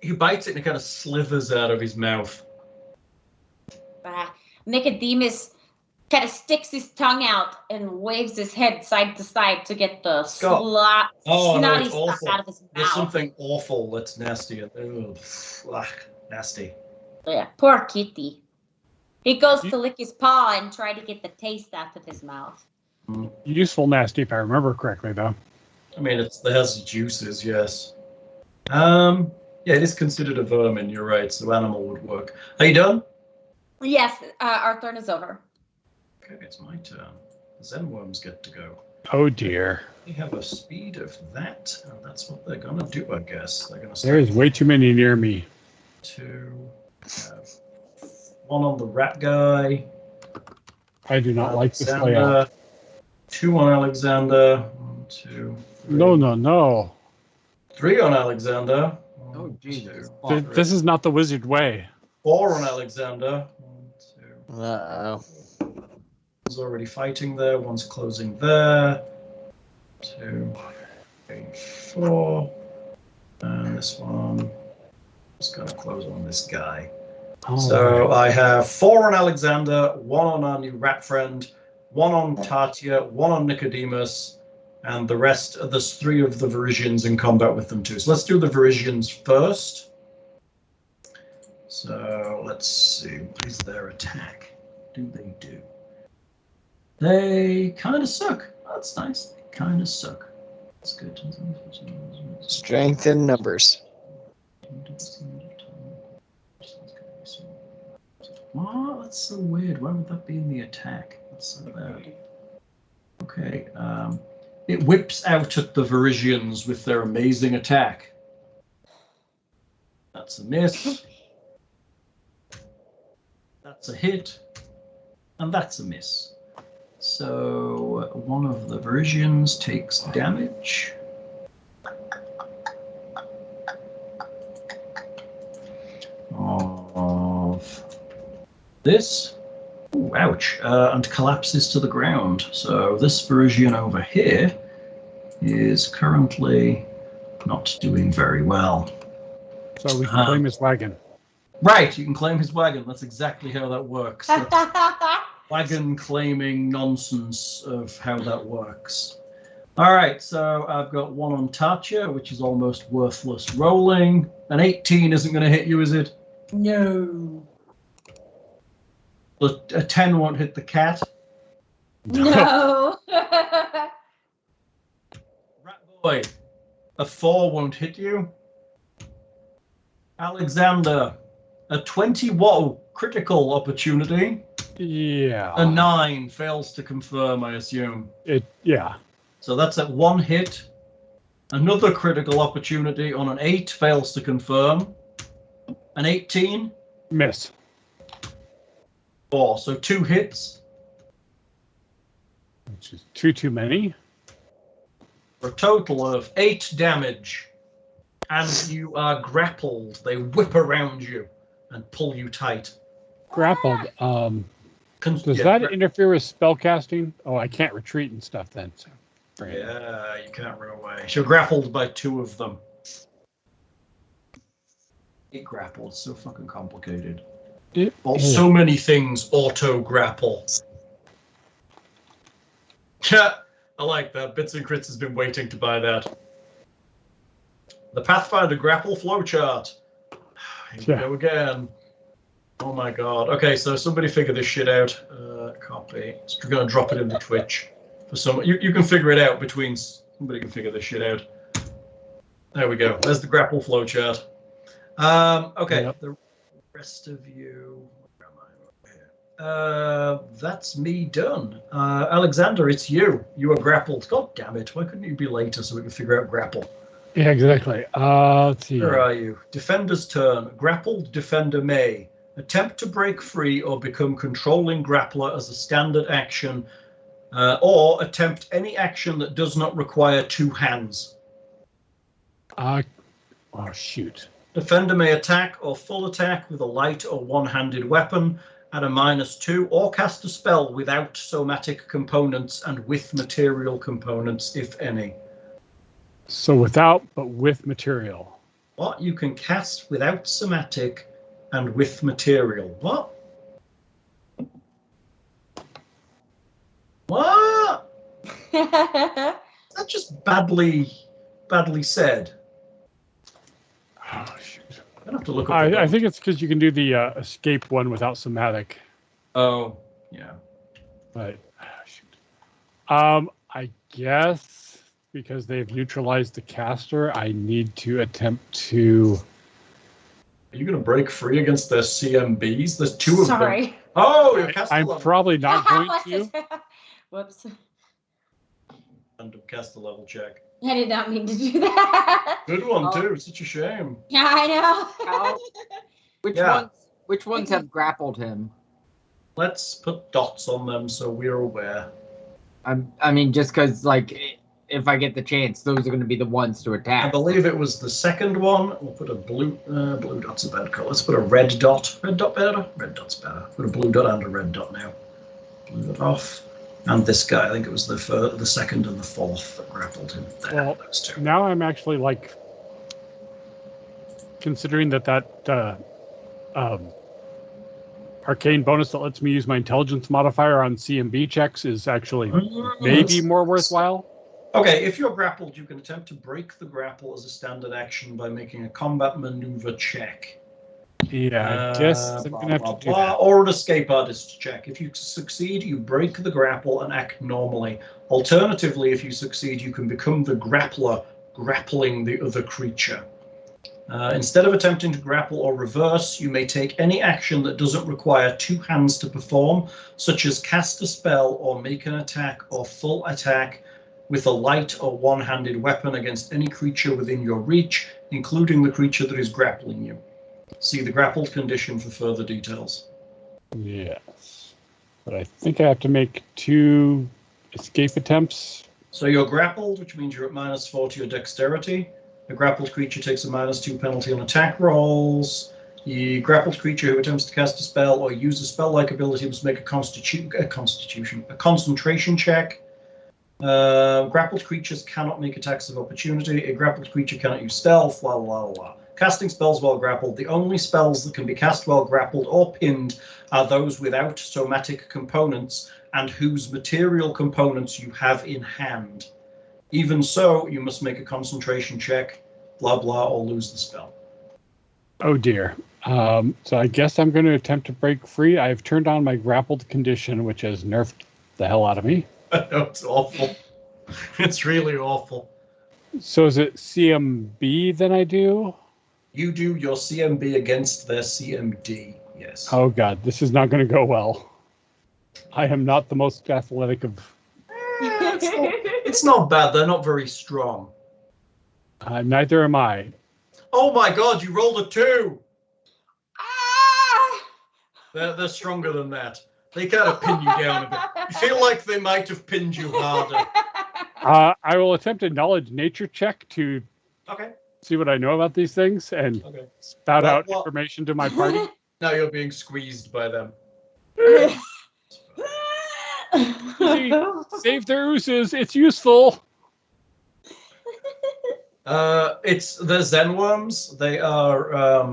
He bites it and it kind of slithers out of his mouth. Nicodemus kind of sticks his tongue out and waves his head side to side to get the snotty stuff out of his mouth. There's something awful that's nasty. Nasty. Yeah, poor kitty. He goes to lick his paw and try to get the taste out of his mouth. Useful nasty, if I remember correctly, though. I mean, it has juices, yes. Yeah, it is considered a vermin. You're right. So animal would work. Are you done? Yes, our turn is over. Okay, it's my turn. The Zen worms get to go. Oh dear. They have a speed of that, and that's what they're gonna do, I guess. They're gonna. There's way too many near me. 2. Have 1 on the rat guy. I do not like this layout. 2 on Alexander. 1, 2. 3. No. 3 on Alexander. 1, Oh, Jesus. 2, This is not the wizard way. 4 on Alexander. 1, 2. Uh-oh. One's already fighting there. One's closing there. 2, 3, 4. And this one is going to close on this guy. Oh, So I have 4 on Alexander, 1 on our new rat friend, 1 on Tatia, 1 on Nicodemus, and the rest, there's 3 of the Varisians in combat with them too. So let's do the Varisians first. So let's see, what is their attack? What do they do? They kind of suck. That's nice. They kind of suck. That's good. Strength in numbers. What? That's so weird. Why would that be in the attack? That's so bad. Okay. It whips out at the Varisians with their amazing attack. That's a miss. That's a hit. And that's a miss. So one of the Varisians takes damage. Of this. Ooh, ouch. And collapses to the ground. So this Varisian over here is currently not doing very well. So we can claim his wagon. Right, you can claim his wagon. That's exactly how that works. Wagon claiming nonsense of how that works. All right, so I've got one on Tatia, which is almost worthless. Rolling. An 18 isn't going to hit you, is it? No. A 10 won't hit the cat. No. Rat boy, a 4 won't hit you. Alexander, a 20 critical opportunity. Yeah. A 9 fails to confirm, I assume. Yeah. So that's at 1 hit. Another critical opportunity on an 8 fails to confirm. An 18. Miss. 4. So 2 hits. Which is too many. For a total of 8 damage. And you are grappled. They whip around you and pull you tight. Grappled. Does that interfere with spell casting? Oh, I can't retreat and stuff then. So. Yeah, you can't run away. So you're grappled by 2 of them. It grappled. So fucking complicated. So many things auto-grapple. Yeah, I like that. Bits and Crits has been waiting to buy that. The Pathfinder grapple flowchart. Here we go again. Oh my god. Okay, so somebody figure this shit out. Copy. So we're going to drop it into Twitch. For some, you can figure it out between. Somebody can figure this shit out. There we go. There's the grapple flowchart. Okay. Yep. The rest of you. Where am I? Here. That's me done. Alexander, it's you. You are grappled. God damn it! Why couldn't you be later so we can figure out grapple? Yeah, exactly. Let's see. Where are you? Defender's turn. Grappled defender may attempt to break free or become controlling grappler as a standard action, or attempt any action that does not require 2 hands. Oh, shoot. Defender may attack or full attack with a light or one-handed weapon at a -2, or cast a spell without somatic components and with material components, if any. So without, but with material. What? You can cast without somatic and with material. What? What? That's just badly said. Oh, shoot. I have to look up. I think it's because you can do the escape one without somatic. Oh, yeah. But, shoot. I guess because they've neutralized the caster, I need to attempt to. Are you going to break free against their CMBs? There's 2 of them. Sorry. Oh, you're caster I'm level. probably not going to. Whoops. Random caster level check. I did not mean to do that. Good one too. Such a shame. Yeah, I know. Which ones have grappled him? Let's put dots on them so we're aware. I mean, just because, like, if I get the chance, those are going to be the ones to attack. I believe it was the second one. We'll put a blue dot's a bad color. Let's put a red dot. Red dot better? Red dot's better. Put a blue dot and a red dot now. Blue dot off. And this guy, I think it was the second and the fourth that grappled him. There, well, those 2. Now I'm actually, like, considering that arcane bonus that lets me use my intelligence modifier on CMB checks is actually maybe more worthwhile. Okay, if you're grappled, you can attempt to break the grapple as a standard action by making a combat maneuver check. Yeah, I guess I'm gonna have to do that. Or an escape artist check. If you succeed, you break the grapple and act normally. Alternatively, if you succeed, you can become the grappler, grappling the other creature. Instead of attempting to grapple or reverse, you may take any action that doesn't require two hands to perform, such as cast a spell or make an attack or full attack with a light or one-handed weapon against any creature within your reach, including the creature that is grappling you. See the grappled condition for further details. Yes. But I think I have to make 2 escape attempts. So you're grappled, which means you're at -4 to your dexterity. A grappled creature takes a -2 penalty on attack rolls. The grappled creature who attempts to cast a spell or use a spell-like ability must make a concentration check. Grappled creatures cannot make attacks of opportunity. A grappled creature cannot use stealth, blah, blah, blah. Casting spells while grappled. The only spells that can be cast while grappled or pinned are those without somatic components and whose material components you have in hand. Even so, you must make a concentration check, blah, blah, or lose the spell. Oh, dear. So I guess I'm going to attempt to break free. I've turned on my grappled condition, which has nerfed the hell out of me. It's awful. It's really awful. So is it CMB then I do? You do your CMB against their CMD, yes. Oh, God. This is not going to go well. I am not the most athletic of... It's not bad. They're not very strong. Neither am I. Oh my God! You rolled a 2. Ah! They're stronger than that. They kind of pin you down a bit. You feel like they might have pinned you harder. I will attempt a knowledge nature check to see what I know about these things and spout out information to my party. Now you're being squeezed by them. See, save their oozes. It's useful. It's the Zen worms. They are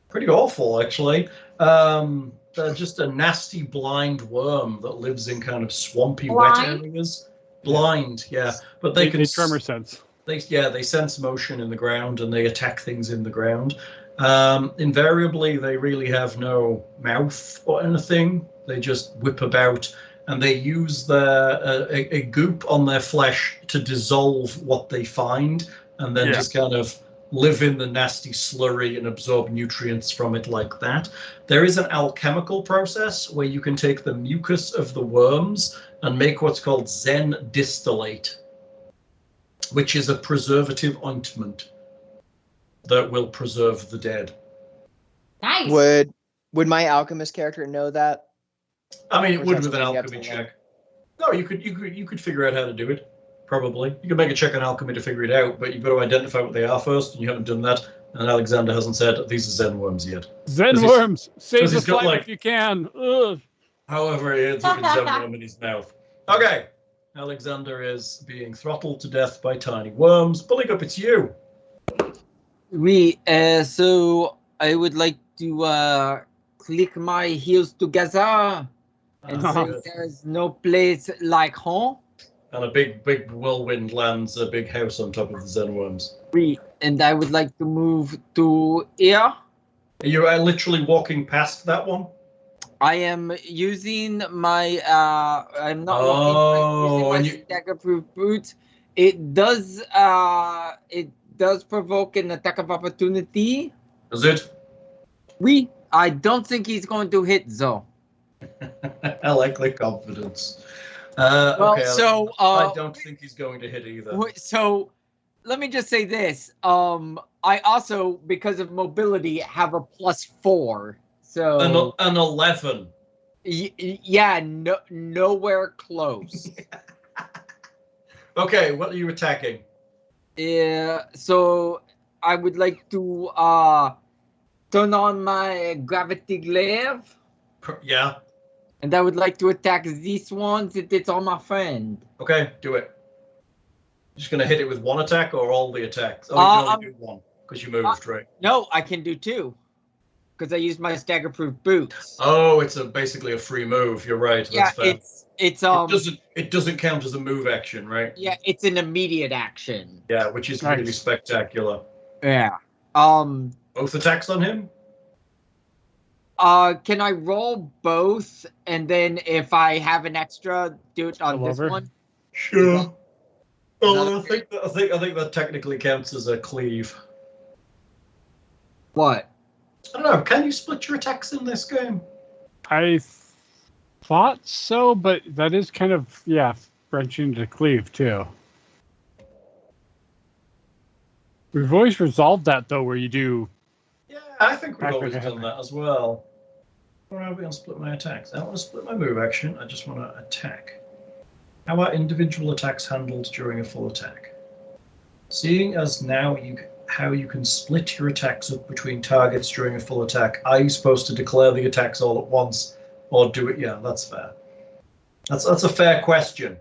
pretty awful, actually. They're just a nasty blind worm that lives in kind of swampy, wet areas. Blind, yeah. But they can tremor sense. They sense motion in the ground and they attack things in the ground. Invariably, they really have no mouth or anything. They just whip about, and they use a goop on their flesh to dissolve what they find, and then just kind of live in the nasty slurry and absorb nutrients from it like that. There is an alchemical process where you can take the mucus of the worms and make what's called Zen distillate, which is a preservative ointment that will preserve the dead. Nice. Would my alchemist character know that? I mean, it would with an alchemy check. No, you could figure out how to do it. Probably. You could make a check on alchemy to figure it out, but you've got to identify what they are first, and you haven't done that. And Alexander hasn't said these are Zen worms yet. Zen worms! Save the flight if you can. Ugh. However, he has a Zen worm in his mouth. Okay. Alexander is being throttled to death by tiny worms. Buligup, it's you. So I would like to click my heels together and say there's no place like home. And a big whirlwind lands a big house on top of the Zen worms. And I would like to move to here. Are you literally walking past that one? I am using my I'm not using my stagger-proof boots. It does provoke an attack of opportunity. Does it? I don't think he's going to hit though. I like the confidence. I don't think he's going to hit either. So let me just say this. I also, because of mobility, have a +4. So an 11. Nowhere close. Okay, what are you attacking? So I would like to turn on my gravity glaive. Yeah. And I would like to attack this one since it's on my friend. Okay, do it. Just gonna hit it with one attack or all the attacks? Oh, you can only do one because you moved, right? No, I can do 2. Because I used my stagger-proof boots. Oh, it's basically a free move. You're right. That's fair. It doesn't count as a move action, right? Yeah, it's an immediate action. Yeah, which is really spectacular. Yeah. Oh Both attacks on him? Can I roll both, and then if I have an extra, do it on this one? Sure. Well, I think that technically counts as a cleave. What? I don't know. Can you split your attacks in this game? I thought so, but that is kind of, branching to cleave too. We've always resolved that though, where you do. Yeah, I think we've I always think I done have that as well. Or are we going to split my attacks? I don't want to split my move action. I just want to attack. How are individual attacks handled during a full attack? Seeing as now how you can split your attacks up between targets during a full attack, are you supposed to declare the attacks all at once, or do it? Yeah, that's fair. That's a fair question.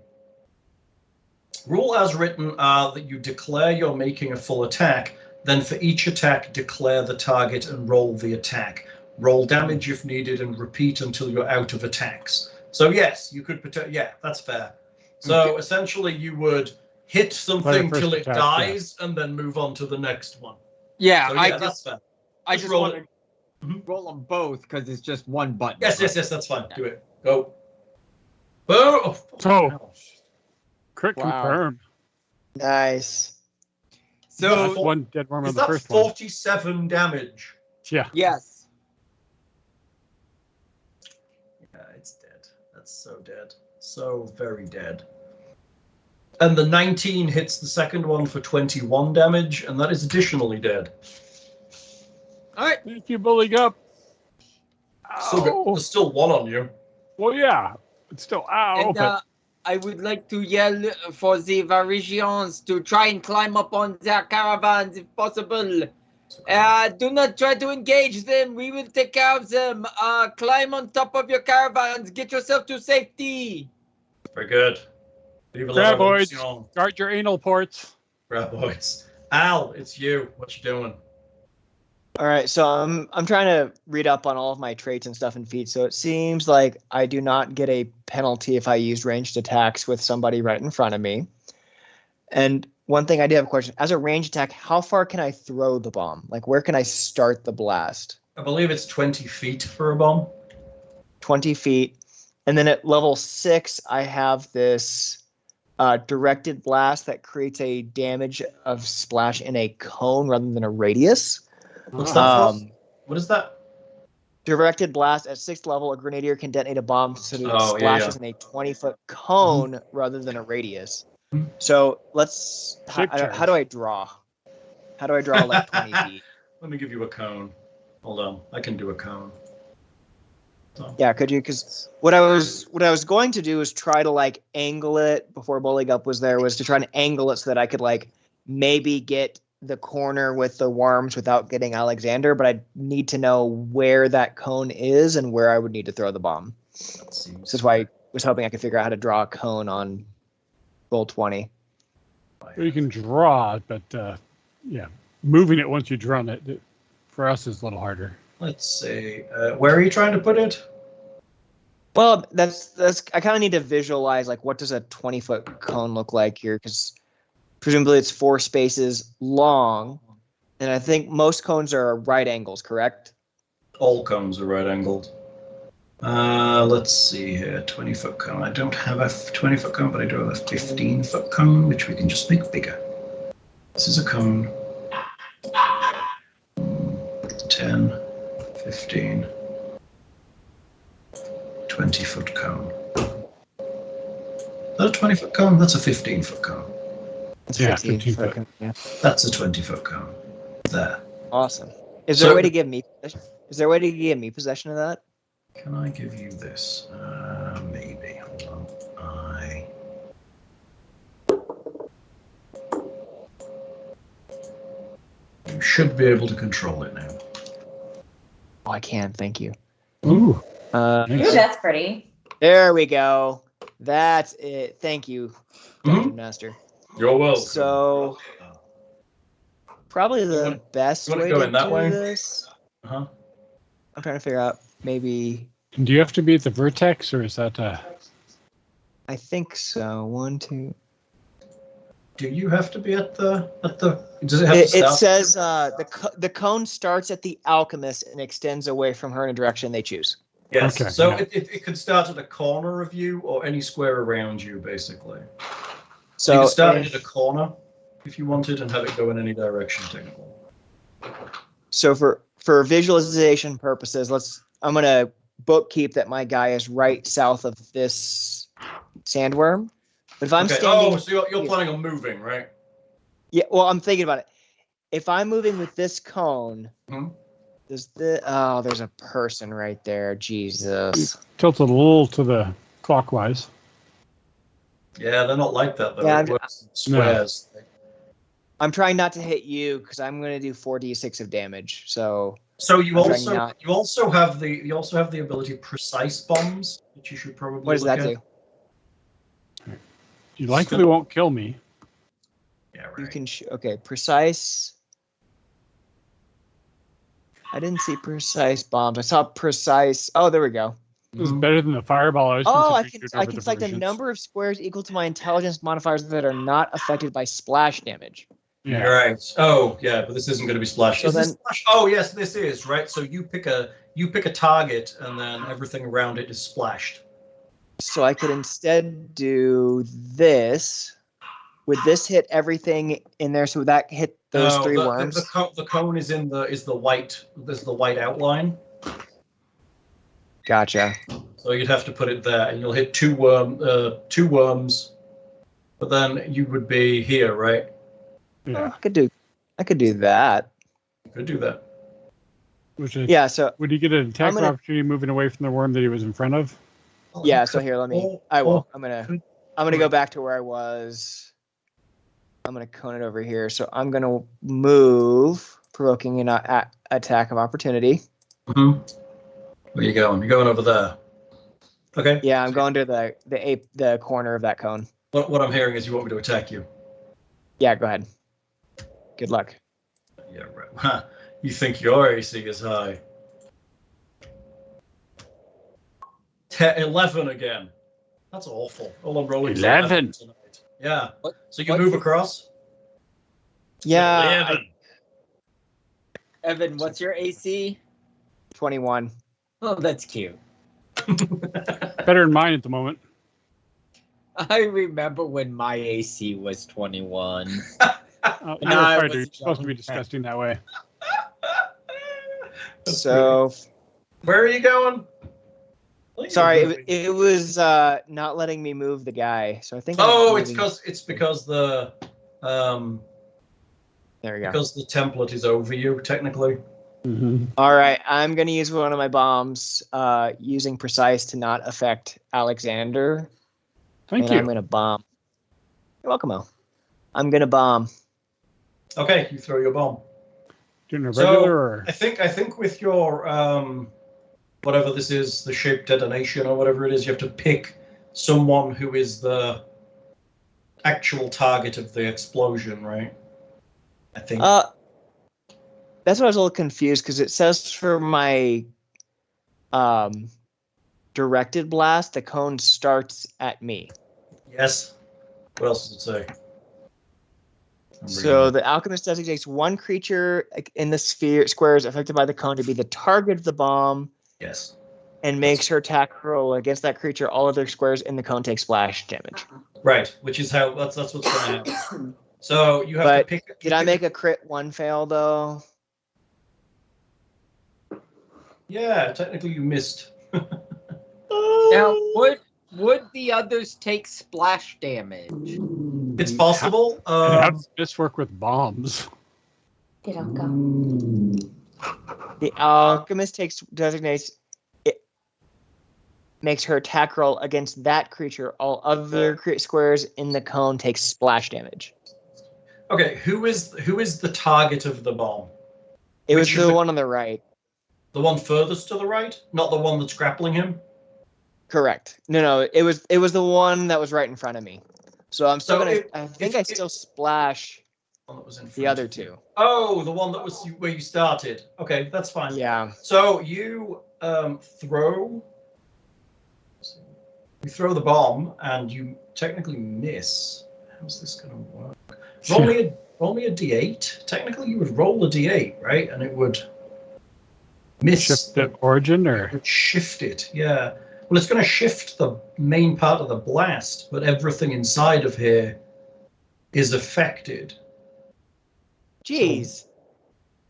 Rule as written are that you declare you're making a full attack, then for each attack declare the target and roll the attack. Roll damage if needed and repeat until you're out of attacks. So yes, you could that's fair. So essentially you would hit something till it dies and then move on to the next one. Yeah, so, that's fair. I just want to roll them both because it's just one button. Yes, that's fine. Do it. Go. Boom. Oh. Crit confirmed. Nice. So one dead worm on is the that first 47 damage? Yeah. Yes. Yeah, it's dead. That's so dead. So very dead. And the 19 hits the second one for 21 damage, and that is additionally dead. All right. Thank you, Buligup. There's still one on you. Well, yeah. It's still ow. And, I would like to yell for the Varisians to try and climb up on their caravans if possible. Do not try to engage them. We will take care of them. Climb on top of your caravans. Get yourself to safety. Very good. Graboids, guard your anal ports. Graboids. Al, it's you. What you doing? All right, so I'm trying to read up on all of my traits and stuff and feats. So it seems like I do not get a penalty if I use ranged attacks with somebody right in front of me. And one thing I do have a question: as a ranged attack, how far can I throw the bomb? Like, where can I start the blast? I believe it's 20 feet for a bomb. 20 feet, and then at level 6, I have this directed blast that creates a damage of splash in a cone rather than a radius. What's that for? What is that? Directed blast at 6th level, a grenadier can detonate a bomb so that it splashes in a 20-foot cone rather than a radius. So let's. How do I draw? How do I draw like 20 feet? Let me give you a cone. Hold on, I can do a cone. So. Yeah, could you? Because what I was going to do is try to like angle it before Buligup was there. Was to try and angle it so that I could like maybe get the corner with the worms without getting Alexander, but I need to know where that cone is and where I would need to throw the bomb. This is why I was hoping I could figure out how to draw a cone on roll 20. Well, you can draw it, but moving it once you've drawn it, for us is a little harder. Let's see. Where are you trying to put it? Well, that's I kind of need to visualize like what does a 20-foot cone look like here, because presumably it's 4 spaces long, and I think most cones are right angles, correct? All cones are right angled. Let's see here. 20-foot cone. I don't have a 20-foot cone, but I do have a 15-foot cone, which we can just make bigger. This is a cone. 10, 15, 20-foot cone. Is that a 20-foot cone? That's a 15-foot cone. Yeah, 15 foot. Yeah. That's a 20-foot cone. There. Awesome. Is there a way to give me? Is there a way to give me possession of that? Can I give you this? Maybe. Hold on. You should be able to control it now. Oh, I can. Thank you. Ooh. Ooh, that's pretty. There we go. That's it. Thank you, Dungeon Master. You're welcome. So, probably the best way to do this. Uh-huh. I'm trying to figure out maybe. Do you have to be at the vertex, or is that? I think so. 1, 2. Do you have to be at the? Does it have to It start? says the cone starts at the alchemist and extends away from her in a direction they choose. Yes. Okay, So yeah. it could start at a corner of you or any square around you, basically. So you could start it if- at a corner if you wanted and have it go in any direction, technically. So for visualization purposes, I'm gonna bookkeep that my guy is right south of this sandworm. But if I'm Okay. standing, Oh, so you're planning on moving, right? yeah, well, I'm thinking about it. If I'm moving with this cone, Mhm. there's a person right there. Jesus. Tilted a little to the clockwise. Yeah, they're not like that though. Yeah, It works in squares. I'm trying not to hit you because I'm gonna do 4d6 of damage. So So you I'm trying also not- you also have the ability precise bombs, which you should probably what does look that at. do? You likely won't kill me. Yeah, right. You can okay, precise. I didn't see precise bombs. I saw precise. Oh, there we go. This is Mhm. better than the fireball I was Oh, I considering can doing over select a diversions. number of squares equal to my intelligence modifiers that are not affected by splash damage. Yeah. Right. Oh, yeah, but this isn't going to be splash. So Is this then- splash? Oh, yes, this is right. So you pick a target, and then everything around it is splashed. So I could instead do this. Would this hit everything in there? So would that hit those No, three the, worms? The cone is in the white. There's the white outline. Gotcha. So you'd have to put it there, and you'll hit two worms. But then you would be here, right? Yeah. I could do that. You could do that. Which is, Yeah. So would he get an attack I'm gonna- opportunity moving away from the worm that he was in front of? yeah. So here, let me. I will. I'm gonna go Right. back to where I was. I'm gonna cone it over here. So I'm gonna move, provoking an attack of opportunity. Mm-hmm. Where you going? You're going over there. Okay. Yeah, I'm going to the corner of that cone. What I'm hearing is you want me to attack you. Yeah, go ahead. Good luck. Yeah, right. Huh. You think your AC is high. 11 again. That's awful. All I'm rolling is 11 tonight. Yeah. What- So you what's move your- across? Yeah, 11. Evan, what's your AC? 21. Oh, that's cute. Better than mine at the moment. I remember when my AC was 21. You're a No, I fighter. You're wasn't supposed to be young. disgusting that way. That's So where are you going? sorry, it was not letting me move the guy. So I think. Oh, I'm it's moving- because the There we go. because the template is over you technically. Mm-hmm. All right, I'm gonna use one of my bombs, using precise to not affect Alexander. Thank and you. I'm gonna bomb. You're welcome, Al. I'm gonna bomb. Okay, you throw your bomb. Doing a So, regular or I think with your whatever this is, the shape detonation or whatever it is, you have to pick someone who is the actual target of the explosion, right? I think. That's why I was a little confused because it says for my directed blast, the cone starts at me. Yes. What else does it say? So the alchemist designates one creature in the squares affected by the cone to be the target of the bomb Yes. and makes her attack roll against that creature. All other squares in the cone take splash damage. Right, which is how that's what's going to happen. So you have to But pick. did I make a crit one fail though? Yeah, technically you missed. Now, would the others take splash damage? It's possible. and how does this work with bombs? They don't go. The alchemist designates it, makes her attack roll against that creature. All other squares in the cone take splash damage. Okay, who is the target of the bomb? It was Which of the the- one on the right. The one furthest to the right, not the one that's grappling him. Correct. No, it was the one that was right in front of me. So I'm still So gonna. if- I think if- I still splash One that was in the front other of you. two. Oh, the one that was where you started. Okay, that's fine. Yeah. So you throw. You throw the bomb and you technically miss. How's this going to work? Roll me a d8. Technically, you would roll a d8, right? And it would miss. Shift the origin, or It would shift it, yeah. Well, it's going to shift the main part of the blast, but everything inside of here is affected. Jeez. So,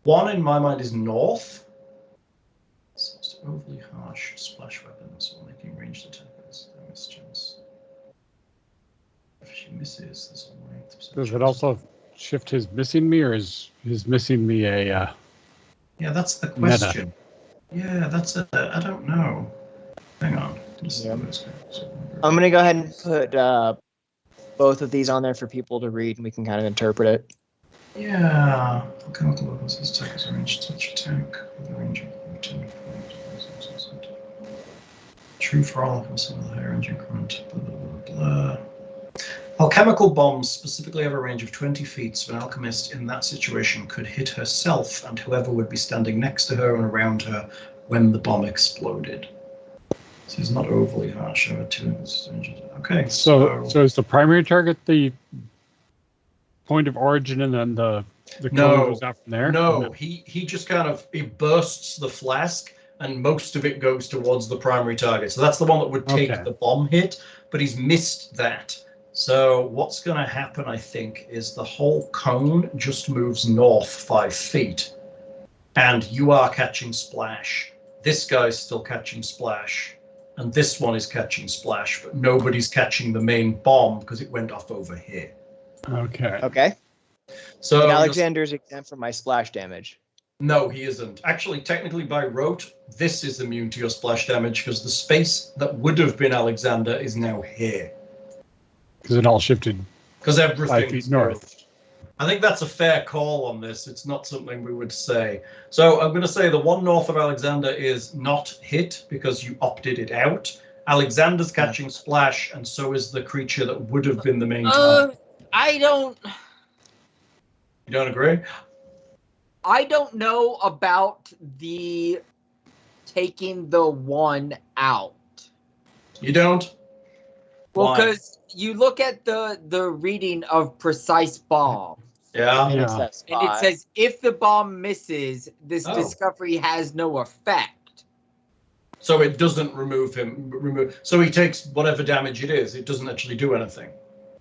one in my mind is north. Seems overly harsh. Splash weapons or making ranged attackers. Their mischance. If she misses, there's a 9%. does it also shift his missing me, or is his missing me a? Yeah, that's the question. Yeah, that's a. I don't know. Hang on. Yeah. I'm gonna go ahead and put both of these on there for people to read, and we can kind of interpret it. Yeah. Alchemical weapons, this attack is a ranged touch attack with a range of 10 feet. True for all alchemists with a higher range increment. Blah, blah, blah, blah. Alchemical bombs specifically have a range of 20 feet, so an alchemist in that situation could hit herself and whoever would be standing next to her and around her when the bomb exploded. So it's not overly harsh. Okay. So is the primary target the point of origin, and then the code goes out from there? No, he just kind of bursts the flask, and most of it goes towards the primary target. So that's the one that would take the bomb hit, but he's missed that. So what's going to happen, I think, is the whole cone just moves north 5 feet, and you are catching splash. This guy's still catching splash, and this one is catching splash, but nobody's catching the main bomb because it went off over here. Okay. So and Alexander's exempt from my splash damage. No, he isn't. Actually, technically by rote, this is immune to your splash damage because the space that would have been Alexander is now here. Because it all shifted. Because everything's 5 feet north. I think that's a fair call on this. It's not something we would say. So I'm going to say the one north of Alexander is not hit because you opted it out. Alexander's catching splash, and so is the creature that would have been the main target. I don't. You don't agree? I don't know about the taking the one out. You don't? Well, because you look at the reading of precise bomb. Yeah. And it says if the bomb misses, this discovery has no effect. So it doesn't remove him. So he takes whatever damage it is. It doesn't actually do anything.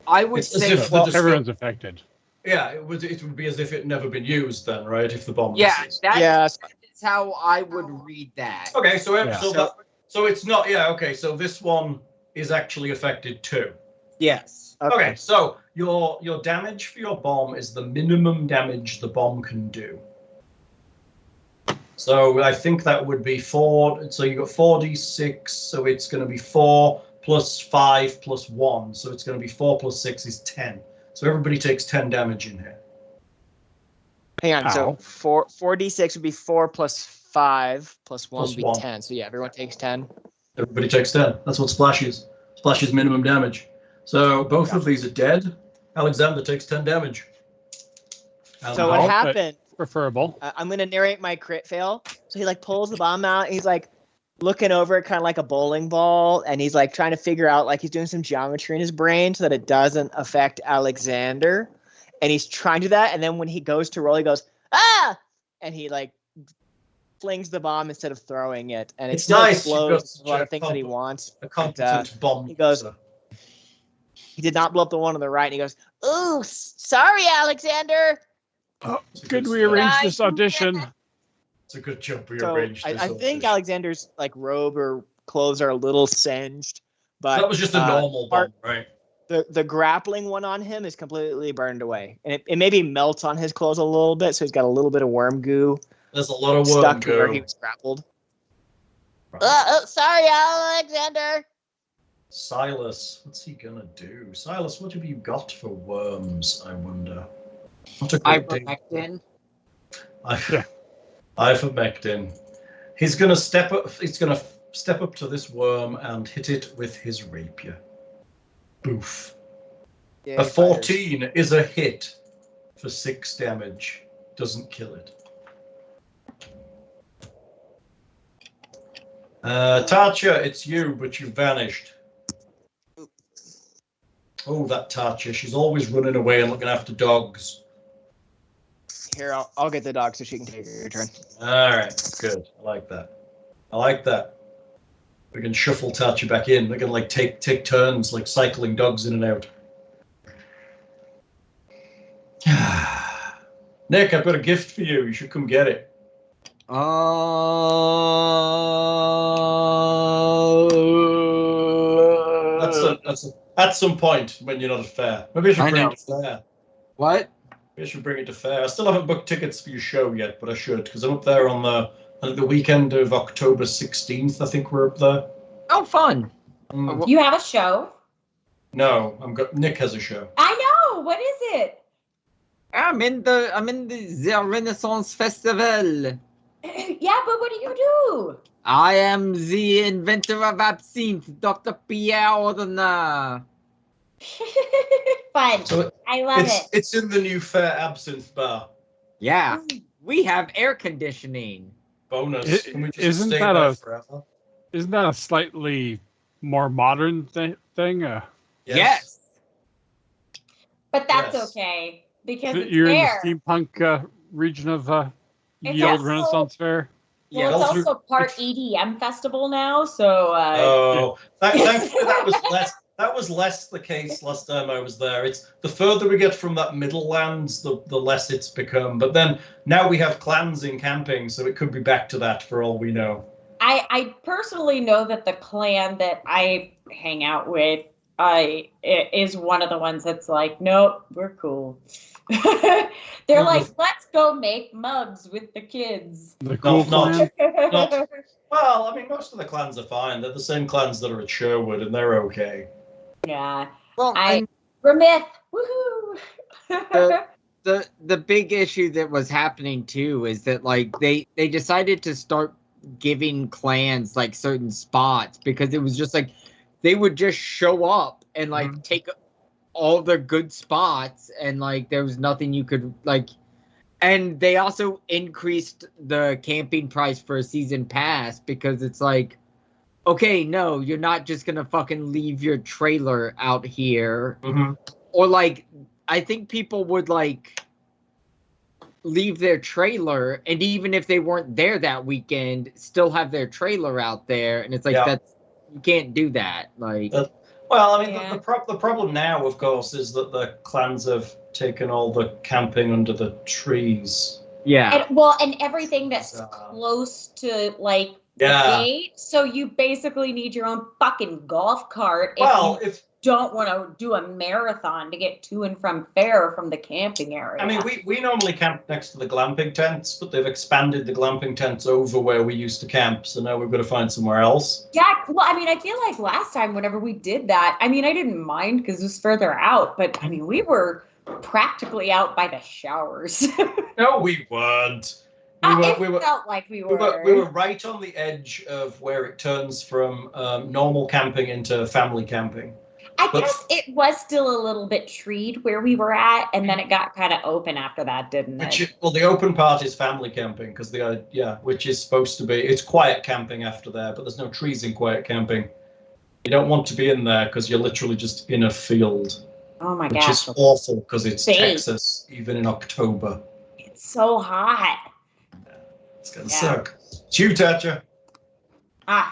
I would say everyone's affected. Yeah, it would be as if it never been used then, right? If the bomb misses. That's how I would read that. Okay, so it's not. Yeah, okay. So this one is actually affected too. Yes. Okay, so your damage for your bomb is the minimum damage the bomb can do. So I think that would be 4. So you got 4d6. So it's going to be 4 plus 5 plus 1. So it's going to be 4 plus 6 is 10. So everybody takes 10 damage in here. Hang on. So 4d6 would be 4 plus 5 plus 1 would be 10. So yeah, everyone takes 10. Everybody takes 10. That's what splash is. Splash is minimum damage. So both of these are dead. Alexander takes 10 damage. So what happened? Preferable. I'm going to narrate my crit fail. So he pulls the bomb out. And he's looking over it kind of like a bowling ball. And he's trying to figure out, he's doing some geometry in his brain so that it doesn't affect Alexander. And he's trying to do that. And then when he goes to roll, he goes, ah! And he flings the bomb instead of throwing it. And it still explodes. A lot of things that he wants. A competent bomb. He goes, he did not blow up the one on the right. And he goes, ooh, sorry, Alexander. Oh, could we arrange this audition? It's a good job we arranged this. I think Alexander's robe or clothes are a little singed, but so that was just a normal bomb, right? The grappling one on him is completely burned away, and it maybe melts on his clothes a little bit, so he's got a little bit of worm goo. There's a lot of worm stuck goo where he was grappled. Right. Sorry, Alexander. Silas, what's he gonna do? Silas, what have you got for worms? I wonder. What a Ivermectin. Ivermectin. He's gonna step up. He's gonna step up to this worm and hit it with his rapier. Boof. Yeah, a 14 is a hit for 6 damage. Doesn't kill it. Tatia, it's you, but you vanished. Oh, that Tatia. She's always running away and looking after dogs. Here, I'll get the dog so she can take her turn. All right, good. I like that. I like that. We can shuffle Tatia back in. We can like take turns, like cycling dogs in and out. Nick, I've got a gift for you. You should come get it. That's at some point when you're not at fair. Maybe I should bring it to fair. What? Maybe I should bring it to fair. I still haven't booked tickets for your show yet, but I should, because I'm up there on the weekend of October 16th. I think we're up there. Oh, fun. You have a show? No, Nick has a show. I know. What is it? I'm in the Renaissance Festival. Yeah, but what do you do? I am the inventor of absinthe, Dr. Pierre Ordina. Fun. So I love it. It's in the new fair absinthe bar. Yeah, we have air conditioning. Bonus. Can we just Isn't stay that there a- forever? Isn't that a slightly more modern thing? Yes. But that's Yes. okay because it's You're fair. in the steampunk region of It's the old also- Renaissance fair. Well, Yeah. it's also part EDM festival now, so Thankfully that was less the case last time I was there. It's the further we get from that middle lands, the less it's become. But then now we have clans in camping, so it could be back to that for all we know. I personally know that the clan that I hang out with is one of the ones that's like, nope, we're cool. They're like, let's go make mugs with the kids. The cool not- clan. Well, I mean, most of the clans are fine. They're the same clans that are at Sherwood, and they're okay. Yeah. Well, Remith. Woohoo! the big issue that was happening too is that like they decided to start giving clans like certain spots because it was just like they would just show up and like take all the good spots and like there was nothing you could like. And they also increased the camping price for a season pass because it's like, okay, no, you're not just gonna fucking leave your trailer out here. Mm-hmm. Or like, I think people would like leave their trailer, and even if they weren't there that weekend, still have their trailer out there, and it's like that's you can't do that. Like, well, I mean, the problem now, of course, is that the clans have taken all the camping under the trees. Yeah. And everything that's close to like the gate. So you basically need your own fucking golf cart if you don't want to do a marathon to get to and from fair from the camping area. I mean, we normally camp next to the glamping tents, but they've expanded the glamping tents over where we used to camp, so now we've got to find somewhere else. Yeah, well, I mean, I feel like last time whenever we did that, I mean, I didn't mind because it was further out, but I mean, we were practically out by the showers. No, we weren't. It felt like we were. We were right on the edge of where it turns from normal camping into family camping. I guess it was still a little bit treed where we were at, and then it got kind of open after that, didn't it? Well, the open part is family camping because which is supposed to be, it's quiet camping after there, but there's no trees in quiet camping. You don't want to be in there because you're literally just in a field. Oh my gosh. Which is awful because it's Texas, even in October. It's so hot. It's gonna suck. It's you, Tatia.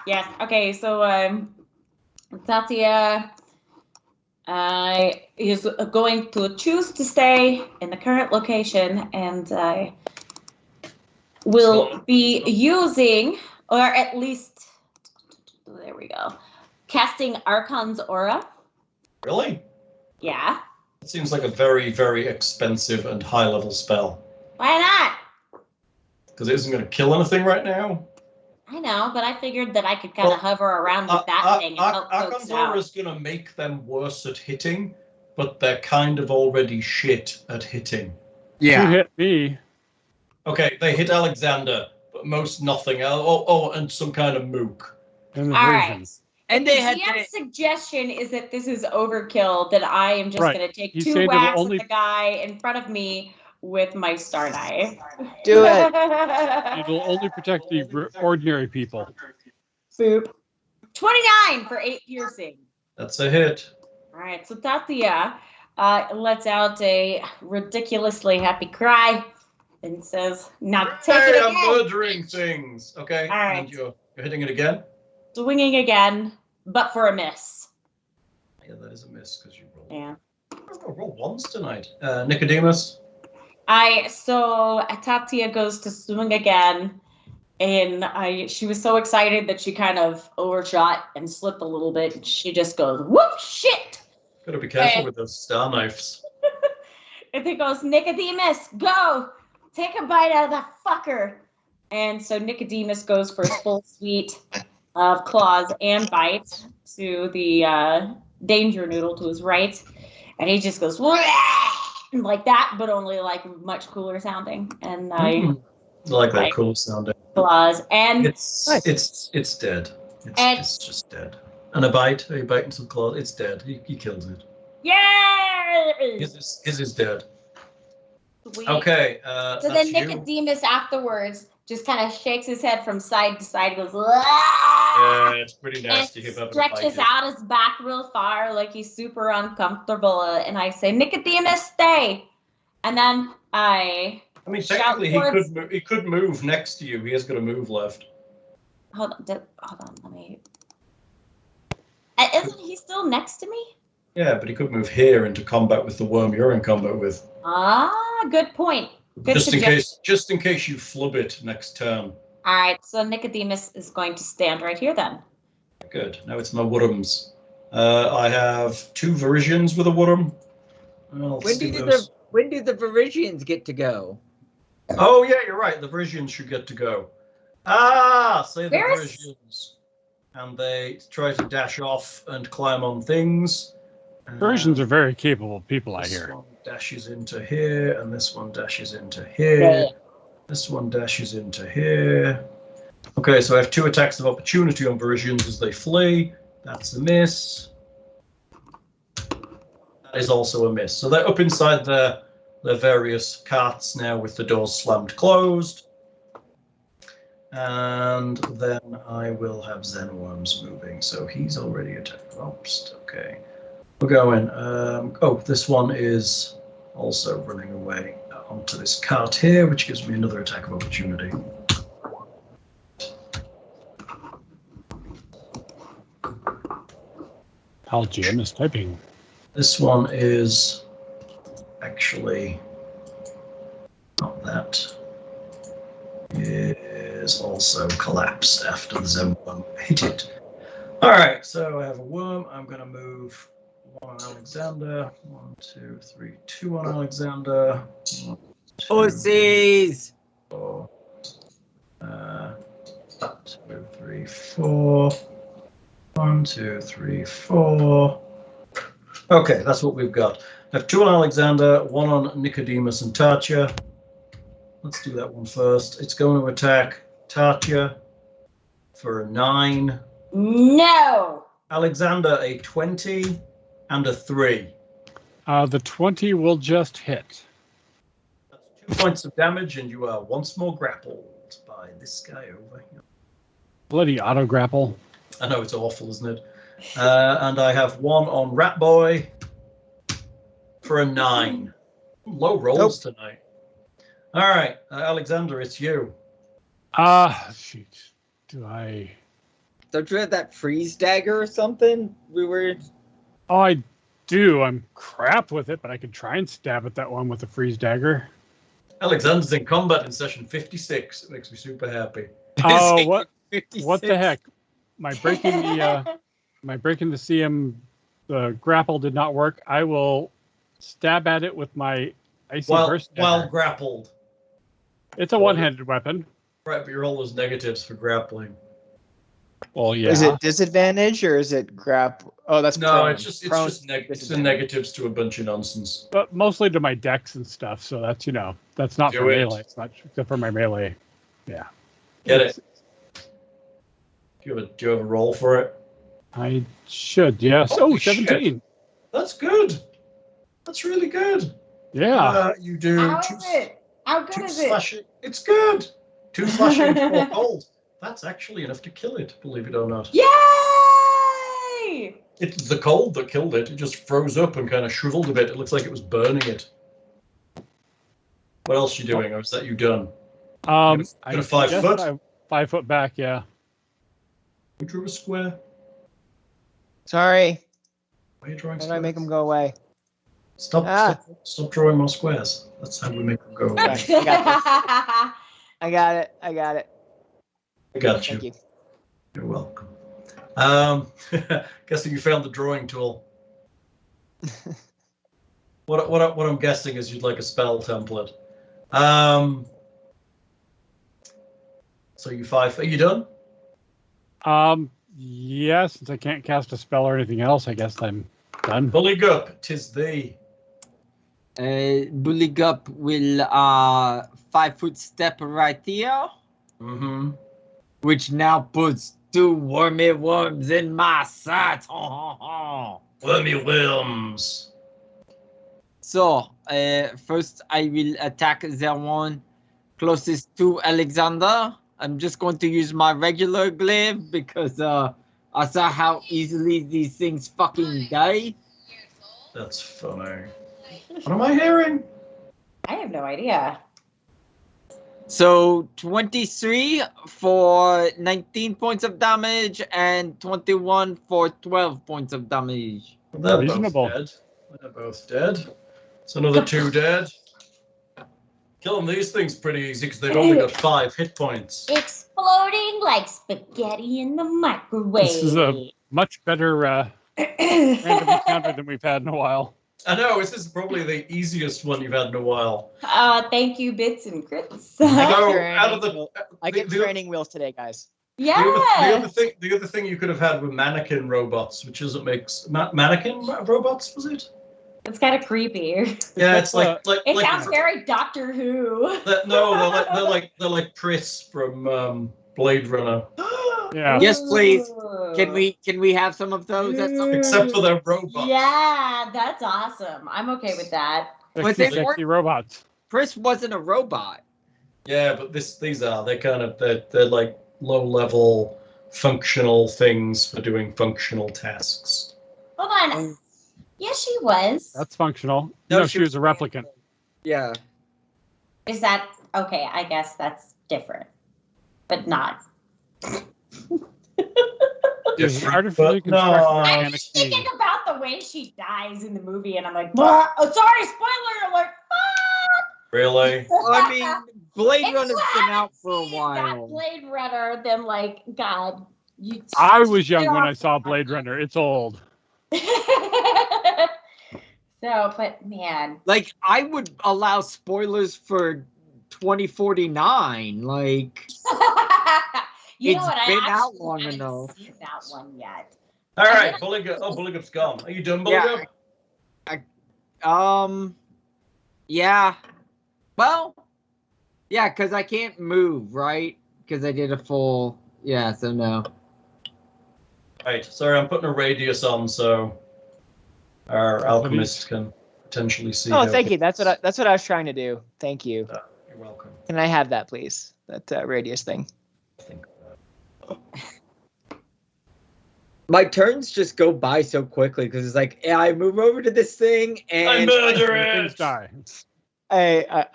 Yes. Okay, so Tatia is going to choose to stay in the current location and will be using, or at least, there we go, casting Archon's Aura. Really? Yeah. It seems like a very, very expensive and high-level spell. Why not? Because it isn't going to kill anything right now. I know, but I figured that I could kind of hover around with that thing and help folks Archon's out. Aura is going to make them worse at hitting, but they're kind of already shit at hitting. Yeah. You hit me. Okay, they hit Alexander, but most nothing else. Oh, and some kind of mook. All right. And the GM's suggestion is that this is overkill, that I am just going to take two whacks at the guy in front of me with my star knife. Do it. It'll only protect the ordinary people. Boop. 29 for 8 piercing. That's a hit. All right, so Tatia lets out a ridiculously happy cry and says, "Now take Hey, it I'm again." murdering things. Okay, All right. and you're hitting it again? Swinging again, but for a miss. Yeah, that is a miss because you rolled. Yeah. I've got to roll once tonight. Nicodemus? So Tatia goes to swing again, and she was so excited that she kind of overshot and slipped a little bit. She just goes, "Whoop, shit!" Got to be careful with those star knives. And he goes, "Nicodemus, go! Take a bite out of that fucker!" And so Nicodemus goes for his full suite of claws and bites to the danger noodle to his right. And he just goes, "Wah!" like that, but only like much cooler sounding. And I like that cool sounding. claws. And It's dead. It's just dead. And a bite, are you biting some claws? It's dead. He kills it. yay! His dead. Sweet. Okay. So then Nicodemus afterwards just kind of shakes his head from side to side, goes, Yeah, it's pretty nasty. and stretches out his back real far, like he's super uncomfortable. And I say, "Nicodemus, stay." And then I mean, shout technically, towards... he could move next to you. He has got a move left. Hold on, let me... Isn't he still next to me? Yeah, but he could move here into combat with the worm you're in combat with. Ah, good point. Good just suggestion. in case you flub it next turn. All right, so Nicodemus is going to stand right here then. Good. Now it's my worms. I have 2 Verisians with a worm. When do the Verisians get to go? Oh yeah, you're right. The Verisians should get to go. Say the Verisians. And they try to dash off and climb on things. Versions are very capable people, I hear. This one dashes into here, and this one dashes into here. Yeah. This one dashes into here. Okay, so I have 2 attacks of opportunity on Verisians as they flee. That's a miss. That is also a miss. So they're up inside their various carts now with the doors slammed closed. And then I will have Zenworms moving. So he's already attacked. Oops, okay. We're going. This one is also running away onto this cart here, which gives me another attack of opportunity. GM is typing. This one is actually not that. It is also collapsed after the Zenworm hit it. All right, so I have a worm. I'm going to move 1 on Alexander. 1, 2, 3, 2 on Alexander. 1, 2, Pussies! 4. 2, 3, 4. 1, 2, 3, 4. Okay, that's what we've got. I have 2 on Alexander, 1 on Nicodemus and Tatia. Let's do that one first. It's going to attack Tatia for a 9. No! Alexander, a 20 and a 3. The 20 will just hit. That's 2 points of damage, and you are once more grappled by this guy over here. Bloody auto grapple. I know, it's awful, isn't it? And I have 1 on Rat Boy for a 9. Low rolls tonight. All right, Alexander, it's you. Shoot. Don't you have that freeze dagger or something? Oh, I do. I'm crap with it, but I can try and stab at that one with a freeze dagger. Alexander's in combat in session 56. It makes me super happy. Oh, what? 56? What the heck? My breaking the CM, the grapple did not work. I will stab at it with my icy burst dagger. While grappled. It's a one-handed weapon. Right, but you roll those negatives for grappling. Well, yeah. Is it disadvantage or is it grapple? Oh, that's no. prone. It's just the negatives to a bunch of nonsense. But mostly to my dex and stuff. So that's that's not for melee. It's not except for my melee. Yeah. Get it. Do you have a roll for it? I should. Yes. Holy 17. Shit. That's good. That's really good. Yeah. You do. How is it? How good is it? It's good. 2 slashing and 4 cold. That's actually enough to kill it, believe it or not. Yay! It's the cold that killed it. It just froze up and kind of shriveled a bit. It looks like it was burning it. What else are you doing? Or is that you done? I got a 5 guess foot? 5 foot back, yeah. You drew a square. Sorry. Why are you drawing How do squares? I make them go away? Stop drawing more squares. That's how we make them go away. I got it. I got it. I got you. Thank you. You're welcome. Guessing you found the drawing tool. What I'm guessing is you'd like a spell template. So you 5. Are you done? Yeah, since I can't cast a spell or anything else, I guess I'm done. Buligup, 'tis thee. Buligup will 5 foot step right here, Mm-hmm. which now puts 2 wormy worms in my sight. Wormy worms. So, first I will attack the one closest to Alexander. I'm just going to use my regular glaive because I saw how easily these things fucking die. That's funny. What am I hearing? I have no idea. So 23 for 19 points of damage and 21 for 12 points of damage. They're Reasonable. both dead. They're both dead. It's another 2 dead. Killing these things pretty easy because they've only got 5 hit points. Exploding like spaghetti in the microwave. This is a much better random encounter than we've had in a while. I know, this is probably the easiest one you've had in a while. Thank you, Bits and Crits. I get training wheels today, guys. Yeah. The other thing you could have had were mannequin robots, which doesn't make mannequin robots, was it? It's kind of creepy. Yeah, it's like It sounds very Doctor Who. They're like Pris from Blade Runner. Yeah. Yes, please. Ooh. Can we have some of those? Except for their robots. Yeah, that's awesome. I'm okay with that. Was Sexy, it sexy robots. Chris wasn't a robot. Yeah, but they're like low level functional things for doing functional tasks. Hold on. Yes, she was. That's functional. No, No, she she was a replicant. Yeah. Is that okay? I guess that's different, but not. There's an artificially constructed I'm organic just thinking being. about the way she dies in the movie, and I'm like, "Bah!" Oh, sorry, spoiler alert. Really? I mean, Blade It's Runner's what been out for a I've seen that while. Blade Runner, then like, God, you. I was young when I saw Blade Runner. It's old. So, but man, Like, I would allow spoilers for 2049. Like, you It's know what? been I out actually long haven't enough. seen that one yet. All right, Buligup. Oh, Buligup's gone. Are you done, Buligup? Yeah. Well, yeah, because I can't move, right? Because I did a full. Yeah, so no. Right. Sorry, I'm putting a radius on so our alchemist can potentially see. Oh, how thank you. it That's is. what I was trying to do. Thank you. You're welcome. Can I have that, please? That radius thing. I think. My turns just go by so quickly because it's like, yeah, I move over to this thing I and murder Things it. die.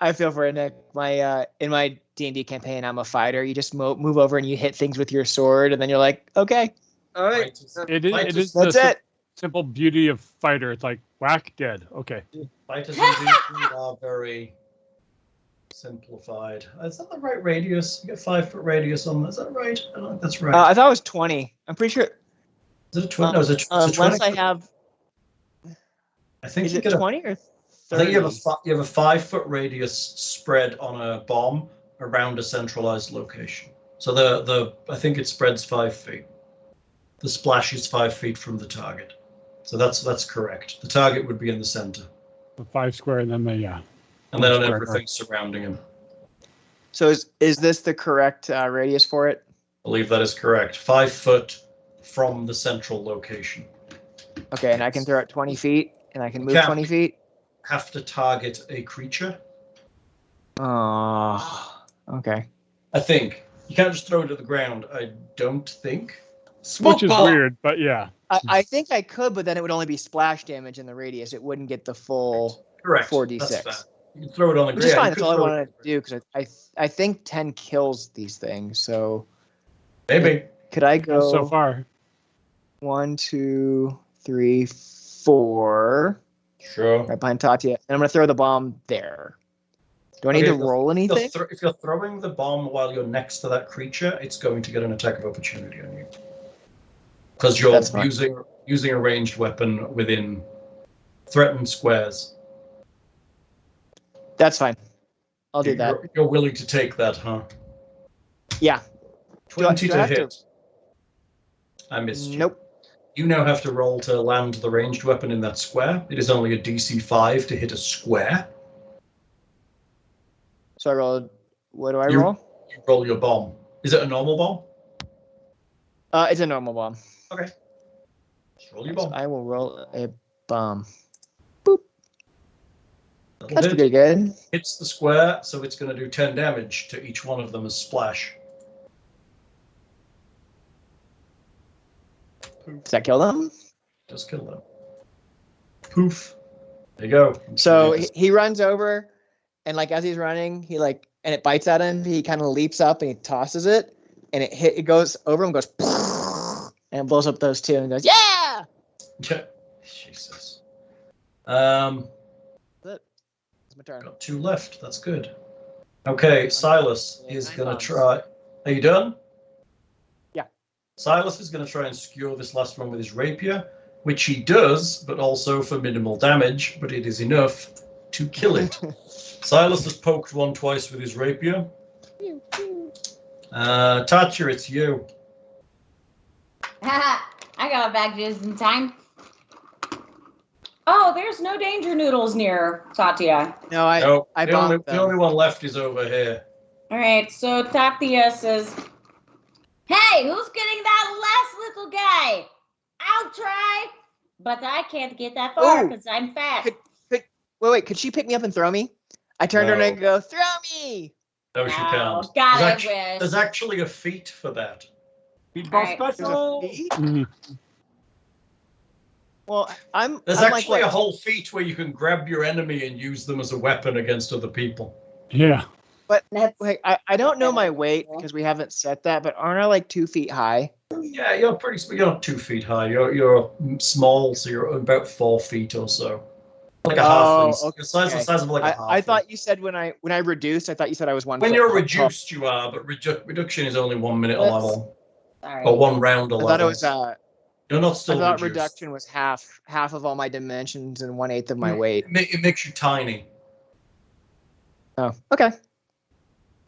I feel for it, Nick. My in my D&D campaign, I'm a fighter. You just move over and you hit things with your sword, and then you're like, okay, all right. It is that's the it. simple beauty of fighter. It's like whack, dead. Okay. Fighters in D&D are very simplified. Is that the right radius? You get 5 foot radius on that. Is that right? I don't think that's right. I thought it was 20. I'm pretty sure. Is it a 20? No, is it 20? Unless I have, I think is you it get 20 or 30? I think you have a 5 foot radius spread on a bomb around a centralized location. So I think it spreads 5 feet. The splash is 5 feet from the target. So that's correct. The target would be in the center. The 5 square, and then the And then on Square. everything surrounding him. So is this the correct radius for it? I believe that is correct. 5 foot from the central location. Okay, and I can throw it 20 feet, and I can move Yeah. 20 feet. Have to target a creature. Oh, okay. I think. You can't just throw it to the ground. I don't think. Smoke which is bomb. weird, but yeah. I think I could, but then it would only be splash damage in the radius. It wouldn't get the full Correct. 4d6. That's fair. You can throw it on the Which is ground. fine. That's all I wanted to do because I think 10 kills these things. So Maybe. could I go So far. 1, 2, 3, 4 Sure. right behind Tatia, and I'm gonna throw the bomb there. Do I need to roll anything? If you're throwing the bomb while you're next to that creature, it's going to get an attack of opportunity on you. Because you're using a ranged weapon within threatened squares. That's fine. I'll do that. You're willing to take that, huh? Yeah. 20 do I to have to- hit. I missed you. Nope. You now have to roll to land the ranged weapon in that square. It is only a DC 5 to hit a square. So I rolled. What do I roll? You roll your bomb. Is it a normal bomb? It's a normal bomb. Okay. Just roll your So bomb. I will roll a bomb. That'll That's hit. pretty good. Hits the square, so it's going to do 10 damage to each one of them as splash. Does that kill them? Just kill them. Poof. There you go. So he runs over, and like as he's running, and it bites at him. He kind of leaps up and he tosses it, and it goes over him, goes, and it blows up those two, and goes, yeah. Jesus. It's my turn. Got 2 left. That's good. Okay, Silas is going to try. Are you done? Yeah. Silas is going to try and skewer this last one with his rapier, which he does, but also for minimal damage, but it is enough to kill it. Silas has poked one twice with his rapier. Tatia, it's you. I got back just in time. Oh, there's no danger noodles near Tatia. No, I The bombed only them. one left is over here. All right, so Tatia says, "Hey, who's getting that last little guy? I'll try, but I can't get that far Ooh. because I'm fat." Wait, could she pick me up and throw me? I turned her No. and I go, throw me. No, she can't. God, I There's wish. There's actually a feat for that. Meatball Alright. special. There's Well, There's I'm actually like, a whole feat where you can grab your enemy and use them as a weapon against other people. Yeah. That's Wait, I don't know my weight because we haven't set that, but aren't I like 2 feet high? Yeah, you're you're not 2 feet high. You're small, so you're about 4 feet or so. Like a halfling. okay. Your size the size of like a halfling. I thought you said when I reduced, I thought you said I was 1 when foot you're tall. reduced, you are, but reduction is only 1 minute a Let's- level sorry. or 1 round a I level. thought it was You're not I still thought reduced. reduction was half of all my dimensions and 1/8 of my weight. It makes you tiny, Oh, okay.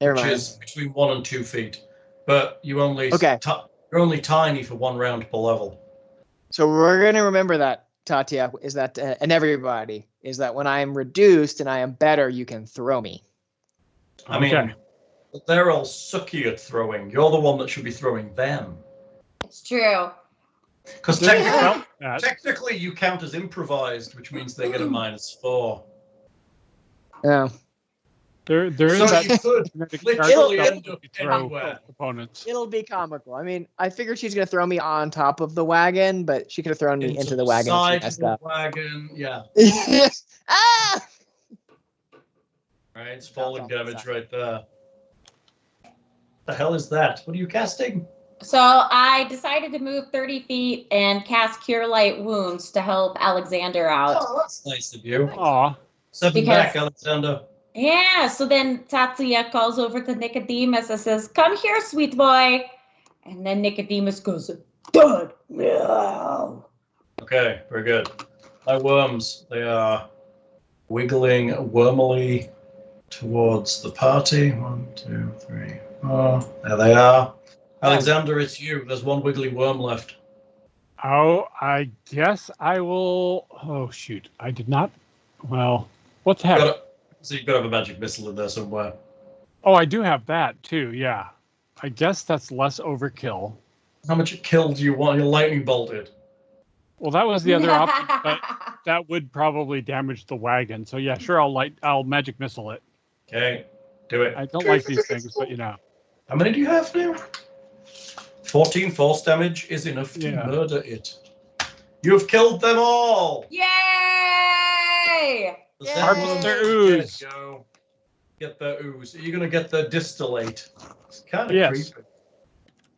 Never which mind. is between 1 and 2 feet. But you only Okay. you're only tiny for 1 round per level. So we're gonna remember that, Tatia, is that and everybody is that when I am reduced and I am better, you can throw me. I mean, Okay. they're all sucky at throwing. You're the one that should be throwing them. It's true. Because Well, that- technically you count as improvised, which means they get a -4. Oh, there is So that you could genetic literally chart end up you throw anywhere. opponents. it'll be comical. I mean, I figured she's gonna throw me on top of the wagon, but she could have thrown me into the wagon if side she of messed the up. wagon, yeah. Ah! Right, it's falling damage right there. The hell is that? What are you casting? So I decided to move 30 feet and cast Cure Light Wounds to help Alexander out. Oh, that's nice of you. Aw. Step Because- back, Alexander. Yeah, so then Tatia calls over to Nicodemus and says, "Come here, sweet boy." And then Nicodemus goes, "Dud." Meow. Okay, very good. My worms, they are wiggling wormily towards the party. 1, 2, 3, 4. There they are. Alexander, it's you. There's one wiggly worm left. Oh, I guess I will. Oh, shoot. I did not. Well, what's heck? So you've got to have a magic missile in there somewhere. Oh, I do have that too. Yeah. I guess that's less overkill. How much kill do you want? You're lightning bolted. Well, that was the other option, but that would probably damage the wagon. So yeah, sure. I'll magic missile it. Okay, do it. I don't like these things, but you know. How many do you have now? 14 force damage is enough to murder it. You've killed them all! Yay! Harvest their ooze. Go. Get their ooze. Are you going to get the distillate? It's kind of creepy.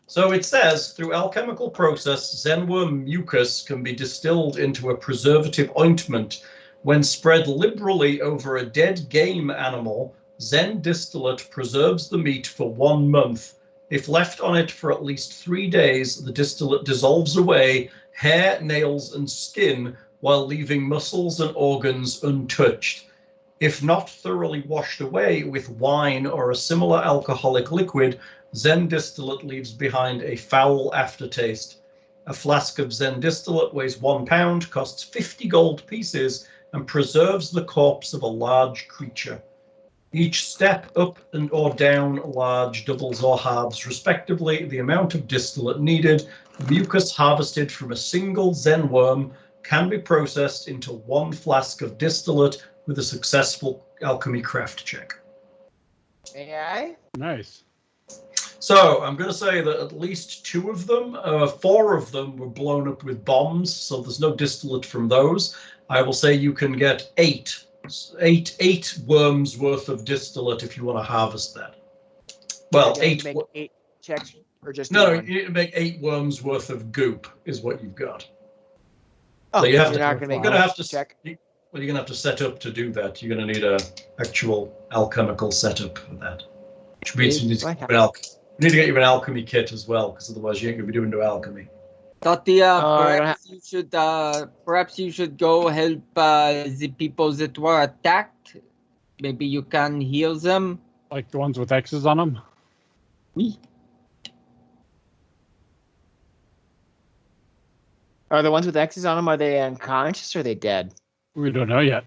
So it says, through alchemical process, zenworm mucus can be distilled into a preservative ointment. When spread liberally over a dead game animal, Zen distillate preserves the meat for 1 month. If left on it for at least 3 days, the distillate dissolves away hair, nails, and skin while leaving muscles and organs untouched. If not thoroughly washed away with wine or a similar alcoholic liquid, Zen distillate leaves behind a foul aftertaste. A flask of Zen distillate weighs 1 pound, costs 50 gold pieces, and preserves the corpse of a large creature. Each step up and or down large doubles or halves, respectively, the amount of distillate needed. Mucus harvested from a single Zen worm can be processed into 1 flask of distillate with a successful alchemy craft check. AI? Nice. So I'm going to say that at least 2 of them, 4 of them were blown up with bombs, so there's no distillate from those. I will say you can get 8 worms worth of distillate if you want to harvest that. Well, make 8 checks or just no, one? you make 8 worms worth of goop is what you've got. Oh, so you have you're to, not going to have to check. Well, you're going to have to set up to do that. You're going to need a actual alchemical setup for that, which means you need to get you an alchemy kit as well, because otherwise you ain't going to be doing no alchemy. Tatia, perhaps you should go help the people that were attacked. Maybe you can heal them. Like the ones with X's on them? Oui. Are the ones with X's on them, are they unconscious or are they dead? We don't know yet.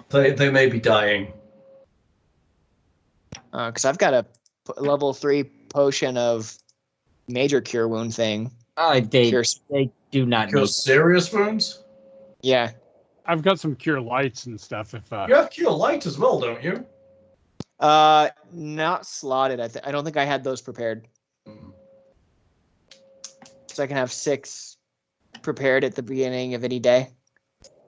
They may be dying. Because I've got a level 3 potion of major cure wound thing. They do not Cure need serious wounds? Yeah. I've got some cure lights and stuff. If You have cure light as well, don't you? Not slotted. I don't think I had those prepared. So I can have 6 prepared at the beginning of any day.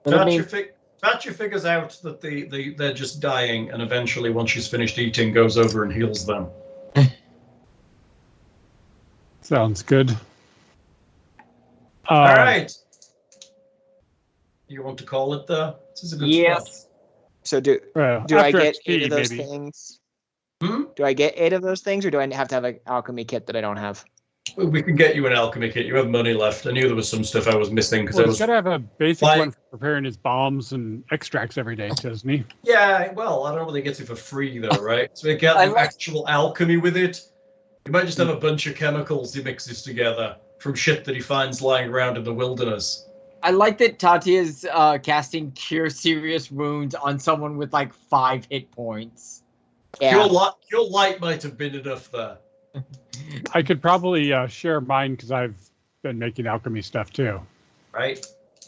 Tatia figures out that they're just dying, and eventually, once she's finished eating, goes over and heals them. Sounds good. All right. You want to call it there? This is a good spot. So do I get XP, 8 of those things? Do I get 8 of those things, or do I have to have an alchemy kit that I don't have? We can get you an alchemy kit. You have money left. I knew there was some stuff I was missing because he's got to have a basic one for preparing his bombs and extracts every day, doesn't he? Yeah, well, I don't know whether he gets it for free though, right? So he got actual alchemy with it. He might just have a bunch of chemicals he mixes together from shit that he finds lying around in the wilderness. I like that Tatia's casting Cure Serious Wounds on someone with like 5 hit points. Yeah. Cure light might have been enough there. I could probably share mine because I've been making alchemy stuff too. Right.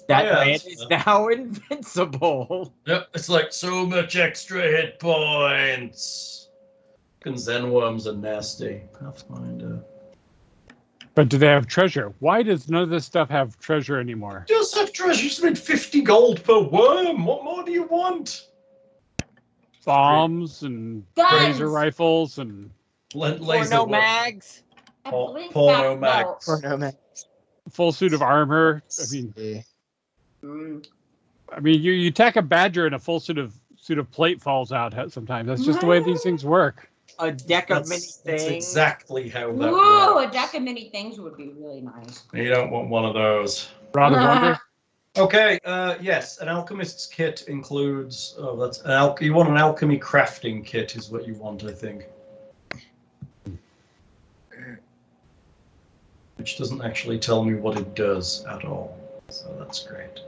That man is now invincible. Yep, it's like so much extra hit points. Fucking Zen worms are nasty. Pathfinder. But do they have treasure? Why does none of this stuff have treasure anymore? Just have treasure. You spend 50 gold per worm. What more do you want? Bombs and laser rifles and porno mags. Porno mags. Full suit of armor. I mean, you attack a badger and a full suit of plate falls out sometimes. That's just the way these things work. A deck of many things. That's exactly how that Whoa, works. a deck of many things would be really nice. You don't want one of those. Rod of Wonder? Okay, yes, an alchemist's kit includes. You want an alchemy crafting kit, is what you want, I think. Which doesn't actually tell me what it does at all, so that's great.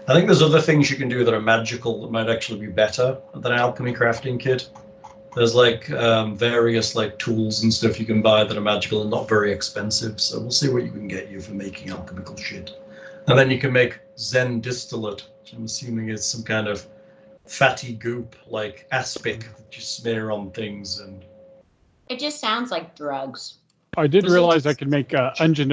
I think there's other things you can do that are magical that might actually be better than an alchemy crafting kit. There's like various like tools and stuff you can buy that are magical and not very expensive. So we'll see what you can get you for making alchemical shit. And then you can make Zen distillate, which I'm assuming is some kind of fatty goop like aspic that you smear on things. And it just sounds like drugs. I did This realize is- I could make an engine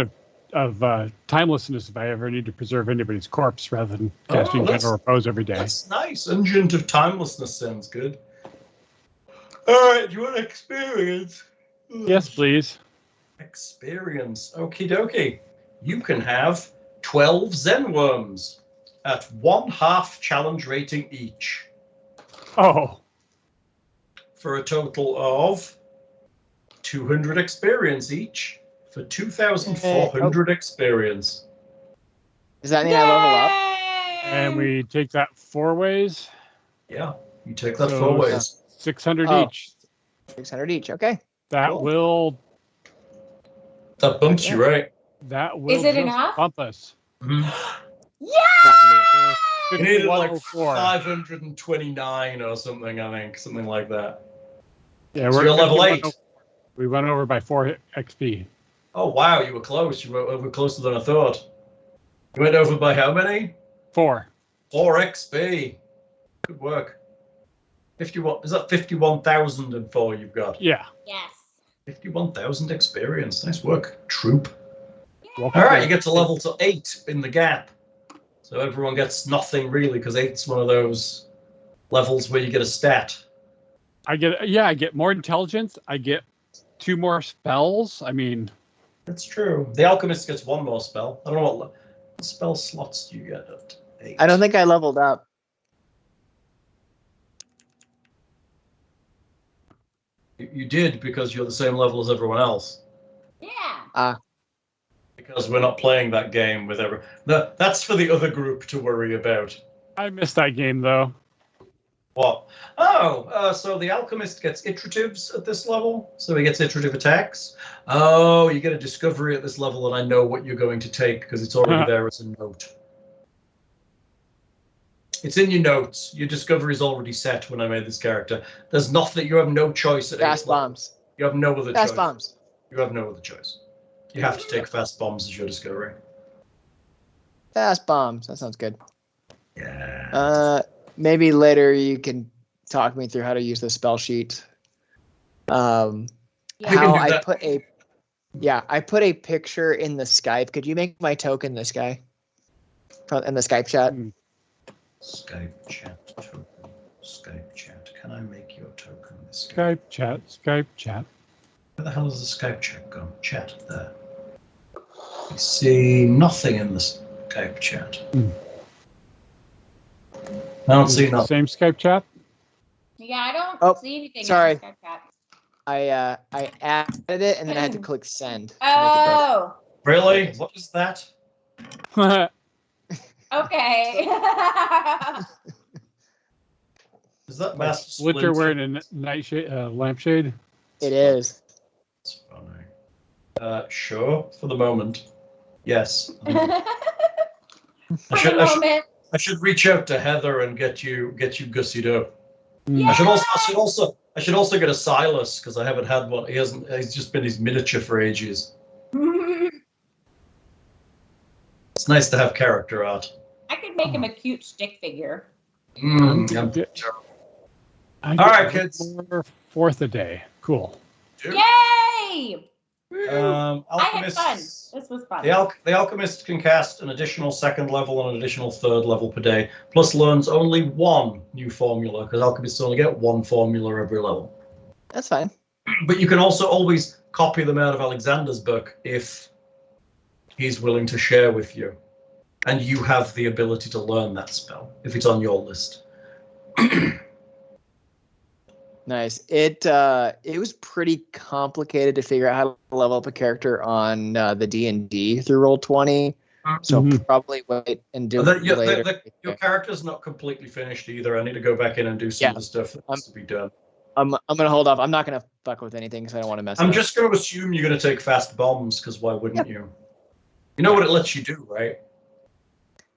of timelessness if I ever need to preserve anybody's corpse rather than casting that's- general repose every day. That's nice. Engine of timelessness sounds good. All right, do you want experience? Yes, please. Experience. Okie dokie. You can have 12 Zen worms at 1/2 challenge rating each Oh, for a total of 200 experience each for 2,400 experience. Does that mean I level up? and we take that 4 ways. Yeah, you take that So 4 ways. 600 Oh. each. 600 each. Okay. That Cool. will That bumps you, right? Is it just enough? bump us. Mhm. Yeah! You needed like 5104. 529 or something, I think. Something like that. Yeah, So we're you're level 51. 8. We went over by 4 XP. Oh, wow, you were close. You were over closer than I thought. You went over by how many? 4. 4 XP. Good work. 51. Is that 51,004 you've got? Yeah. Yes. 51,000 experience. Nice work, troop. Welcome All right, to- you get to level to 8 in the gap. So everyone gets nothing really, because 8's one of those levels where you get a stat. I get more intelligence. I get 2 more spells. I mean, That's true. The alchemist gets 1 more spell. I don't know what spell slots do you get at 8. I don't think I leveled up. You did, because you're the same level as everyone else. Yeah. Because we're not playing that game with everyone. That's for the other group to worry about. I missed that game though. What? Oh, so the alchemist gets iteratives at this level, so he gets iterative attacks. Oh, you get a discovery at this level, and I know what you're going to take because it's already there as a note. It's in your notes. Your discovery is already set when I made this character. There's nothing. You have no choice at Fast 8th level. bombs. You have no other Fast choice. bombs. You have no other choice. You have to take fast bombs as your discovery. Fast bombs. That sounds good. Yeah. Maybe later you can talk me through how to use the spell sheet. Yeah. How do I that. I put a picture in the Skype. Could you make my token this guy? In the Skype chat. Skype chat token. Skype chat. Can I make your token this guy? Skype chat. Where the hell is the Skype chat gone? Chat there. I see nothing in the Skype chat. I don't see nothing. Same Skype chat. Yeah, I don't Oh, see anything. sorry. In the Skype chat. I added it and then I had to click send. to make it Oh, Really? What is that? okay. Is that Master Splinter Splinter? wearing a lampshade. It is. That's funny. Sure, for the moment. Yes. For the moment. I should reach out to Heather and get you gussied up. Mm. I should also get a Silas, because I haven't had one. He's just been his miniature for ages. It's nice to have character art. I could make him a cute stick figure. Yeah. I All get right, one kids. more 4th a day. Cool. Yay! I had Alchemist. fun. This was fun. The alchemist can cast an additional 2nd level and an additional 3rd level per day, plus learns only 1 new formula, because alchemists only get 1 formula every level. That's fine. But you can also always copy them out of Alexander's book if he's willing to share with you, and you have the ability to learn that spell if it's on your list. Nice. It was pretty complicated to figure out how to level up a character on the D&D through Roll20. So Mhm. probably wait and do it later. Your character's not completely finished either. I need to go back in and do some of the stuff that needs to be done. I'm gonna hold off. I'm not gonna fuck with anything because I don't want to mess. I'm it just going to assume you're going to take fast bombs, because why wouldn't you? You know what it lets you do, right? up.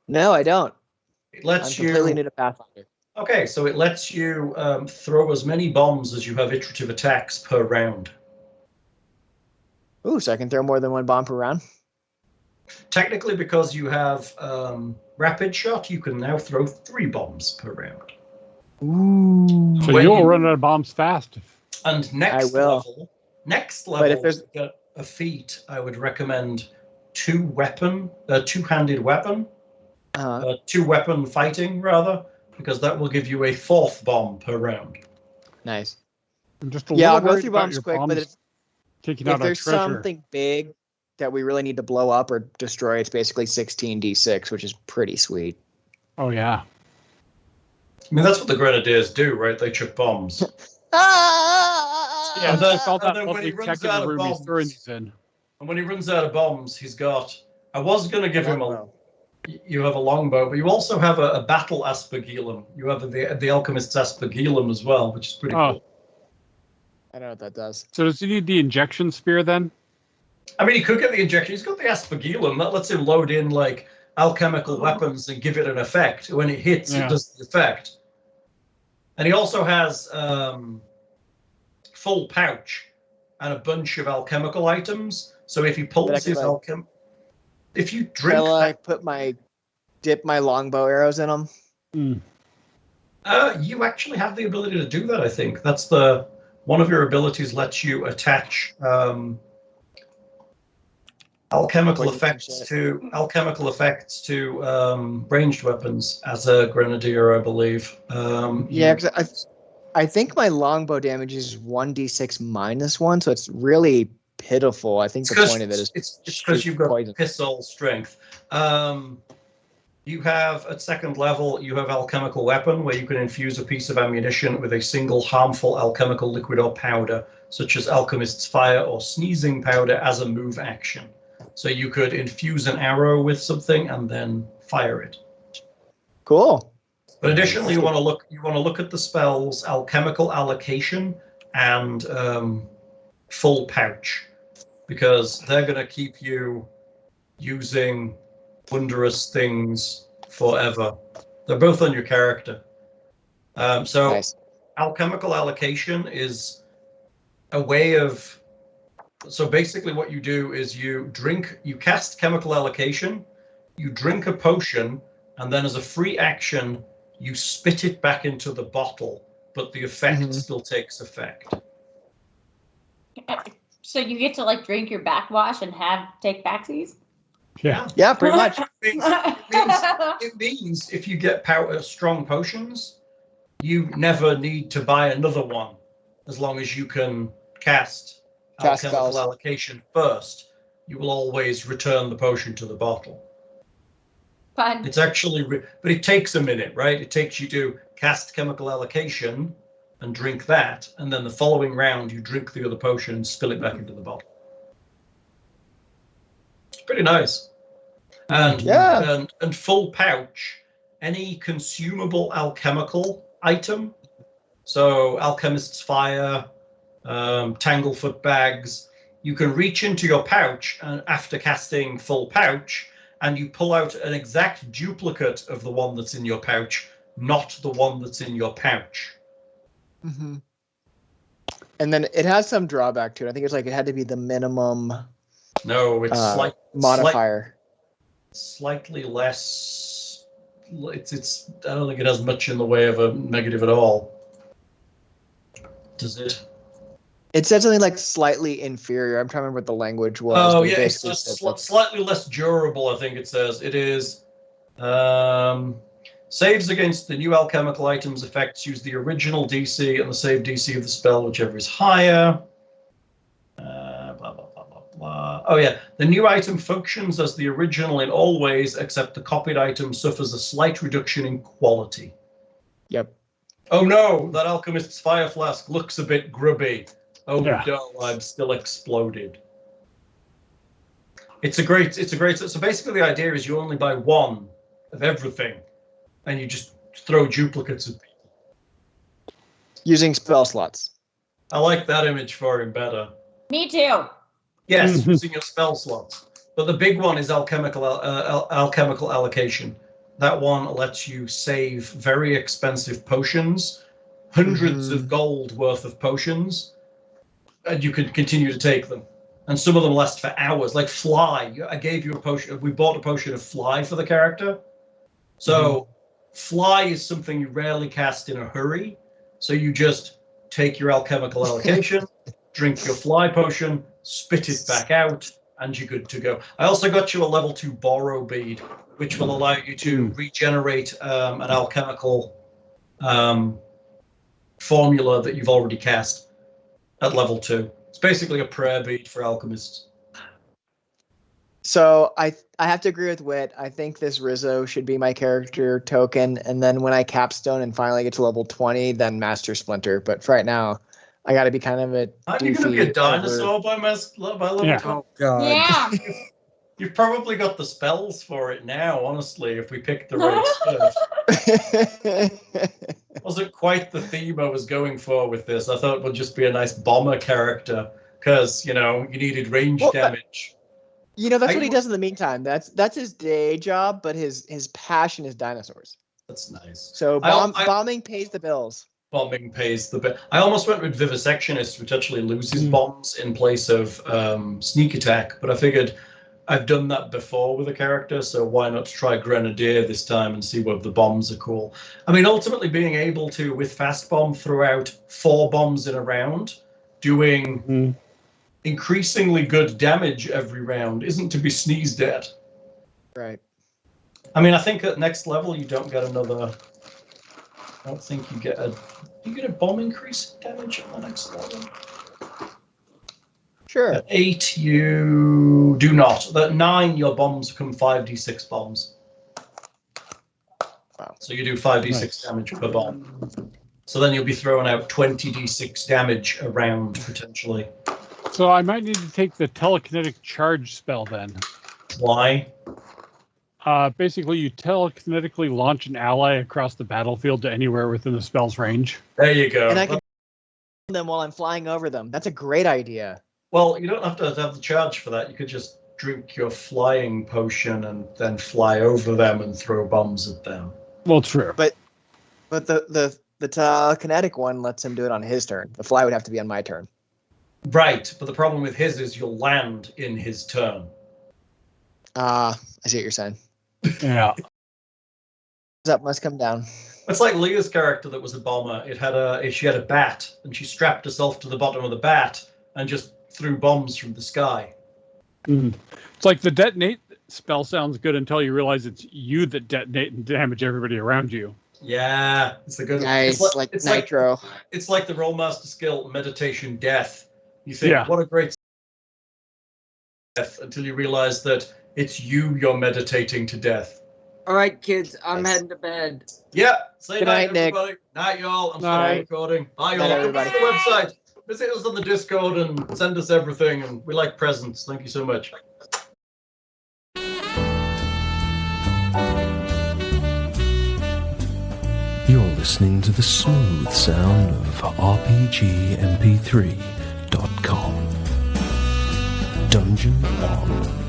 No, I don't. It I'm lets completely you. new to Pathfinder. Okay, so it lets you throw as many bombs as you have iterative attacks per round. Ooh, so I can throw more than 1 bomb per round. Technically, because you have rapid shot, you can now throw 3 bombs per round. Ooh. So When you'll you- run out of bombs fast. And next I will. level, But if there's- a feat, I would recommend two-handed weapon, two-weapon fighting rather, because that will give you a 4th bomb per round. Nice. I'm just a Yeah, little I'll go worried through about bombs your quick, but bombs taking if out our there's treasure. something big that we really need to blow up or destroy, it's basically 16d6, which is pretty sweet. Oh yeah. I mean, that's what the grenadiers do, right? They chuck bombs. Yeah, And that's all that then when he lovely runs tech in out the of room he's throwing bombs, these in. and when he runs out of bombs, he's got. I was going to give him a. longbow. You have a longbow, but you also have a battle aspergillum. You have the alchemist's aspergillum as well, which is pretty cool. I don't know what that does. So does he need the injection spear then? I mean, he could get the injection. He's got the aspergillum. That lets him load in like alchemical weapons and give it an effect. When it hits, it does the effect. And he also has full pouch and a bunch of alchemical items. So if he pulls his if you drink, Shall I dip my longbow arrows in them? You actually have the ability to do that. I think that's one of your abilities lets you attach alchemical effects to ranged weapons as a grenadier, I believe. Yeah, because I think my longbow damage is 1d6 -1, so it's really pitiful. I think the point of it is it's because you've got poison. pistol strength. You have at 2nd level, you have alchemical weapon where you can infuse a piece of ammunition with a single harmful alchemical liquid or powder, such as alchemist's fire or sneezing powder, as a move action. So you could infuse an arrow with something and then fire it. Cool. But additionally, you want to look at the spells alchemical allocation and full pouch, because they're going to keep you using wondrous things forever. They're both on your character. Nice. Alchemical allocation is a way of. So basically, what you do is you cast chemical allocation, you drink a potion, and then as a free action, you spit it back into the bottle, but the effect still takes effect. So you get to like drink your backwash and take backsies? Yeah, pretty much. It means if you get strong potions, you never need to buy another one, as long as you can cast alchemical allocation first. You will always return the potion to the bottle. Fun. It's actually, but it takes a minute, right? It takes you to cast chemical allocation and drink that, and then the following round you drink the other potion and spill it back into the bottle. It's pretty nice. And full pouch, any consumable alchemical item, so alchemist's fire, tanglefoot bags, you can reach into your pouch and after casting full pouch, and you pull out an exact duplicate of the one that's in your pouch, not the one that's in your pouch. And then it has some drawback to it. I think it's like it had to be the minimum. No, it's modifier. Slightly less. It's. I don't think it has much in the way of a negative at all. Does it? It said something like slightly inferior. I'm trying to remember what the language was. Oh yeah, it's just slightly less durable. I think it says it is. Saves against the new alchemical items effects use the original DC and the save DC of the spell, whichever is higher. Blah, blah, blah, blah, blah. Oh yeah, the new item functions as the original in all ways, except the copied item suffers a slight reduction in quality. Yep. Oh no, that alchemist's fire flask looks a bit grubby. Oh no, I'm still exploded. It's a great. So basically, the idea is you only buy one of everything, and you just throw duplicates at people. Using spell slots. I like that image for him better. Me too. Yes, using your spell slots. But the big one is alchemical allocation. That one lets you save very expensive potions, hundreds of gold worth of potions, and you can continue to take them. And some of them last for hours. Like fly, I gave you a potion. We bought a potion of fly for the character. So fly is something you rarely cast in a hurry. So you just take your alchemical allocation, drink your fly potion, spit it back out, and you're good to go. I also got you a level 2 borrow bead, which will allow you to regenerate an alchemical formula that you've already cast at level 2. It's basically a prayer bead for alchemists. So I have to agree with Whit. I think this Rizzo should be my character token, and then when I capstone and finally get to level 20, then Master Splinter. But for right now, I got to be kind of a Aren't you going to be a dinosaur by level 20? Oh God! Yeah. You've probably got the spells for it now, honestly, if we picked the right stuff. Wasn't quite the theme I was going for with this. I thought it would just be a nice bomber character, because, you needed range damage. That's what he does in the meantime. That's his day job, but his passion is dinosaurs. That's nice. So bombing pays the bills. Bombing pays the bill. I almost went with Vivisectionist, which actually loses bombs in place of sneak attack, but I figured I've done that before with a character, so why not try Grenadier this time and see whether the bombs are cool. I mean, ultimately being able to, with Fast Bomb, throw out 4 bombs in a round, doing increasingly good damage every round isn't to be sneezed at. Right. I mean, I think at next level you don't get another. I don't think you get a. You get a bomb increase in damage at the next level. Sure. At 8 you do not. At 9 your bombs become 5d6 bombs. Wow. So you do 5d6 damage per bomb. So then you'll be throwing out 20d6 damage around potentially. So I might need to take the telekinetic charge spell then. Why? Basically, you telekinetically launch an ally across the battlefield to anywhere within the spell's range. There you go. And I can them while I'm flying over them. That's a great idea. Well, you don't have to have the charge for that. You could just drink your flying potion and then fly over them and throw bombs at them. Well, true. But the telekinetic one lets him do it on his turn. The fly would have to be on my turn. Right, but the problem with his is you'll land in his turn. I see what you're saying. Yeah. Up must come down. It's like Leah's character that was a bomber. She had a bat, and she strapped herself to the bottom of the bat and just threw bombs from the sky. It's like the detonate spell sounds good until you realize it's you that detonate and damage everybody around you. Yeah, it's a good one. Nice, it's like Nitro. It's like the Rollmaster skill, Meditation Death. You think, what a great death, until you realize that it's you're meditating to death. All right, kids, I'm heading to bed. Yeah, say Good night, everybody. Nick. Night, y'all. I'm Night. sorry recording. Bye, y'all. Night, Come everybody. to the website. Visit us on the Discord and send us everything. And we like presents. Thank you so much. You're listening to the smooth sound of RPGMP3.com. Dungeon on.